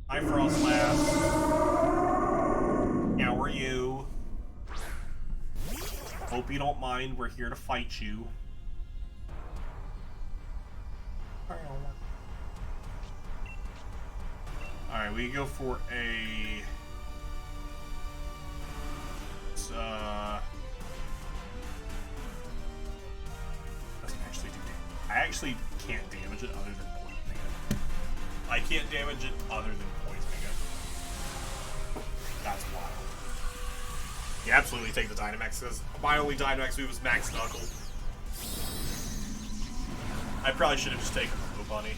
[SPEAKER 1] Hi, Frostlass. How are you? Hope you don't mind. We're here to fight you. Alright, we go for a... doesn't actually do damage. I actually can't damage it other than poisoning it. I can't damage it other than poisoning it. That's wild. You absolutely take the Dynamax, because my only Dynamax move is Max Knuckle. I probably should have just taken the Bunny.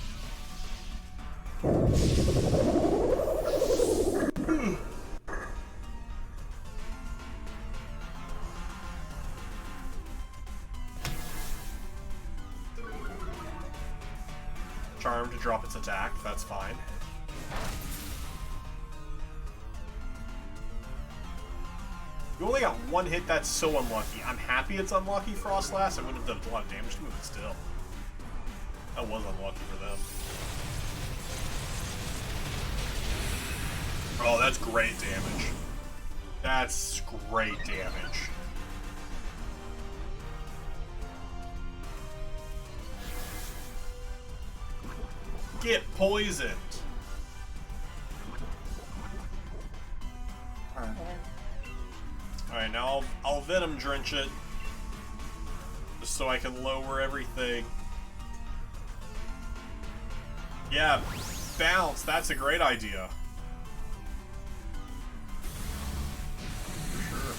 [SPEAKER 1] Charm to drop its attack, that's fine. You only got one hit, that's so unlucky. I'm happy it's unlucky, Frostlass. I wouldn't have done a lot of damage to move it still. That was unlucky for them. Oh, that's great damage. That's great damage. Get poisoned. Alright, now I'll Venom Drench it. Just so I can lower everything. Yeah, bounce. That's a great idea. Sure.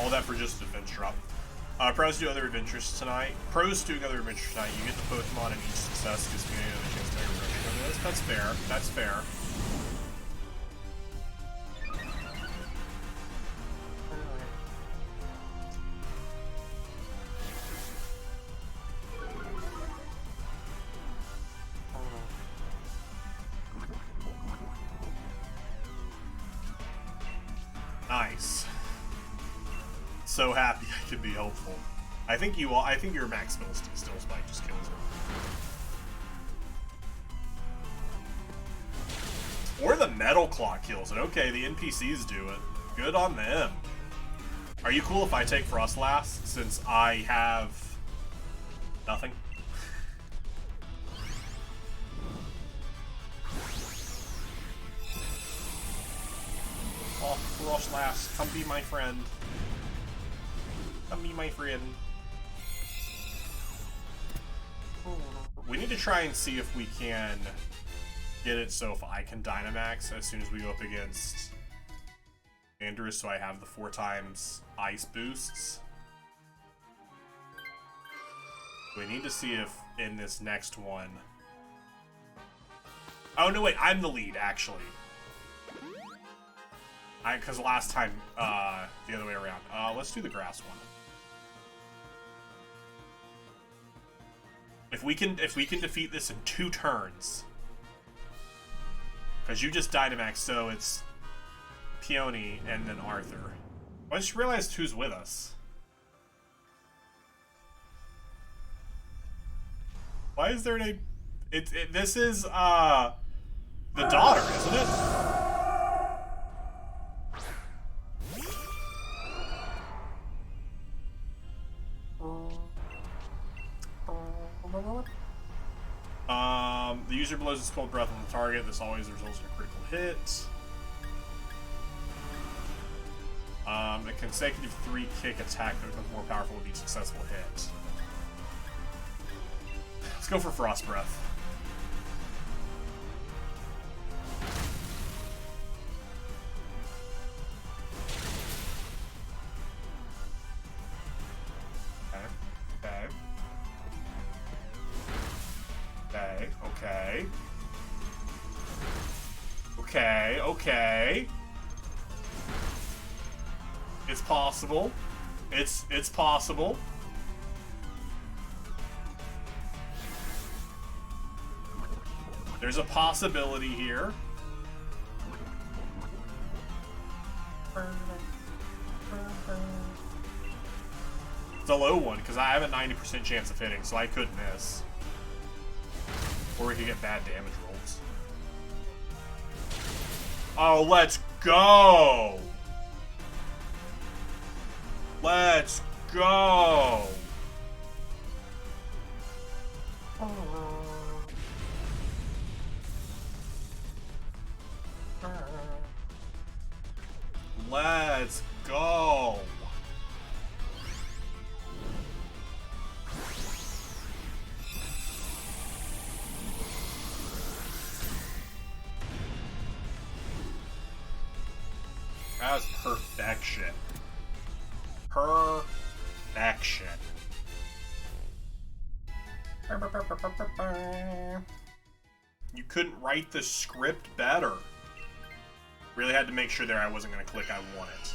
[SPEAKER 1] All that for just a defense drop. Pros do other adventures tonight. Pros doing other adventures tonight. You get the Pokemon and each success gives me another chance to take a rotation on this. That's fair. That's fair. Nice. So happy I could be helpful. I think you all. I think your max still spike just kills it. Or the Metal Claw kills it. Okay, the NPCs do it. Good on them. Are you cool if I take Frostlass since I have nothing? Oh, Frostlass, come be my friend. Come be my friend. We need to try and see if we can get it so if I can Dynamax as soon as we go up against Andrews, so I have the 4 times ice boosts. We need to see if in this next one... Oh, no, wait, I'm the lead, actually. Because last time, the other way around. Let's do the grass one. If we can defeat this in 2 turns. Because you just Dynamax, so it's Peony and then Arthur. I just realized who's with us. Why is there a... This is, the daughter, isn't it? The user blows his cold breath on the target. This always results in a critical hit. A consecutive 3-kick attack that becomes more powerful with each successful hit. Let's go for Frost Breath. Okay. It's possible. It's possible. There's a possibility here. It's a low one, because I have a 90% chance of hitting, so I could miss. Or we could get bad damage rolls. Oh, let's go! Let's go! Let's go! That was perfection. Perfection. You couldn't write the script better. Really had to make sure there I wasn't going to click I want it.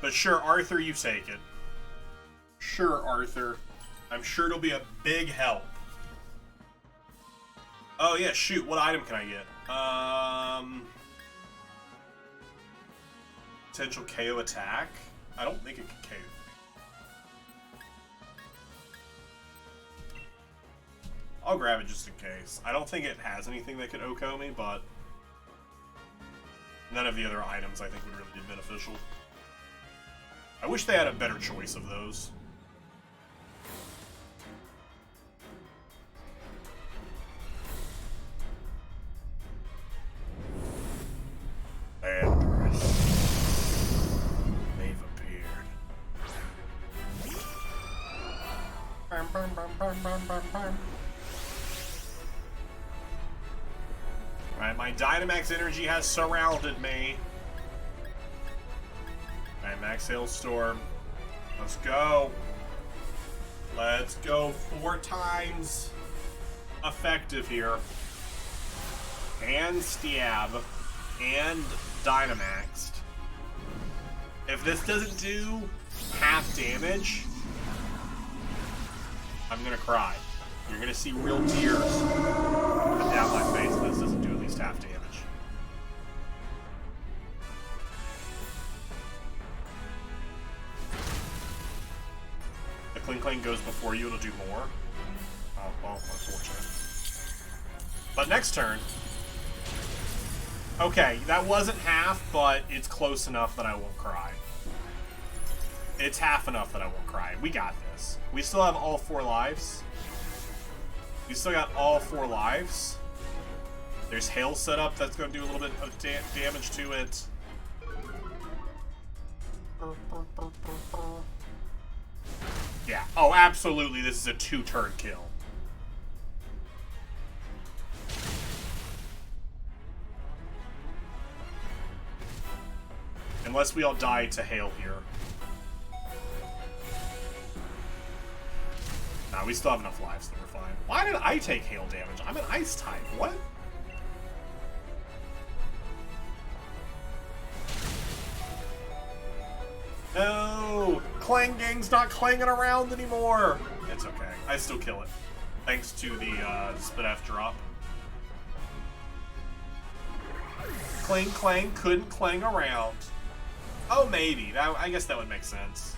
[SPEAKER 1] But sure, Arthur, you take it. Sure, Arthur. I'm sure it'll be a big help. Oh, yeah, shoot. What item can I get? Potential KO attack? I don't think it can KO. I'll grab it just in case. I don't think it has anything that could OHKO me, but none of the other items I think would really be beneficial. I wish they had a better choice of those. They've appeared. Alright, my Dynamax energy has surrounded me. Alright, Max Hailstorm. Let's go. Let's go 4 times effective here. And Stab. And Dynamaxed. If this doesn't do half damage, I'm gonna cry. You're gonna see real tears coming down my face if this doesn't do at least half damage. The Kling Kling goes before you, it'll do more. Oh, well, unfortunate. But next turn... Okay, that wasn't half, but it's close enough that I won't cry. It's half enough that I won't cry. We got this. We still have all 4 lives. We still got all 4 lives. There's Hail set up that's going to do a little bit of damage to it. Yeah. Oh, absolutely. This is a 2-turn kill. Unless we all die to Hail here. Nah, we still have enough lives that we're fine. Why did I take Hail damage? I'm an Ice type. What? No! Clanging's not clanging around anymore! It's okay. I still kill it. Thanks to the spit F drop. Clang clang couldn't clang around. Oh, maybe. I guess that would make sense.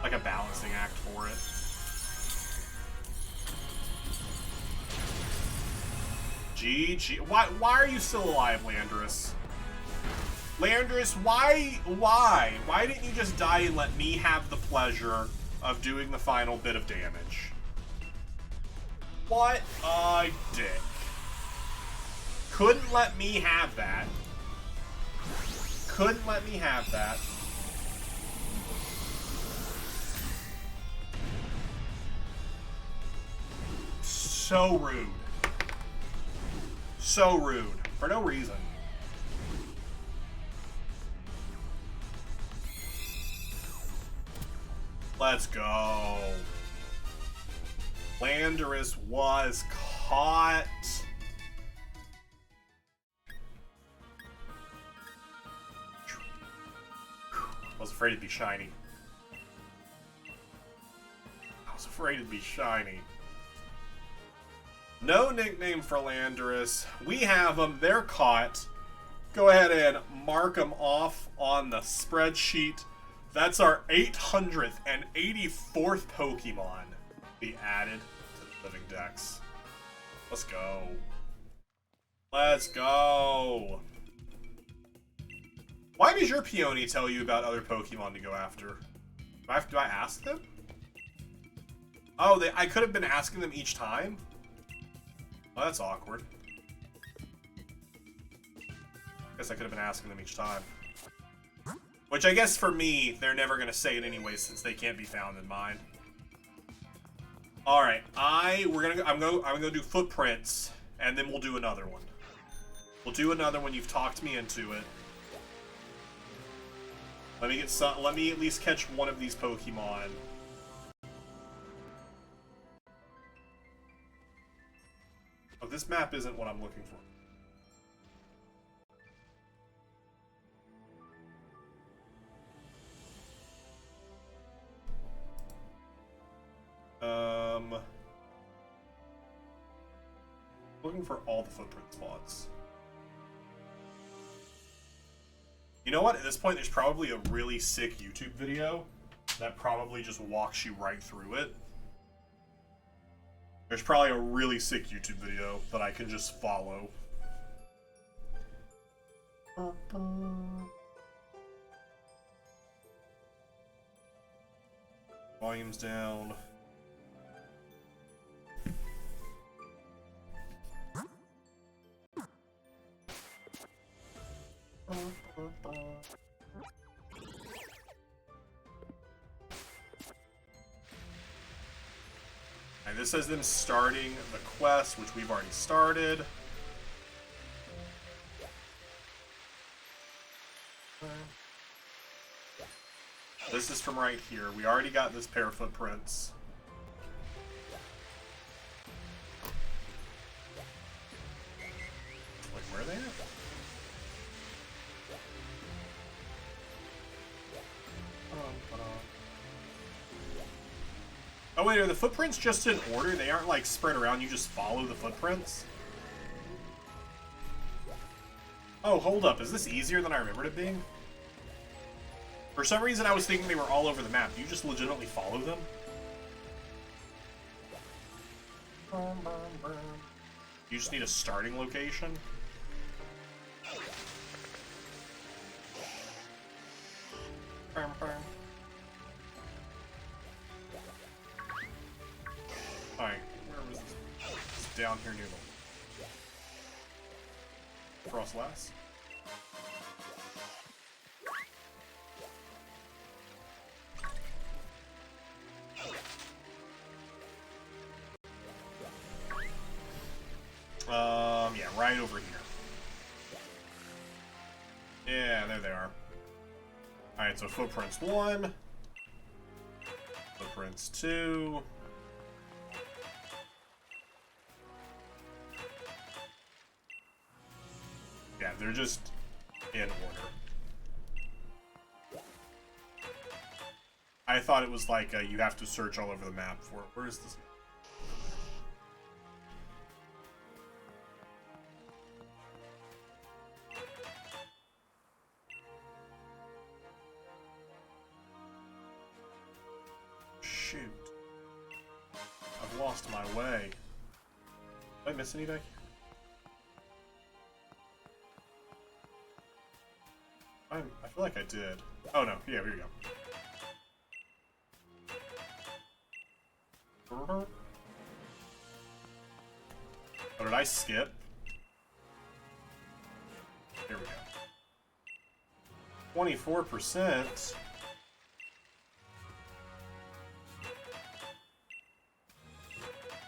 [SPEAKER 1] Like a balancing act for it. GG. Why are you still alive, Landorus? Landorus, why? Why didn't you just die and let me have the pleasure of doing the final bit of damage? What a dick. Couldn't let me have that. Couldn't let me have that. So rude. So rude. For no reason. Let's go. Landorus was caught. I was afraid it'd be shiny. I was afraid it'd be shiny. No nickname for Landorus. We have them. They're caught. Go ahead and mark them off on the spreadsheet. That's our 884th Pokemon be added to the Living Dex. Let's go. Let's go. Why does your Peony tell you about other Pokemon to go after? Do I ask them? Oh, I could have been asking them each time? Oh, that's awkward. Guess I could have been asking them each time. Which I guess for me, they're never gonna say it anyway since they can't be found in mine. All right, I'm gonna do footprints, and then we'll do another one. We'll do another one. You've talked me into it. Let me at least catch one of these Pokemon. Oh, this map isn't what I'm looking for. Looking for all the footprint spots. You know what? At this point, there's probably a really sick YouTube video that probably just walks you right through it. There's probably a really sick YouTube video that I can just follow. Volume's down. And this has them starting the quest, which we've already started. This is from right here. We already got this pair of footprints. Like, where are they at? Oh wait, are the footprints just in order? They aren't like spread around, you just follow the footprints? Oh, hold up, is this easier than I remembered it being? For some reason I was thinking they were all over the map. Do you just legitimately follow them? You just need a starting location? Alright, where was this? It's down here near the Frost Lass. Yeah, right over here. Yeah, there they are. Alright, so footprints 1. Footprints 2. Yeah, they're just in order. I thought it was like you have to search all over the map for it. Where is this? Shoot. I've lost my way. Did I miss anything? I feel like I did. Oh no, yeah, here we go. Oh, did I skip? Here we go. 24%.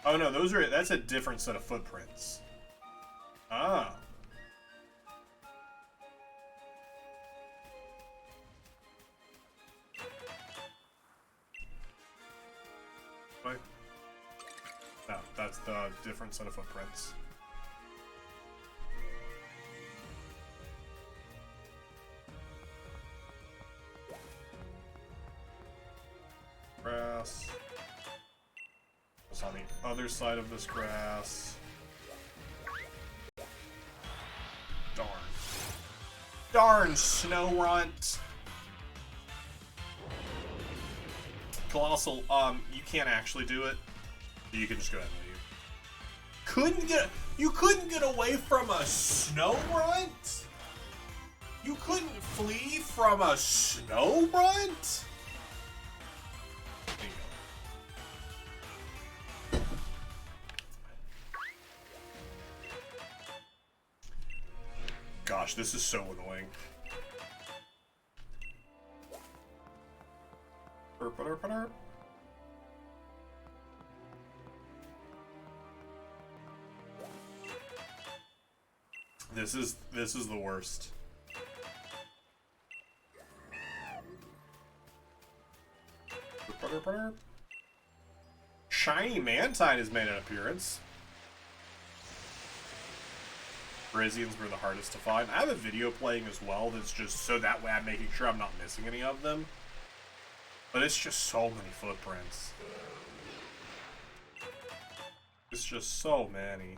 [SPEAKER 1] Oh no, that's a different set of footprints. Ah. Wait. No, that's the different set of footprints. Grass. What's on the other side of this grass? Darn. Darn, Snow Runt! Colossal, you can't actually do it. You can just go ahead and leave. You couldn't get away from a Snow Runt? You couldn't flee from a Snow Runt? Gosh, this is so annoying. This is the worst. Shiny Mantine has made an appearance. Brazians were the hardest to find. I have a video playing as well that's just so that way I'm making sure I'm not missing any of them. But it's just so many footprints. It's just so many.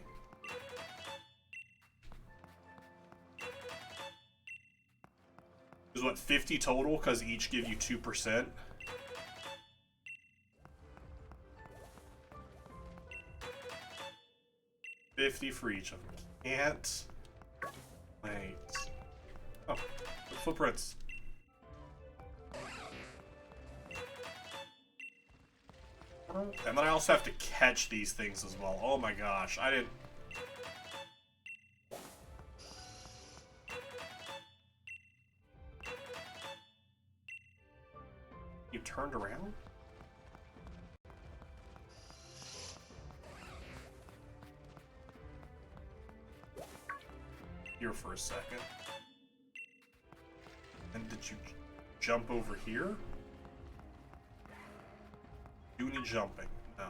[SPEAKER 1] There's what, 50 total because each give you 2%? $50 for each of them. Can't wait. Oh, the footprints. And then I also have to catch these things as well. Oh my gosh, I didn't... You turned around? Here for a second. And did you jump over here? Do any jumping? No.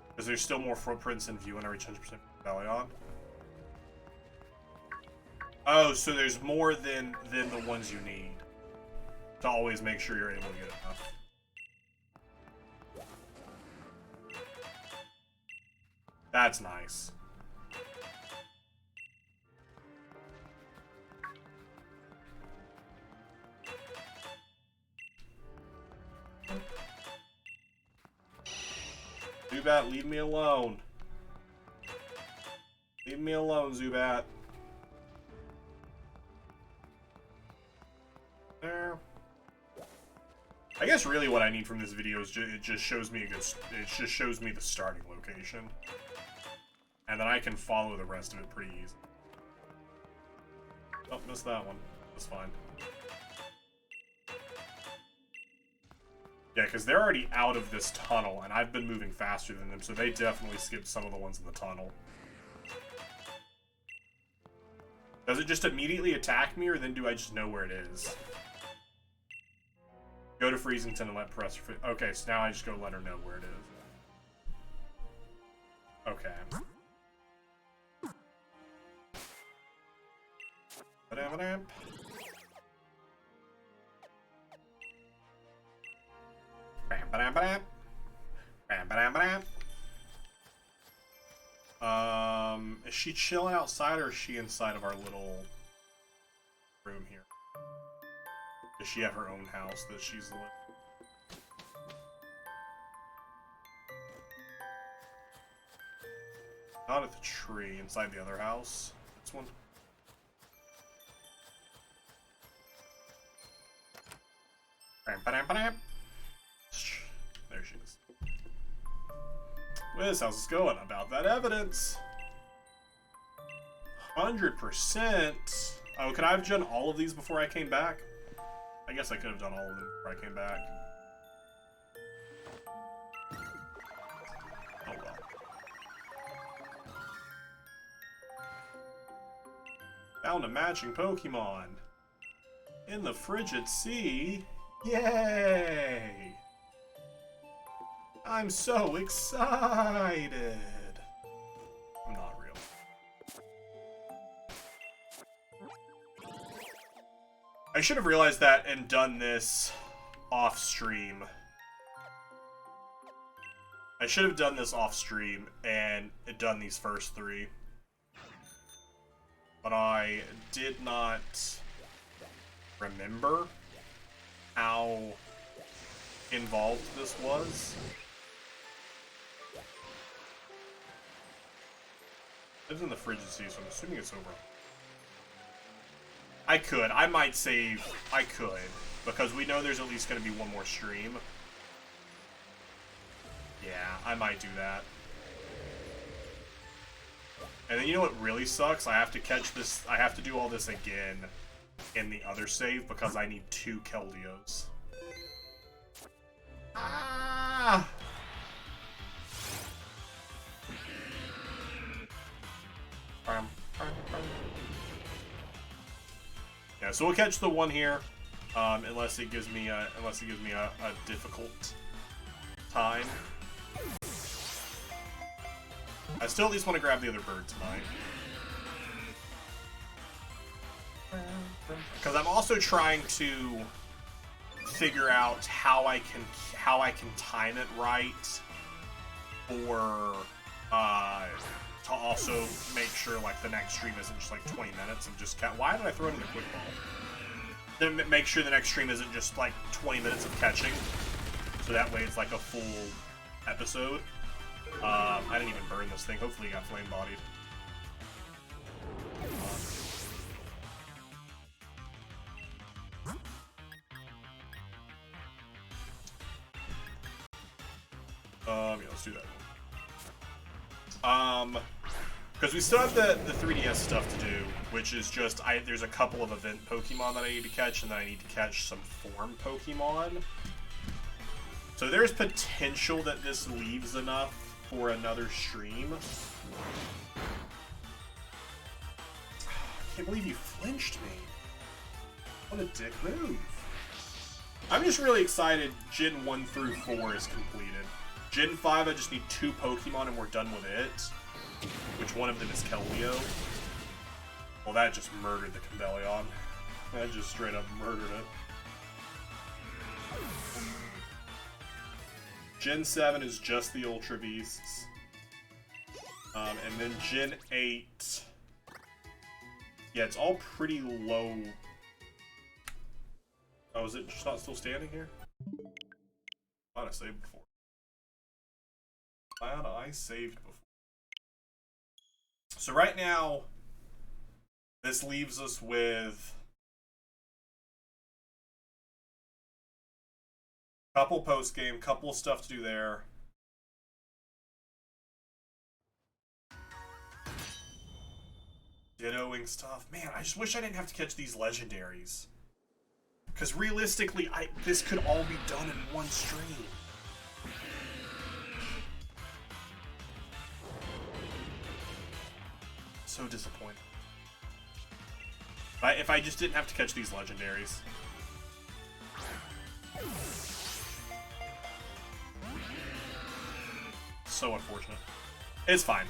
[SPEAKER 1] Because there's still more footprints in view when I reach 100% valley on. Oh, so there's more than the ones you need. To always make sure you're able to get enough. That's nice. Zubat, leave me alone. Leave me alone, Zubat. There. I guess really what I need from this video is it just shows me it just shows me the starting location, and then I can follow the rest of it pretty easy. Oh, missed that one. That's fine. Yeah, because they're already out of this tunnel, and I've been moving faster than them, so they definitely skipped some of the ones in the tunnel. Does it just immediately attack me, or then do I just know where it is? Go to Freezington and let Professor... Okay, so now I just go let her know where it is. Okay. Ba-dam-ba-dam. Is she chilling outside or is she inside of our little room here? Does she have her own house that she's living? Not at the tree, inside the other house. This one. There she is. Wiz, how's this going? About that evidence. 100%. Oh, could I have done all of these before I came back? I guess I could have done all of them before I came back. Oh well. Found a matching Pokemon. In the frigid sea. Yay! I'm so excited! I'm not real. I should have realized that and done this off stream. I should have done this off stream and done these first three. But I did not remember how involved this was. It's in the frigid sea, so I'm assuming it's over. I might save, I could, because we know there's at least going to be one more stream. Yeah, I might do that. And then you know what really sucks? I have to catch this, I have to do all this again in the other save because I need 2 Keldeos. Ah! Yeah, so we'll catch the one here, unless it gives me a difficult time. I still at least want to grab the other bird tonight. Because I'm also trying to figure out how I can time it right for to also make sure like the next stream isn't just like 20 minutes of just why did I throw it in a quick ball? Then make sure the next stream isn't just like 20 minutes of catching, so that way it's like a full episode. I didn't even burn this thing. Hopefully, it got flame bodied. Yeah, let's do that one. Because we still have the 3DS stuff to do, which is just, there's a couple of event Pokemon that I need to catch, and then I need to catch some form Pokemon. So there's potential that this leaves enough for another stream. I can't believe you flinched me. What a dick move. I'm just really excited Gen 1 through 4 is completed. Gen 5, I just need 2 Pokemon and we're done with it. Which one of them is Keldeo? Well, that just murdered the Cambellion. That just straight up murdered it. Gen 7 is just the Ultra Beasts. And then Gen 8... Yeah, it's all pretty low. Oh, is it just not still standing here? Glad I saved before. Glad I saved before. So right now, this leaves us with a couple post-game, couple of stuff to do there. Dittoing stuff. Man, I just wish I didn't have to catch these legendaries. Because realistically, this could all be done in one stream. So disappointed. If I just didn't have to catch these legendaries. So unfortunate. It's fine.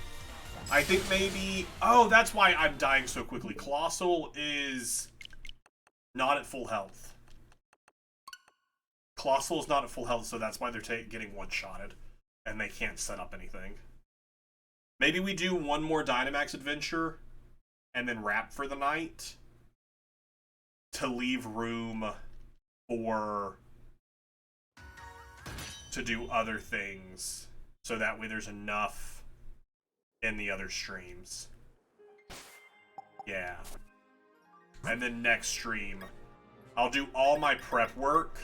[SPEAKER 1] I think maybe... Oh, that's why I'm dying so quickly. Colossal is not at full health. Colossal is not at full health, so that's why they're getting one-shotted. And they can't set up anything. Maybe we do one more Dynamax adventure and then wrap for the night to leave room for to do other things, so that way there's enough in the other streams. Yeah. And then next stream, I'll do all my prep work,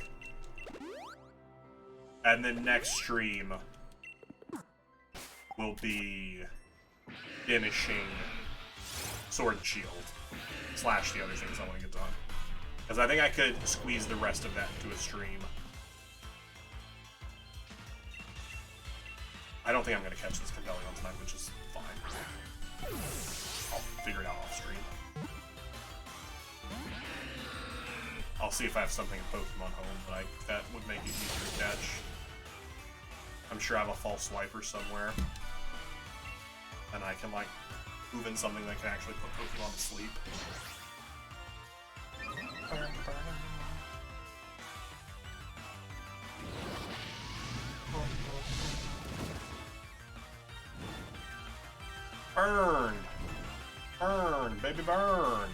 [SPEAKER 1] and then next stream will be finishing Sword and Shield / the other things I want to get done. Because I think I could squeeze the rest of that into a stream. I don't think I'm going to catch this Compellion tonight, which is fine. I'll figure it out off stream. I'll see if I have something in Pokemon Home that would make it easier to catch. I'm sure I have a false swiper somewhere. And I can, like, move in something that can actually put Pokemon to sleep. Burn! Burn, baby, burn!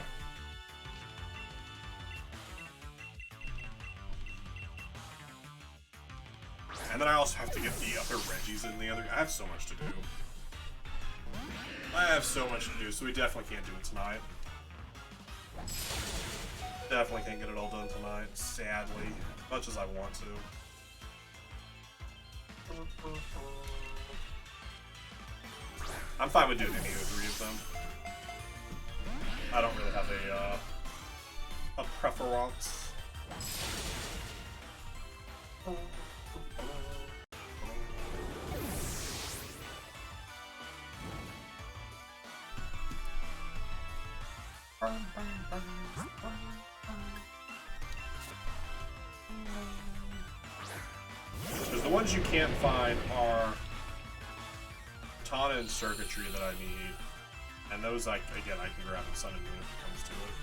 [SPEAKER 1] And then I also have to get the other Reggies in the other... I have so much to do. I have so much to do, so we definitely can't do it tonight. Definitely can't get it all done tonight, sadly. As much as I want to. I'm fine with doing any of the three of them. I don't really have a preference. Because the ones you can't find are Katana and Circuitry that I need, and those I can grab in Sun and Moon if it comes to it.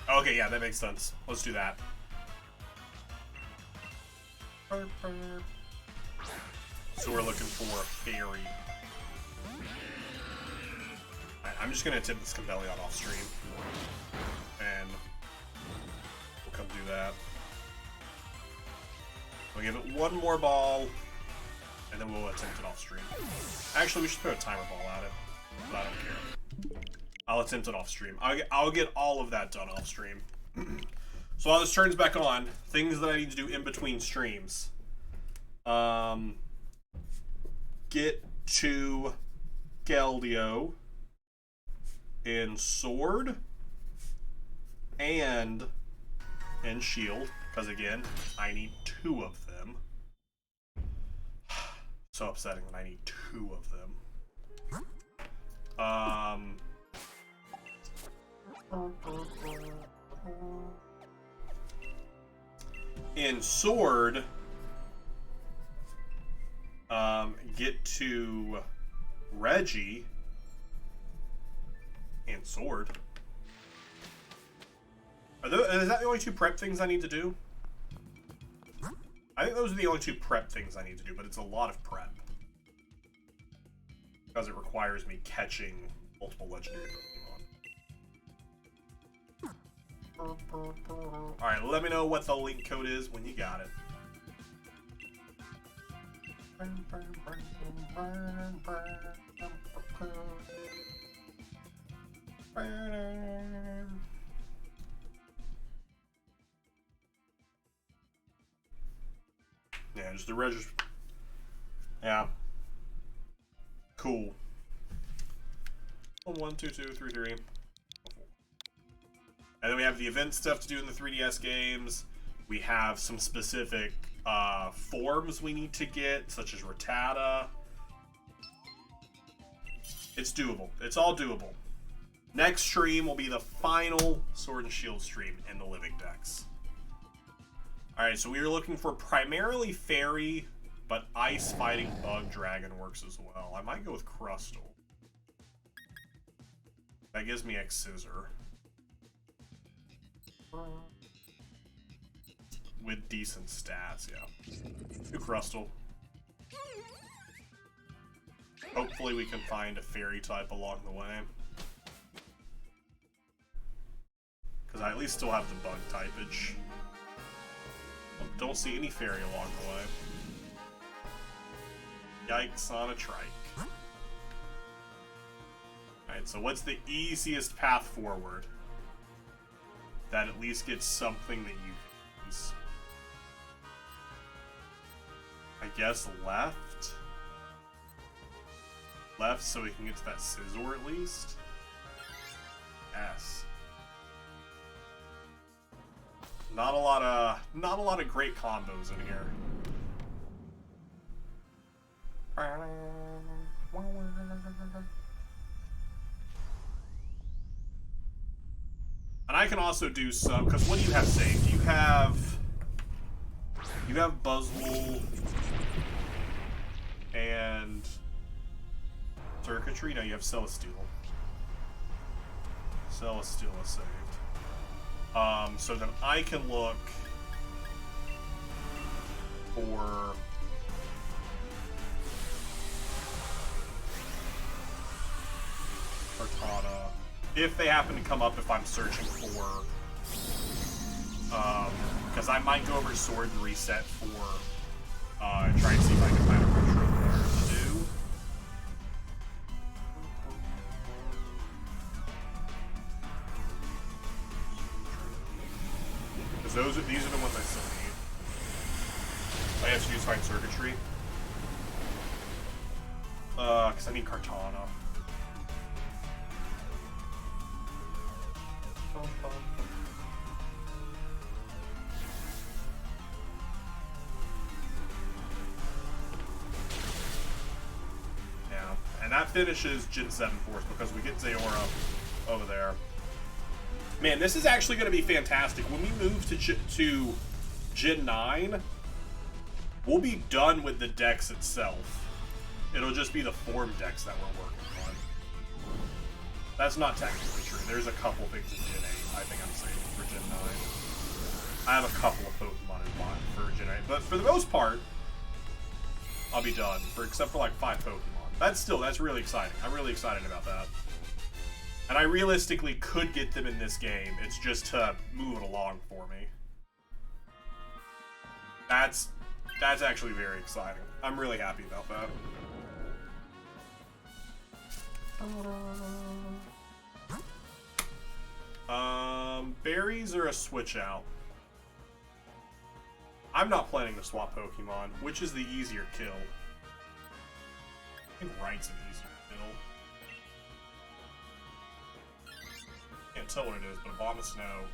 [SPEAKER 1] Okay, yeah, that makes sense. Let's do that. So we're looking for Fairy. Right, I'm just gonna attempt this Compellion off stream. And we'll come do that. We'll give it one more ball, and then we'll attempt it off stream. Actually, we should throw a timer ball at it, but I don't care. I'll attempt it off stream. I'll get all of that done off stream. So while this turns back on, things that I need to do in between streams. Get to Galdio in Sword and in Shield, because again, I need 2 of them. So upsetting that I need 2 of them. In Sword, get to Reggie and Sword. Is that the only 2 prep things I need to do? I think those are the only 2 prep things I need to do, but it's a lot of prep. Because it requires me catching multiple legendary Pokemon. Alright, let me know what the link code is when you got it. Yeah, just the register. Yeah. Cool. 1, 2, 2, 3, 3. And then we have the event stuff to do in the 3DS games. We have some specific forms we need to get, such as Rattata. It's doable. It's all doable. Next stream will be the final Sword and Shield stream in the Living Dex. Alright, so we are looking for primarily fairy, but ice fighting bug dragon works as well. I might go with Crustal. That gives me X-Scissor. With decent stats, yeah. Do Crustal. Hopefully we can find a fairy type along the way. Because I at least still have the bug typage. Don't see any fairy along the way. Yikes on a trike. Alright, so what's the easiest path forward? That at least gets something that you can use. I guess left? Left so we can get to that Scizor at least? S. Not a lot of great combos in here. And I can also do some, because what do you have saved? You have Buzzwole and Circuitry. No, you have Celesteal. Celesteal is saved. So then I can look for Kartana. If they happen to come up, if I'm searching for, because I might go over Sword and reset for, try and see if I can find a picture of there to do. Because these are the ones I still need. I have to use Find Circuitry. Because I need Kartana. Yeah, and that finishes Gen 7 for us because we get Zeora over there. Man, this is actually going to be fantastic. When we move to Gen 9, we'll be done with the dex itself. It'll just be the form dex that we're working on. That's not technically true. There's a couple things in Gen 8 I think I'm saving for Gen 9. I have a couple of Pokemon in mind for Gen 8. But for the most part, I'll be done. Except for like 5 Pokemon. That's really exciting. I'm really excited about that. And I realistically could get them in this game. It's just to move it along for me. That's actually very exciting. I'm really happy about that. Berries are a switch out. I'm not planning to swap Pokemon. Which is the easier kill? I think Right's an easier kill. Can't tell what it is, but Abomasnow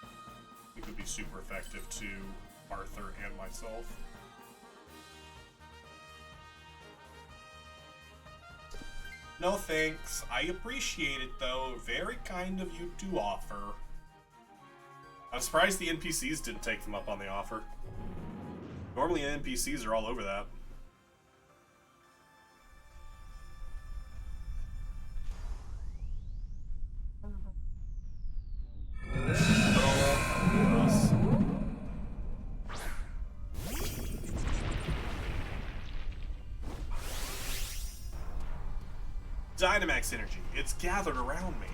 [SPEAKER 1] I think would be super effective to Arthur and myself. No thanks. I appreciate it though. Very kind of you to offer. I'm surprised the NPCs didn't take them up on the offer. Normally NPCs are all over that. Dynamax energy. It's gathered around me.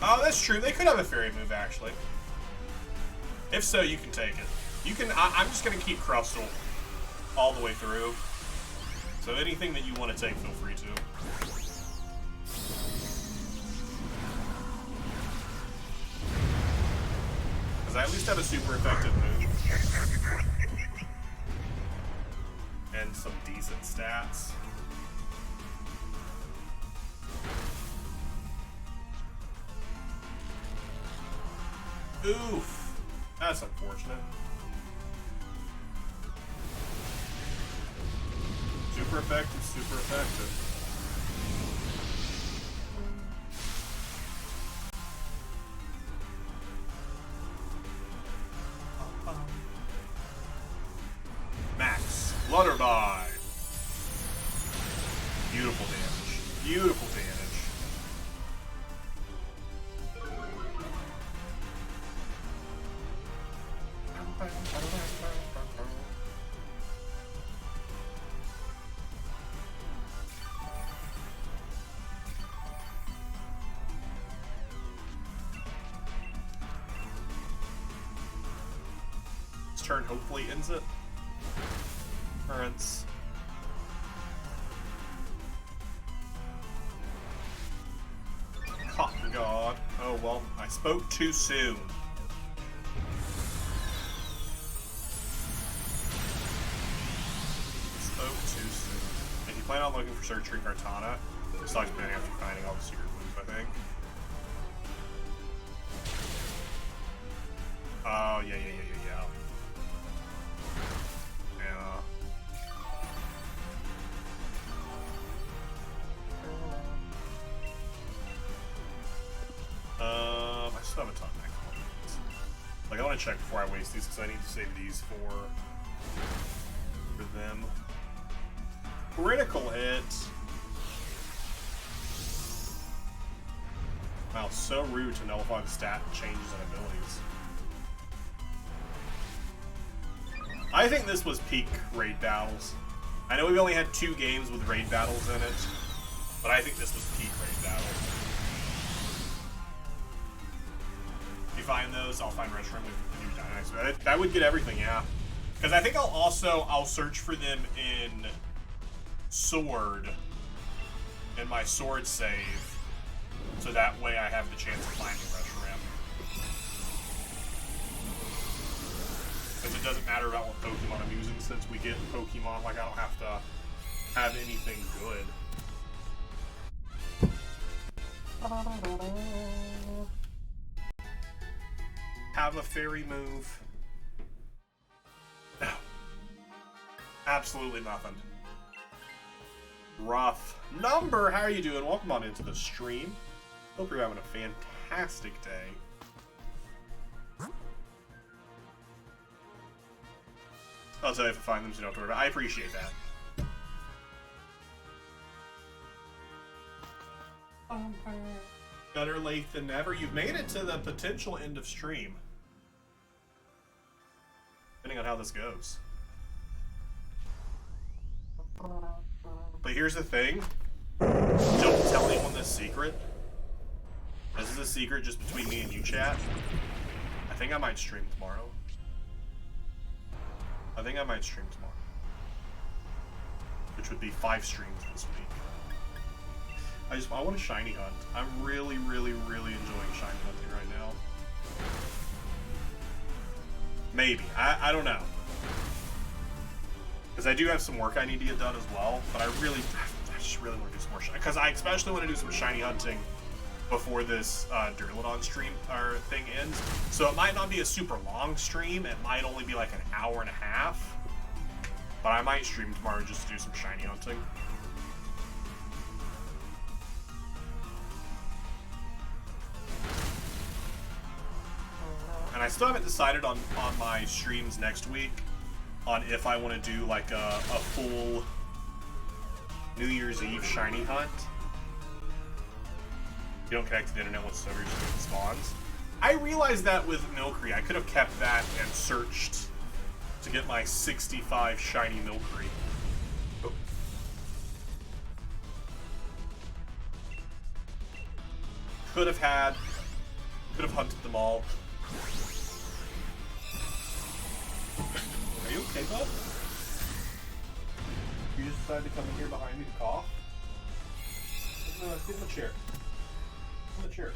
[SPEAKER 1] Oh, that's true. They could have a fairy move, actually. If so, you can take it. You can. I'm just going to keep Crustal all the way through. So anything that you want to take, feel free to. Because I at least have a super effective move. And some decent stats. Oof. That's unfortunate. Super effective, super effective. Water Bye. Beautiful damage. Beautiful damage. This turn hopefully ends it. Currents. Cotton God. Oh well, I spoke too soon. Spoke too soon. If you plan on looking for Surgery Cartana, it sucks planning after finding all the secret moves, I think. Oh, yeah. I still have a ton next one. Like, I want to check before I waste these, because I need to save these for them. Critical hit. Wow, so rude to nullify the stat changes and abilities. I think this was peak raid battles. I know we've only had 2 games with raid battles in it, but I think this was peak raid battle. If you find those, I'll find Restroom with new Dynamics. That would get everything, yeah. Because I think I'll search for them in Sword, in my Sword save, so that way I have the chance of finding Restroom. Because it doesn't matter about what Pokemon I'm using, since we get Pokemon, like I don't have to have anything good. Have a fairy move. No. Absolutely nothing. Rough. Number, how are you doing? Welcome on into the stream. Hope you're having a fantastic day. I'll tell you if I find them, so you don't have to worry about it. I appreciate that. Better late than never. You've made it to the potential end of stream. Depending on how this goes. But here's the thing. Don't tell anyone this secret. This is a secret just between me and you, chat. I think I might stream tomorrow. Which would be 5 streams this week. I want to shiny hunt. I'm really enjoying shiny hunting right now. Maybe. I don't know. Because I do have some work I need to get done as well, but I just really want to do some more shiny. Because I especially want to do some shiny hunting before this Duraludon stream or thing ends. So it might not be a super long stream. It might only be like an hour and a half. But I might stream tomorrow just to do some shiny hunting. And I still haven't decided on my streams next week on if I want to do like a full New Year's Eve shiny hunt. You don't connect to the internet once every spawns. I realized that with Milcery. I could have kept that and searched to get my 65 shiny Milcery. Oh. Could have hunted them all. Are you okay, bud? You just decided to come in here behind me to cough? Sit in the chair. Sit in the chair.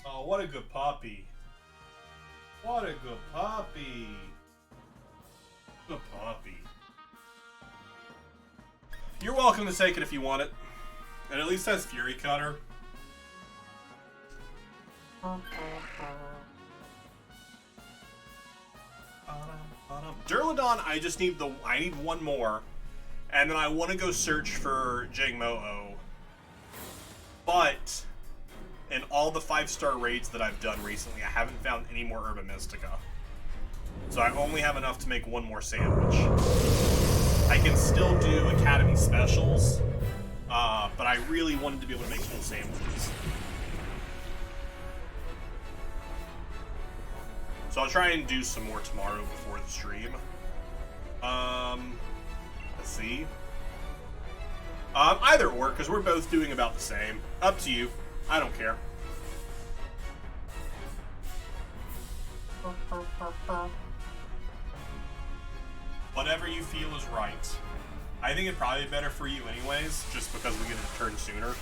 [SPEAKER 1] Oh, what a good puppy. What a good puppy. Good puppy. You're welcome to take it if you want it. It at least has Fury Cutter. Duraludon, I need one more. And then I want to go search for Jangmo-O. But in all the 5-star raids that I've done recently, I haven't found any more Herba Mystica. So I only have enough to make one more sandwich. I can still do Academy Specials, but I really wanted to be able to make full sandwiches. So I'll try and do some more tomorrow before the stream. Let's see. Either or, because we're both doing about the same. Up to you. I don't care. Whatever you feel is right. I think it'd probably be better for you anyways, just because we get a turn sooner.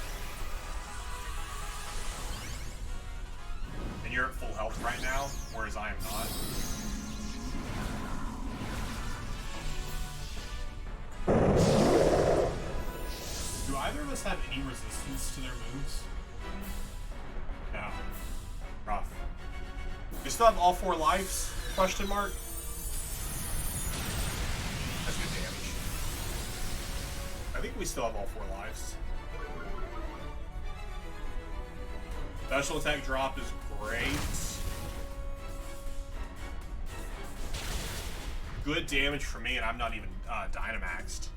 [SPEAKER 1] And you're at full health right now, whereas I am not. Do either of us have any resistance to their moves? No. Rough. You still have all 4 lives? Question mark? That's good damage. I think we still have all 4 lives. Special attack drop is great. Good damage for me, and I'm not even Dynamaxed.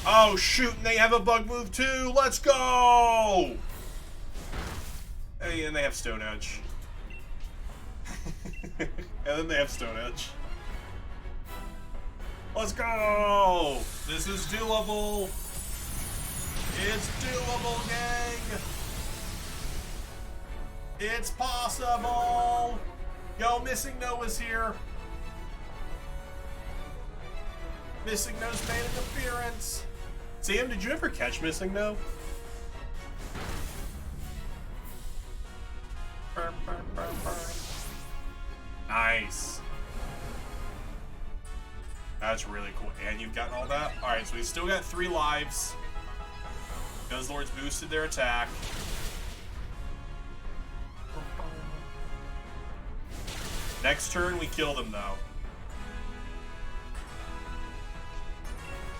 [SPEAKER 1] Oh shoot, and they have a bug move too! Let's go! Hey, and they have Stone Edge. And then they have Stone Edge. Let's go! This is doable! It's doable, gang! It's possible! Yo, Missing Noah's here! Missing No's made an appearance! Sam, did you ever catch Missing No? Nice. That's really cool. And you've gotten all that? Alright, so we still got 3 lives. Guzzlord's boosted their attack. Next turn, we kill them, though.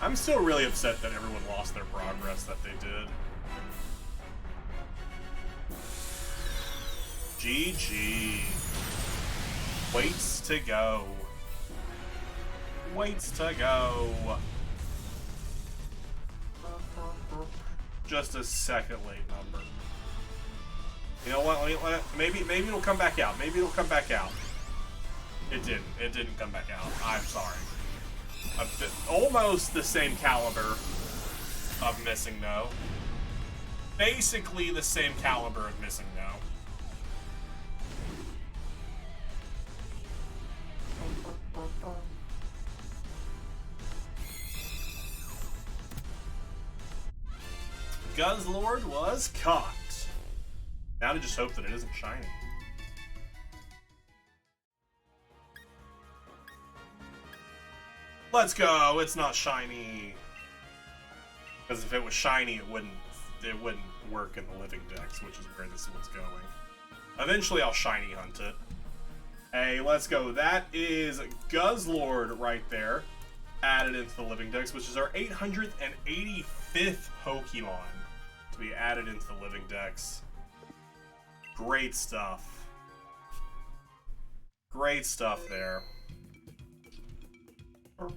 [SPEAKER 1] I'm still really upset that everyone lost their progress that they did. GG. Waits to go. Waits to go. Just a second late number. You know what? Maybe it'll come back out. Maybe it'll come back out. It didn't. It didn't come back out. I'm sorry. Almost the same caliber of Missing No. Basically the same caliber of Missing No. Guzzlord was caught. Now to just hope that it isn't shiny. Let's go! It's not shiny. Because if it was shiny, it wouldn't work in the living dex, which is where this one's going. Eventually, I'll shiny hunt it. Hey, let's go. That is Guzzlord right there, added into the living dex, which is our 885th Pokemon to be added into the living dex. Great stuff. Great stuff there. Because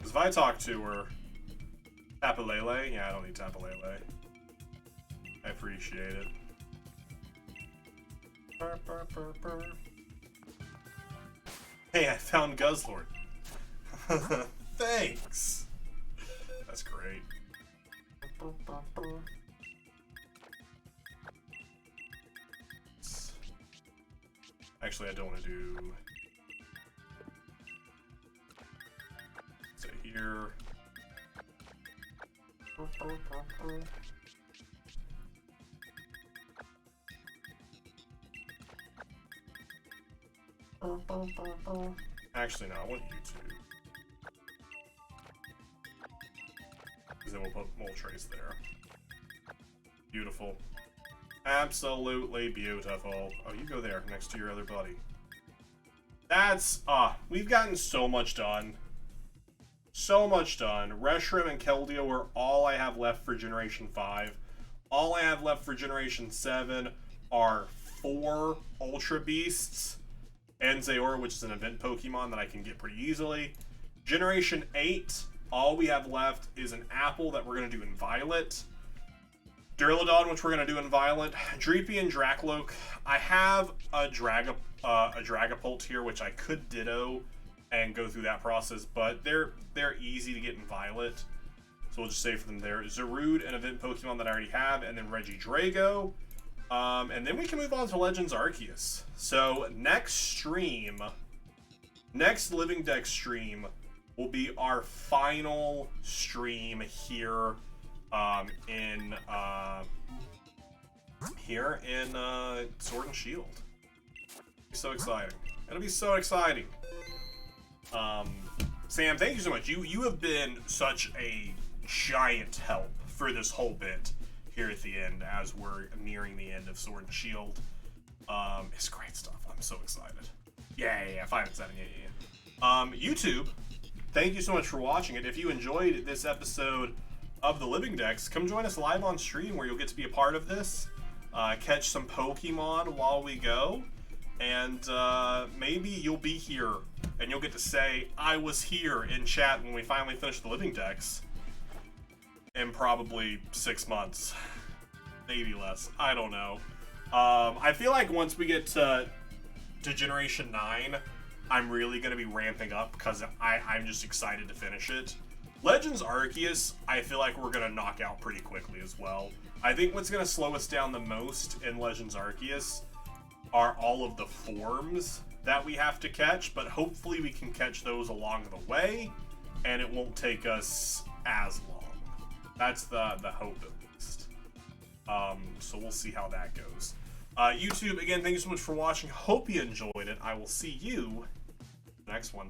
[SPEAKER 1] if I talk to her, Tapu Lele? Yeah, I don't need Tapu Lele. I appreciate it. Hey, I found Guzzlord. Thanks. That's great. Actually, I don't want to do... Stay here. Actually, no, I want you to. Because then we'll put Moltres there. Beautiful. Absolutely beautiful. Oh, you go there, next to your other buddy. That's, we've gotten so much done. So much done. Reshiram and Keldeo are all I have left for Generation 5. All I have left for Generation 7 are 4 Ultra Beasts, and Zayor, which is an event Pokemon that I can get pretty easily. Generation 8, all we have left is an Apple that we're going to do in Violet. Duraludon, which we're going to do in Violet. Dreepy and Dracloak. I have a Dragapult here, which I could Ditto and go through that process, but they're easy to get in Violet. So we'll just save for them there. Zarude, an event Pokemon that I already have, and then Regidrago. And then we can move on to Legends Arceus. So next stream, next Living Deck stream will be our final stream here in Sword and Shield. So exciting. It'll be so exciting. Sam, thank you so much. You have been such a giant help for this whole bit here at the end as we're nearing the end of Sword and Shield. It's great stuff. I'm so excited. Yeah, 5 and 7, yeah. YouTube, thank you so much for watching it. If you enjoyed this episode of the Living Decks, come join us live on stream where you'll get to be a part of this, catch some Pokemon while we go, and maybe you'll be here and you'll get to say, I was here in chat when we finally finish the Living Decks in probably 6 months. Maybe less. I don't know. I feel like once we get to Generation 9, I'm really going to be ramping up because I'm just excited to finish it. Legends Arceus, I feel like we're going to knock out pretty quickly as well. I think what's going to slow us down the most in Legends Arceus are all of the forms that we have to catch, but hopefully we can catch those along the way, and it won't take us as long. That's the hope, at least. So we'll see how that goes. YouTube, again, thank you so much for watching. Hope you enjoyed it. I will see you next one.